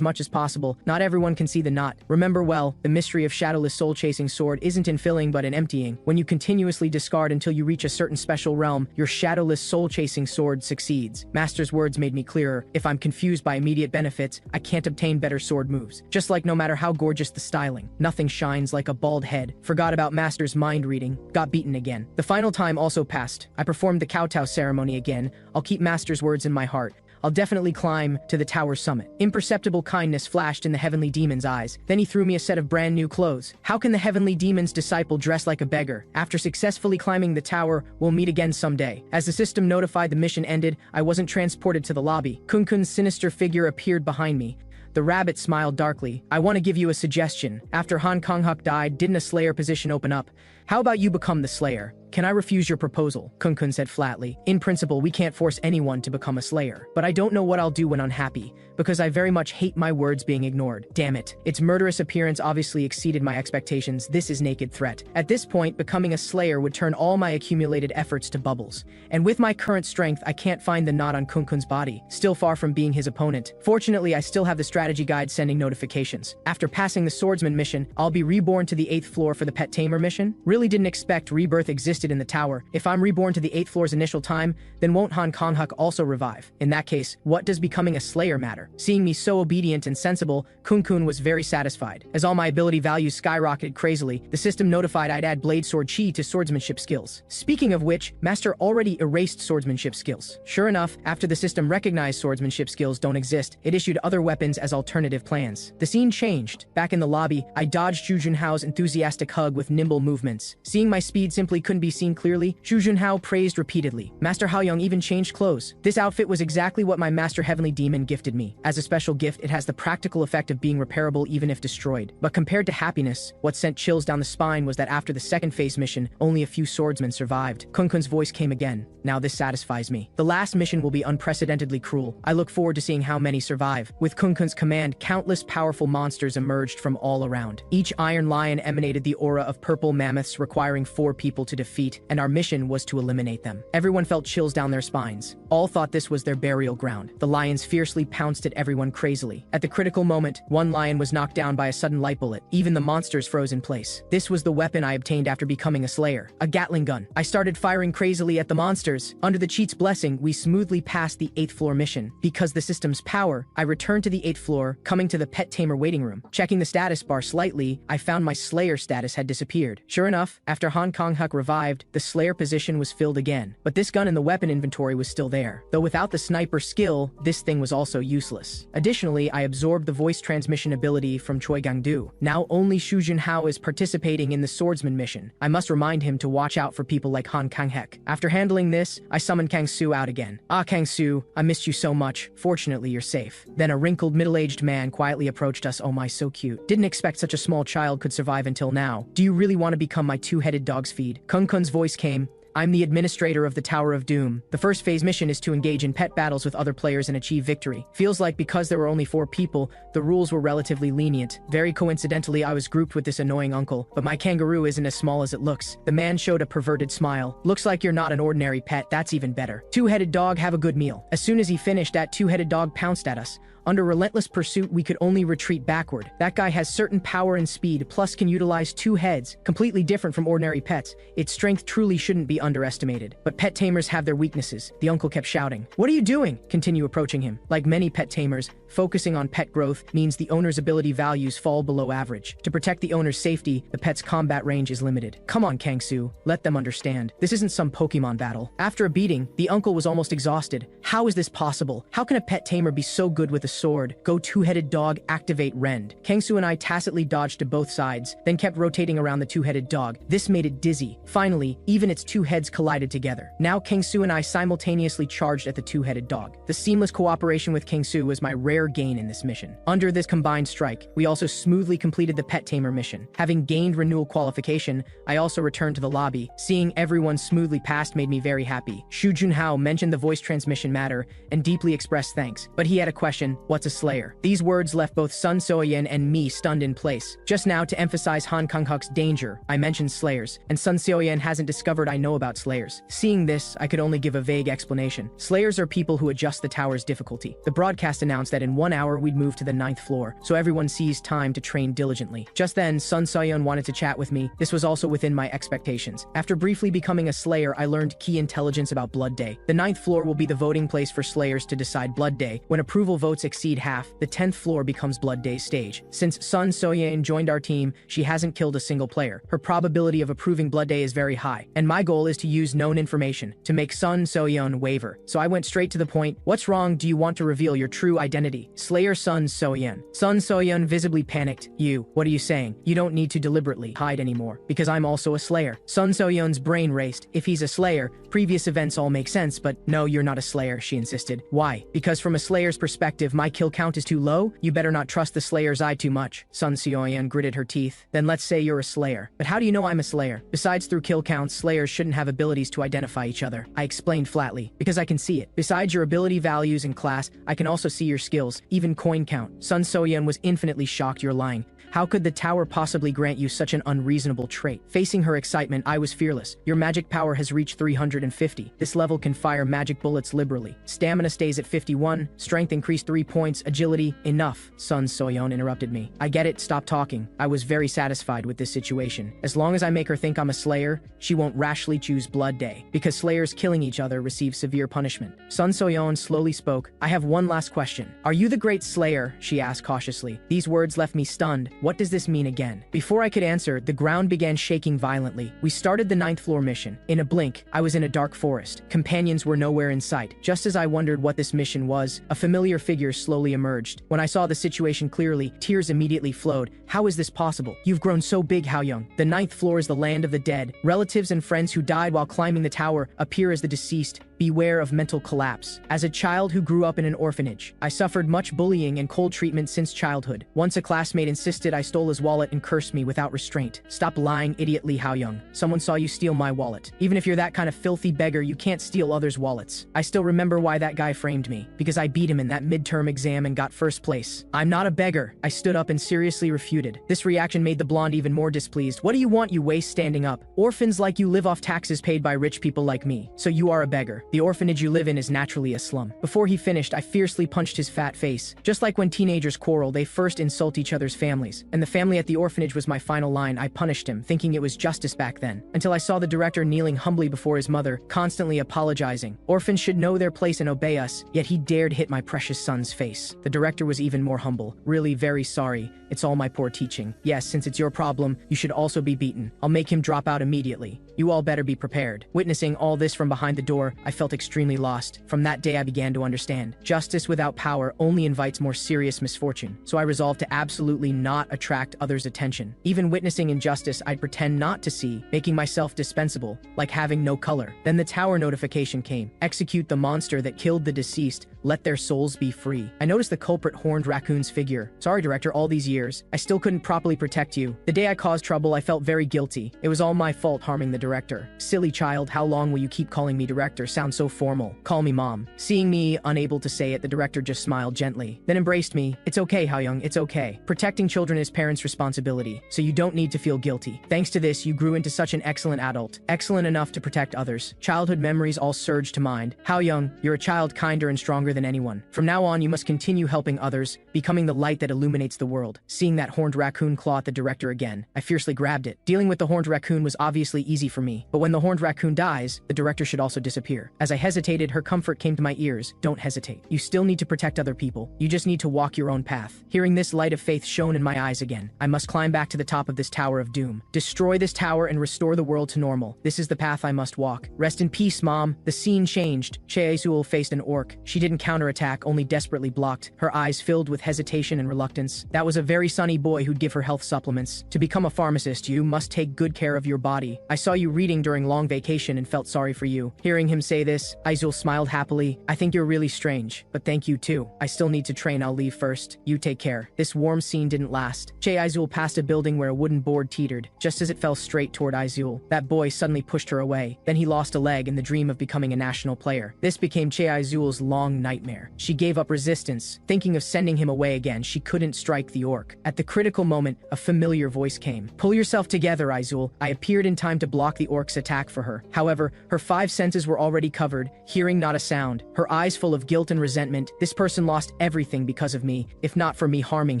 much as possible, not everyone can see the knot. Remember well, the mystery of shadowless soul-chasing sword isn't in filling but in emptying. When you continuously discard until you reach a certain special realm, your shadowless soul-chasing sword succeeds. Master's words made me clearer. If I'm confused by immediate benefits, I can't obtain better sword moves. Just like no matter how gorgeous the styling, nothing shines like a bald head. Forgot about Master's mind reading. Got beaten again. The final time also passed. I performed the kowtow ceremony again. I'll keep Master's words in my heart. I'll definitely climb to the tower's summit. Imperceptible kindness flashed in the heavenly demon's eyes. Then he threw me a set of brand new clothes. How can the heavenly demon's disciple dress like a beggar? After successfully climbing the tower, we'll meet again someday. As the system notified the mission ended, I wasn't transported to the lobby. Kunkun's sinister figure appeared behind me. The rabbit smiled darkly. I want to give you a suggestion. After Han Konghuk died, didn't a slayer position open up? How about you become the slayer? Can I refuse your proposal? Kunkun said flatly. In principle, we can't force anyone to become a slayer. But I don't know what I'll do when unhappy, because I very much hate my words being ignored. Damn it. Its murderous appearance obviously exceeded my expectations. This is naked threat. At this point, becoming a slayer would turn all my accumulated efforts to bubbles. And with my current strength, I can't find the knot on Kunkun's body, still far from being his opponent. Fortunately, I still have the strategy guide sending notifications. After passing the swordsman mission, I'll be reborn to the 8th floor for the pet tamer mission. Really didn't expect rebirth existed in the tower. If I'm reborn to the 8th floor's initial time, then won't Han Konghuk also revive? In that case, what does becoming a slayer matter? Seeing me so obedient and sensible, Kunkun was very satisfied. As all my ability values skyrocketed crazily, the system notified I'd add blade sword chi to swordsmanship skills. Speaking of which, Master already erased swordsmanship skills. Sure enough, after the system recognized swordsmanship skills don't exist, it issued other weapons as alternative plans. The scene changed. Back in the lobby, I dodged Zhu Junhao's enthusiastic hug with nimble movements. Seeing my speed simply couldn't be seen clearly, Zhu Junhao praised repeatedly. Master Haoyong even changed clothes. This outfit was exactly what my Master Heavenly Demon gifted me. As a special gift, it has the practical effect of being repairable even if destroyed. But compared to happiness, what sent chills down the spine was that after the second phase mission, only a few swordsmen survived. Kunkun's voice came again. Now this satisfies me. The last mission will be unprecedentedly cruel. I look forward to seeing how many survive. With Kunkun's command, countless powerful monsters emerged from all around. Each iron lion emanated the aura of purple mammoths requiring 4 people to defeat, and our mission was to eliminate them. Everyone felt chills down their spines. All thought this was their burial ground. The lions fiercely pounced at everyone crazily. At the critical moment, one lion was knocked down by a sudden light bullet. Even the monsters froze in place. This was the weapon I obtained after becoming a slayer. A Gatling gun. I started firing crazily at the monsters. Under the cheat's blessing, we smoothly passed the 8th floor mission. Because the system's power, I returned to the 8th floor, coming to the pet tamer waiting room. Checking the status bar slightly, I found my slayer status had disappeared. Sure enough, after Han Konghuk revived, the slayer position was filled again. But this gun in the weapon inventory was still there. Though without the sniper skill, this thing was also useless. Additionally, I absorbed the voice transmission ability from Choi Gangdu. Now only Xu Junhao is participating in the swordsman mission. I must remind him to watch out for people like Han Kanghek. After handling this, I summoned Kang Su out again. Ah, Kang Su, I missed you so much. Fortunately, you're safe. Then a wrinkled middle-aged man quietly approached us. Oh my, so cute. Didn't expect such a small child could survive until now. Do you really want to become my two-headed dog's feed? Kung Kun's voice came. I'm the administrator of the Tower of Doom. The first phase mission is to engage in pet battles with other players and achieve victory. Feels like because there were only 4 people, the rules were relatively lenient. Very coincidentally, I was grouped with this annoying uncle, but my kangaroo isn't as small as it looks. The man showed a perverted smile. Looks like you're not an ordinary pet, that's even better. Two-headed dog, have a good meal. As soon as he finished, that two-headed dog pounced at us. Under relentless pursuit, we could only retreat backward. That guy has certain power and speed, plus can utilize 2 heads, completely different from ordinary pets. Its strength truly shouldn't be underestimated. But pet tamers have their weaknesses. The uncle kept shouting. What are you doing? Continue approaching him. Like many pet tamers, focusing on pet growth means the owner's ability values fall below average. To protect the owner's safety, the pet's combat range is limited. Come on, Kangsu, let them understand. This isn't some Pokemon battle. After a beating, the uncle was almost exhausted. How is this possible? How can a pet tamer be so good with a sword? Go two-headed dog, activate rend. Kangsu and I tacitly dodged to both sides, then kept rotating around the two-headed dog. This made it dizzy. Finally, even its 2 heads collided together. Now Kangsu and I simultaneously charged at the two-headed dog. The seamless cooperation with Kangsu was my rare gain in this mission. Under this combined strike, we also smoothly completed the pet tamer mission. Having gained renewal qualification, I also returned to the lobby. Seeing everyone smoothly passed made me very happy. Shu Junhao mentioned the voice transmission matter and deeply expressed thanks, but he had a question: what's a slayer? These words left both Sun Soyen and me stunned in place. Just now, to emphasize Han Kangkuk's danger, I mentioned slayers, and Sun Soyen hasn't discovered I know about slayers. Seeing this, I could only give a vague explanation. Slayers are people who adjust the tower's difficulty. The broadcast announced that in 1 hour we'd move to the 9th floor, so everyone seized time to train diligently. Just then, Sun Soyen wanted to chat with me. This was also within my expectations. After briefly becoming a slayer, I learned key intelligence about Blood Day. The 9th floor will be the voting place for slayers to decide Blood Day. When approval votes exceed half, the 10th floor becomes Blood Day's stage. Since Sun Soyen joined our team, she hasn't killed a single player. Her probability of approving Blood Day is very high, and my goal is to use known information to make Sun Soyen waver. So I went straight to the point. What's wrong? Do you want to reveal your true identity? Slayer Sun Soyen. Sun Soyen visibly panicked. What are you saying? You don't need to deliberately hide anymore, because I'm also a slayer. Sun Soyen's brain raced. If he's a slayer, previous events all make sense, but no, you're not a slayer, she insisted. Why? Because from a slayer's perspective, my kill count is too low? You better not trust the slayer's eye too much. Sun Soyen gritted her teeth. Then let's say you're a slayer. But how do you know I'm a slayer? Besides, through kill counts, slayers shouldn't have abilities to identify each other. I explained flatly. Because I can see it. Besides your ability values and class, I can also see your skills, even coin count. Sun Soyen was infinitely shocked. You're lying. How could the tower possibly grant you such an unreasonable trait? Facing her excitement, I was fearless. Your magic power has reached 350. This level can fire magic bullets liberally. Stamina stays at 51. Strength increased 3 points. Agility, enough. Sun Soyeon interrupted me. I get it, stop talking. I was very satisfied with this situation. As long as I make her think I'm a slayer, she won't rashly choose Blood Day. Because slayers killing each other receive severe punishment. Sun Soyeon slowly spoke. I have one last question. Are you the great slayer? She asked cautiously. These words left me stunned. What does this mean again? Before I could answer, the ground began shaking violently. We started the 9th floor mission. In a blink, I was in a dark forest. Companions were nowhere in sight. Just as I wondered what this mission was, a familiar figure slowly emerged. When I saw the situation clearly, tears immediately flowed. How is this possible? You've grown so big, Hao Young. The 9th floor is the land of the dead. Relatives and friends who died while climbing the tower appear as the deceased. Beware of mental collapse. As a child who grew up in an orphanage, I suffered much bullying and cold treatment since childhood. Once a classmate insisted I stole his wallet and cursed me without restraint. Stop lying, idiot Li Haoyoung. Someone saw you steal my wallet. Even if you're that kind of filthy beggar, you can't steal others' wallets. I still remember why that guy framed me. Because I beat him in that midterm exam and got first place. I'm not a beggar. I stood up and seriously refuted. This reaction made the blonde even more displeased. What do you want, you waste, standing up? Orphans like you live off taxes paid by rich people like me. So you are a beggar. The orphanage you live in is naturally a slum. Before he finished, I fiercely punched his fat face. Just like when teenagers quarrel, they first insult each other's families. And the family at the orphanage was my final line. I punished him, thinking it was justice back then. Until I saw the director kneeling humbly before his mother, constantly apologizing. Orphans should know their place and obey us, yet he dared hit my precious son's face. The director was even more humble. Really very sorry. It's all my poor teaching. Yes, since it's your problem, you should also be beaten. I'll make him drop out immediately. You all better be prepared. Witnessing all this from behind the door, I felt extremely lost. From that day I began to understand. Justice without power only invites more serious misfortune. So I resolved to absolutely not attract others' attention. Even witnessing injustice, I'd pretend not to see, making myself dispensable, like having no color. Then the tower notification came. Execute the monster that killed the deceased. Let their souls be free. I noticed the culprit horned raccoon's figure. Sorry, director, all these years, I still couldn't properly protect you. The day I caused trouble, I felt very guilty. It was all my fault harming the director. director. Silly child, how long will you keep calling me director? Sounds so formal. Call me mom. Seeing me unable to say it, the director just smiled gently, then embraced me. It's okay, Haoyoung, it's okay. Protecting children is parents' responsibility, so you don't need to feel guilty. Thanks to this, you grew into such an excellent adult, excellent enough to protect others. Childhood memories all surged to mind. Haoyoung, you're a child kinder and stronger than anyone. From now on, you must continue helping others, becoming the light that illuminates the world. Seeing that horned raccoon claw at the director again, I fiercely grabbed it. Dealing with the horned raccoon was obviously easy for me, but when the horned raccoon dies, the director should also disappear. As I hesitated, her comfort came to my ears. Don't hesitate. You still need to protect other people. You just need to walk your own path. Hearing this, light of faith shone in my eyes again. I must climb back to the top of this tower of doom. Destroy this tower and restore the world to normal. This is the path I must walk. Rest in peace, Mom. The scene changed. Cheazul faced an orc. She didn't counterattack, only desperately blocked, her eyes filled with hesitation and reluctance. That was a very sunny boy who'd give her health supplements. To become a pharmacist, you must take good care of your body. I saw you reading during long vacation and felt sorry for you. Hearing him say this, Izul smiled happily. I think you're really strange, but thank you too. I still need to train. I'll leave first. You take care. This warm scene didn't last. Izul passed a building where a wooden board teetered. Just as it fell straight toward Izul, that boy suddenly pushed her away. Then he lost a leg in the dream of becoming a national player. This became Izul's long nightmare. She gave up resistance. Thinking of sending him away again, she couldn't strike the orc. At the critical moment, a familiar voice came. Pull yourself together, Izul. I appeared in time to block the orc's attack for her. However, her 5 senses were already covered, hearing not a sound. Her eyes full of guilt and resentment. This person lost everything because of me. If not for me harming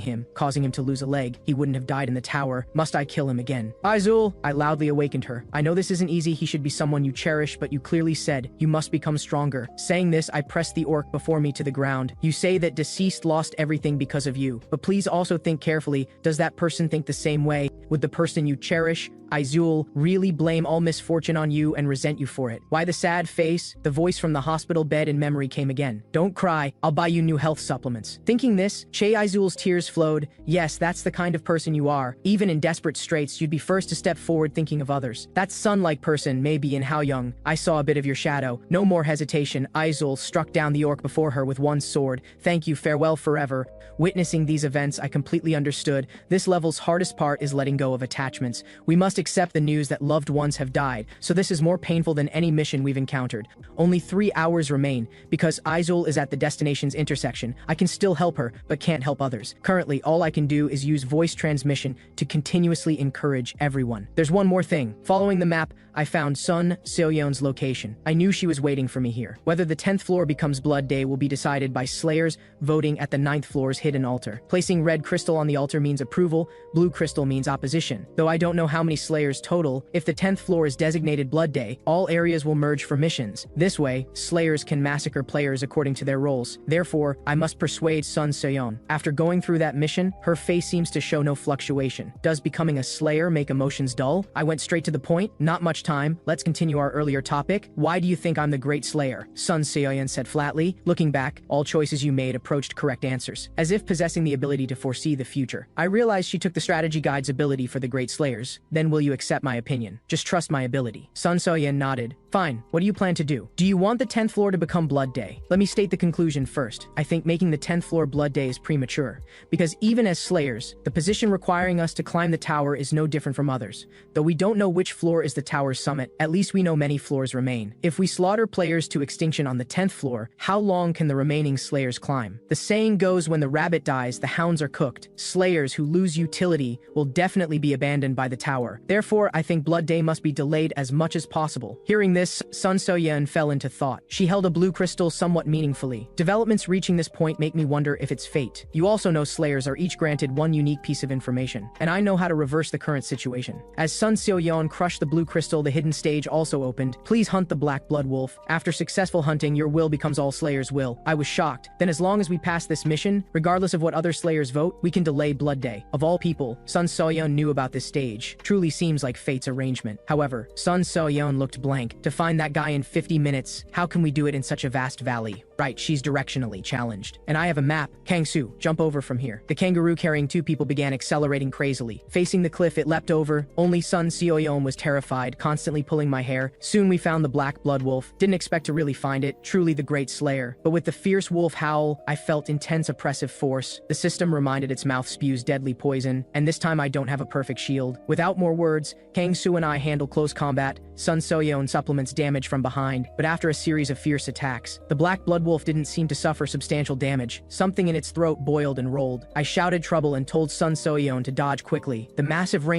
him, causing him to lose a leg, he wouldn't have died in the tower. Must I kill him again? Izul! I loudly awakened her. I know this isn't easy. He should be someone you cherish, but you clearly said you must become stronger. Saying this, I pressed the orc before me to the ground. You say that deceased lost everything because of you, but please also think carefully. Does that person think the same way? Would the person you cherish, Izul, really blame all misfortune on you and resent you for it? Why the sad face? The voice from the hospital bed in memory came again. Don't cry, I'll buy you new health supplements. Thinking this, Izul's tears flowed. Yes, that's the kind of person you are. Even in desperate straits, you'd be first to step forward thinking of others. That sun-like person may be in Haoyoung. I saw a bit of your shadow. No more hesitation. Izul struck down the orc before her with one sword. Thank you, farewell forever. Witnessing these events, I completely understood. This level's hardest part is letting go of attachments. We must accept the news that loved ones have died, so this is more painful than any mission we've encountered. Only 3 hours remain. Because Izul is at the destination's intersection, I can still help her, but can't help others. Currently, all I can do is use voice transmission to continuously encourage everyone. There's one more thing. Following the map, I found Sun Seoyeon's location. I knew she was waiting for me here. Whether the 10th floor becomes Blood Day will be decided by Slayers voting at the 9th floor's hidden altar. Placing red crystal on the altar means approval, blue crystal means opposition. Though I don't know how many Slayers total, if the 10th floor is designated Blood Day, all areas will merge for missions. This way, Slayers can massacre players according to their roles. Therefore, I must persuade Sun Seoyeon. After going through that mission, her face seems to show no fluctuation. Does becoming a Slayer make emotions dull? I went straight to the point. Not much time. Let's continue our earlier topic. Why do you think I'm the great Slayer? Sun Seoyeon said flatly. Looking back, all choices you made approached correct answers, as if possessing the ability to foresee the future. I realized she took the strategy guide's ability for the great Slayers. Then will you accept my opinion? Just trust my ability. Sun Seoyeon nodded. Fine. What do you plan to do? Do you want the 10th floor to become Blood Day? Let me state the conclusion first. I think making the 10th floor Blood Day is premature, because even as Slayers, the position requiring us to climb the tower is no different from others. Though we don't know which floor is the tower's summit, at least we know many floors remain. If we slaughter players to extinction on the 10th floor, how long can the remaining Slayers climb? The saying goes, when the rabbit dies, the hounds are cooked. Slayers who lose utility will definitely be abandoned by the tower. Therefore, I think Blood Day must be delayed as much as possible. Hearing this, Sun Seoyeon fell into thought. She held a blue crystal somewhat meaningfully. Developments reaching this point make me wonder if it's fate. You also know Slayers are each granted one unique piece of information, and I know how to reverse the current situation. As Sun Seoyeon crushed the blue crystal, the hidden stage also opened. Please hunt the black blood wolf. After successful hunting, your will becomes all Slayers' will. I was shocked. Then as long as we pass this mission, regardless of what other Slayers vote, we can delay Blood Day. Of all people, Sun Seoyeon knew about this stage. Truly seems like fate's arrangement. However, Sun Seoyeon looked blank. To find that guy in 50 minutes, how can we do it in such a vast valley? Right, she's directionally challenged. And I have a map. Kang-soo, jump over from here. The kangaroo carrying two people began accelerating crazily. Facing the cliff, it leapt over. Only Sun Seoyeon was terrified, constantly pulling my hair. Soon we found the black blood wolf. Didn't expect to really find it. Truly the great slayer. But with the fierce wolf howl, I felt intense oppressive force. The system reminded its mouth spews deadly poison. And this time I don't have a perfect shield. Without more words, Kang-soo and I handle close combat. Sun Seoyeon supplements damage from behind. But after a series of fierce attacks, the black blood wolf didn't seem to suffer substantial damage. Something in its throat boiled and rolled. I shouted trouble and told Sun Seoyeon to dodge quickly. The massive range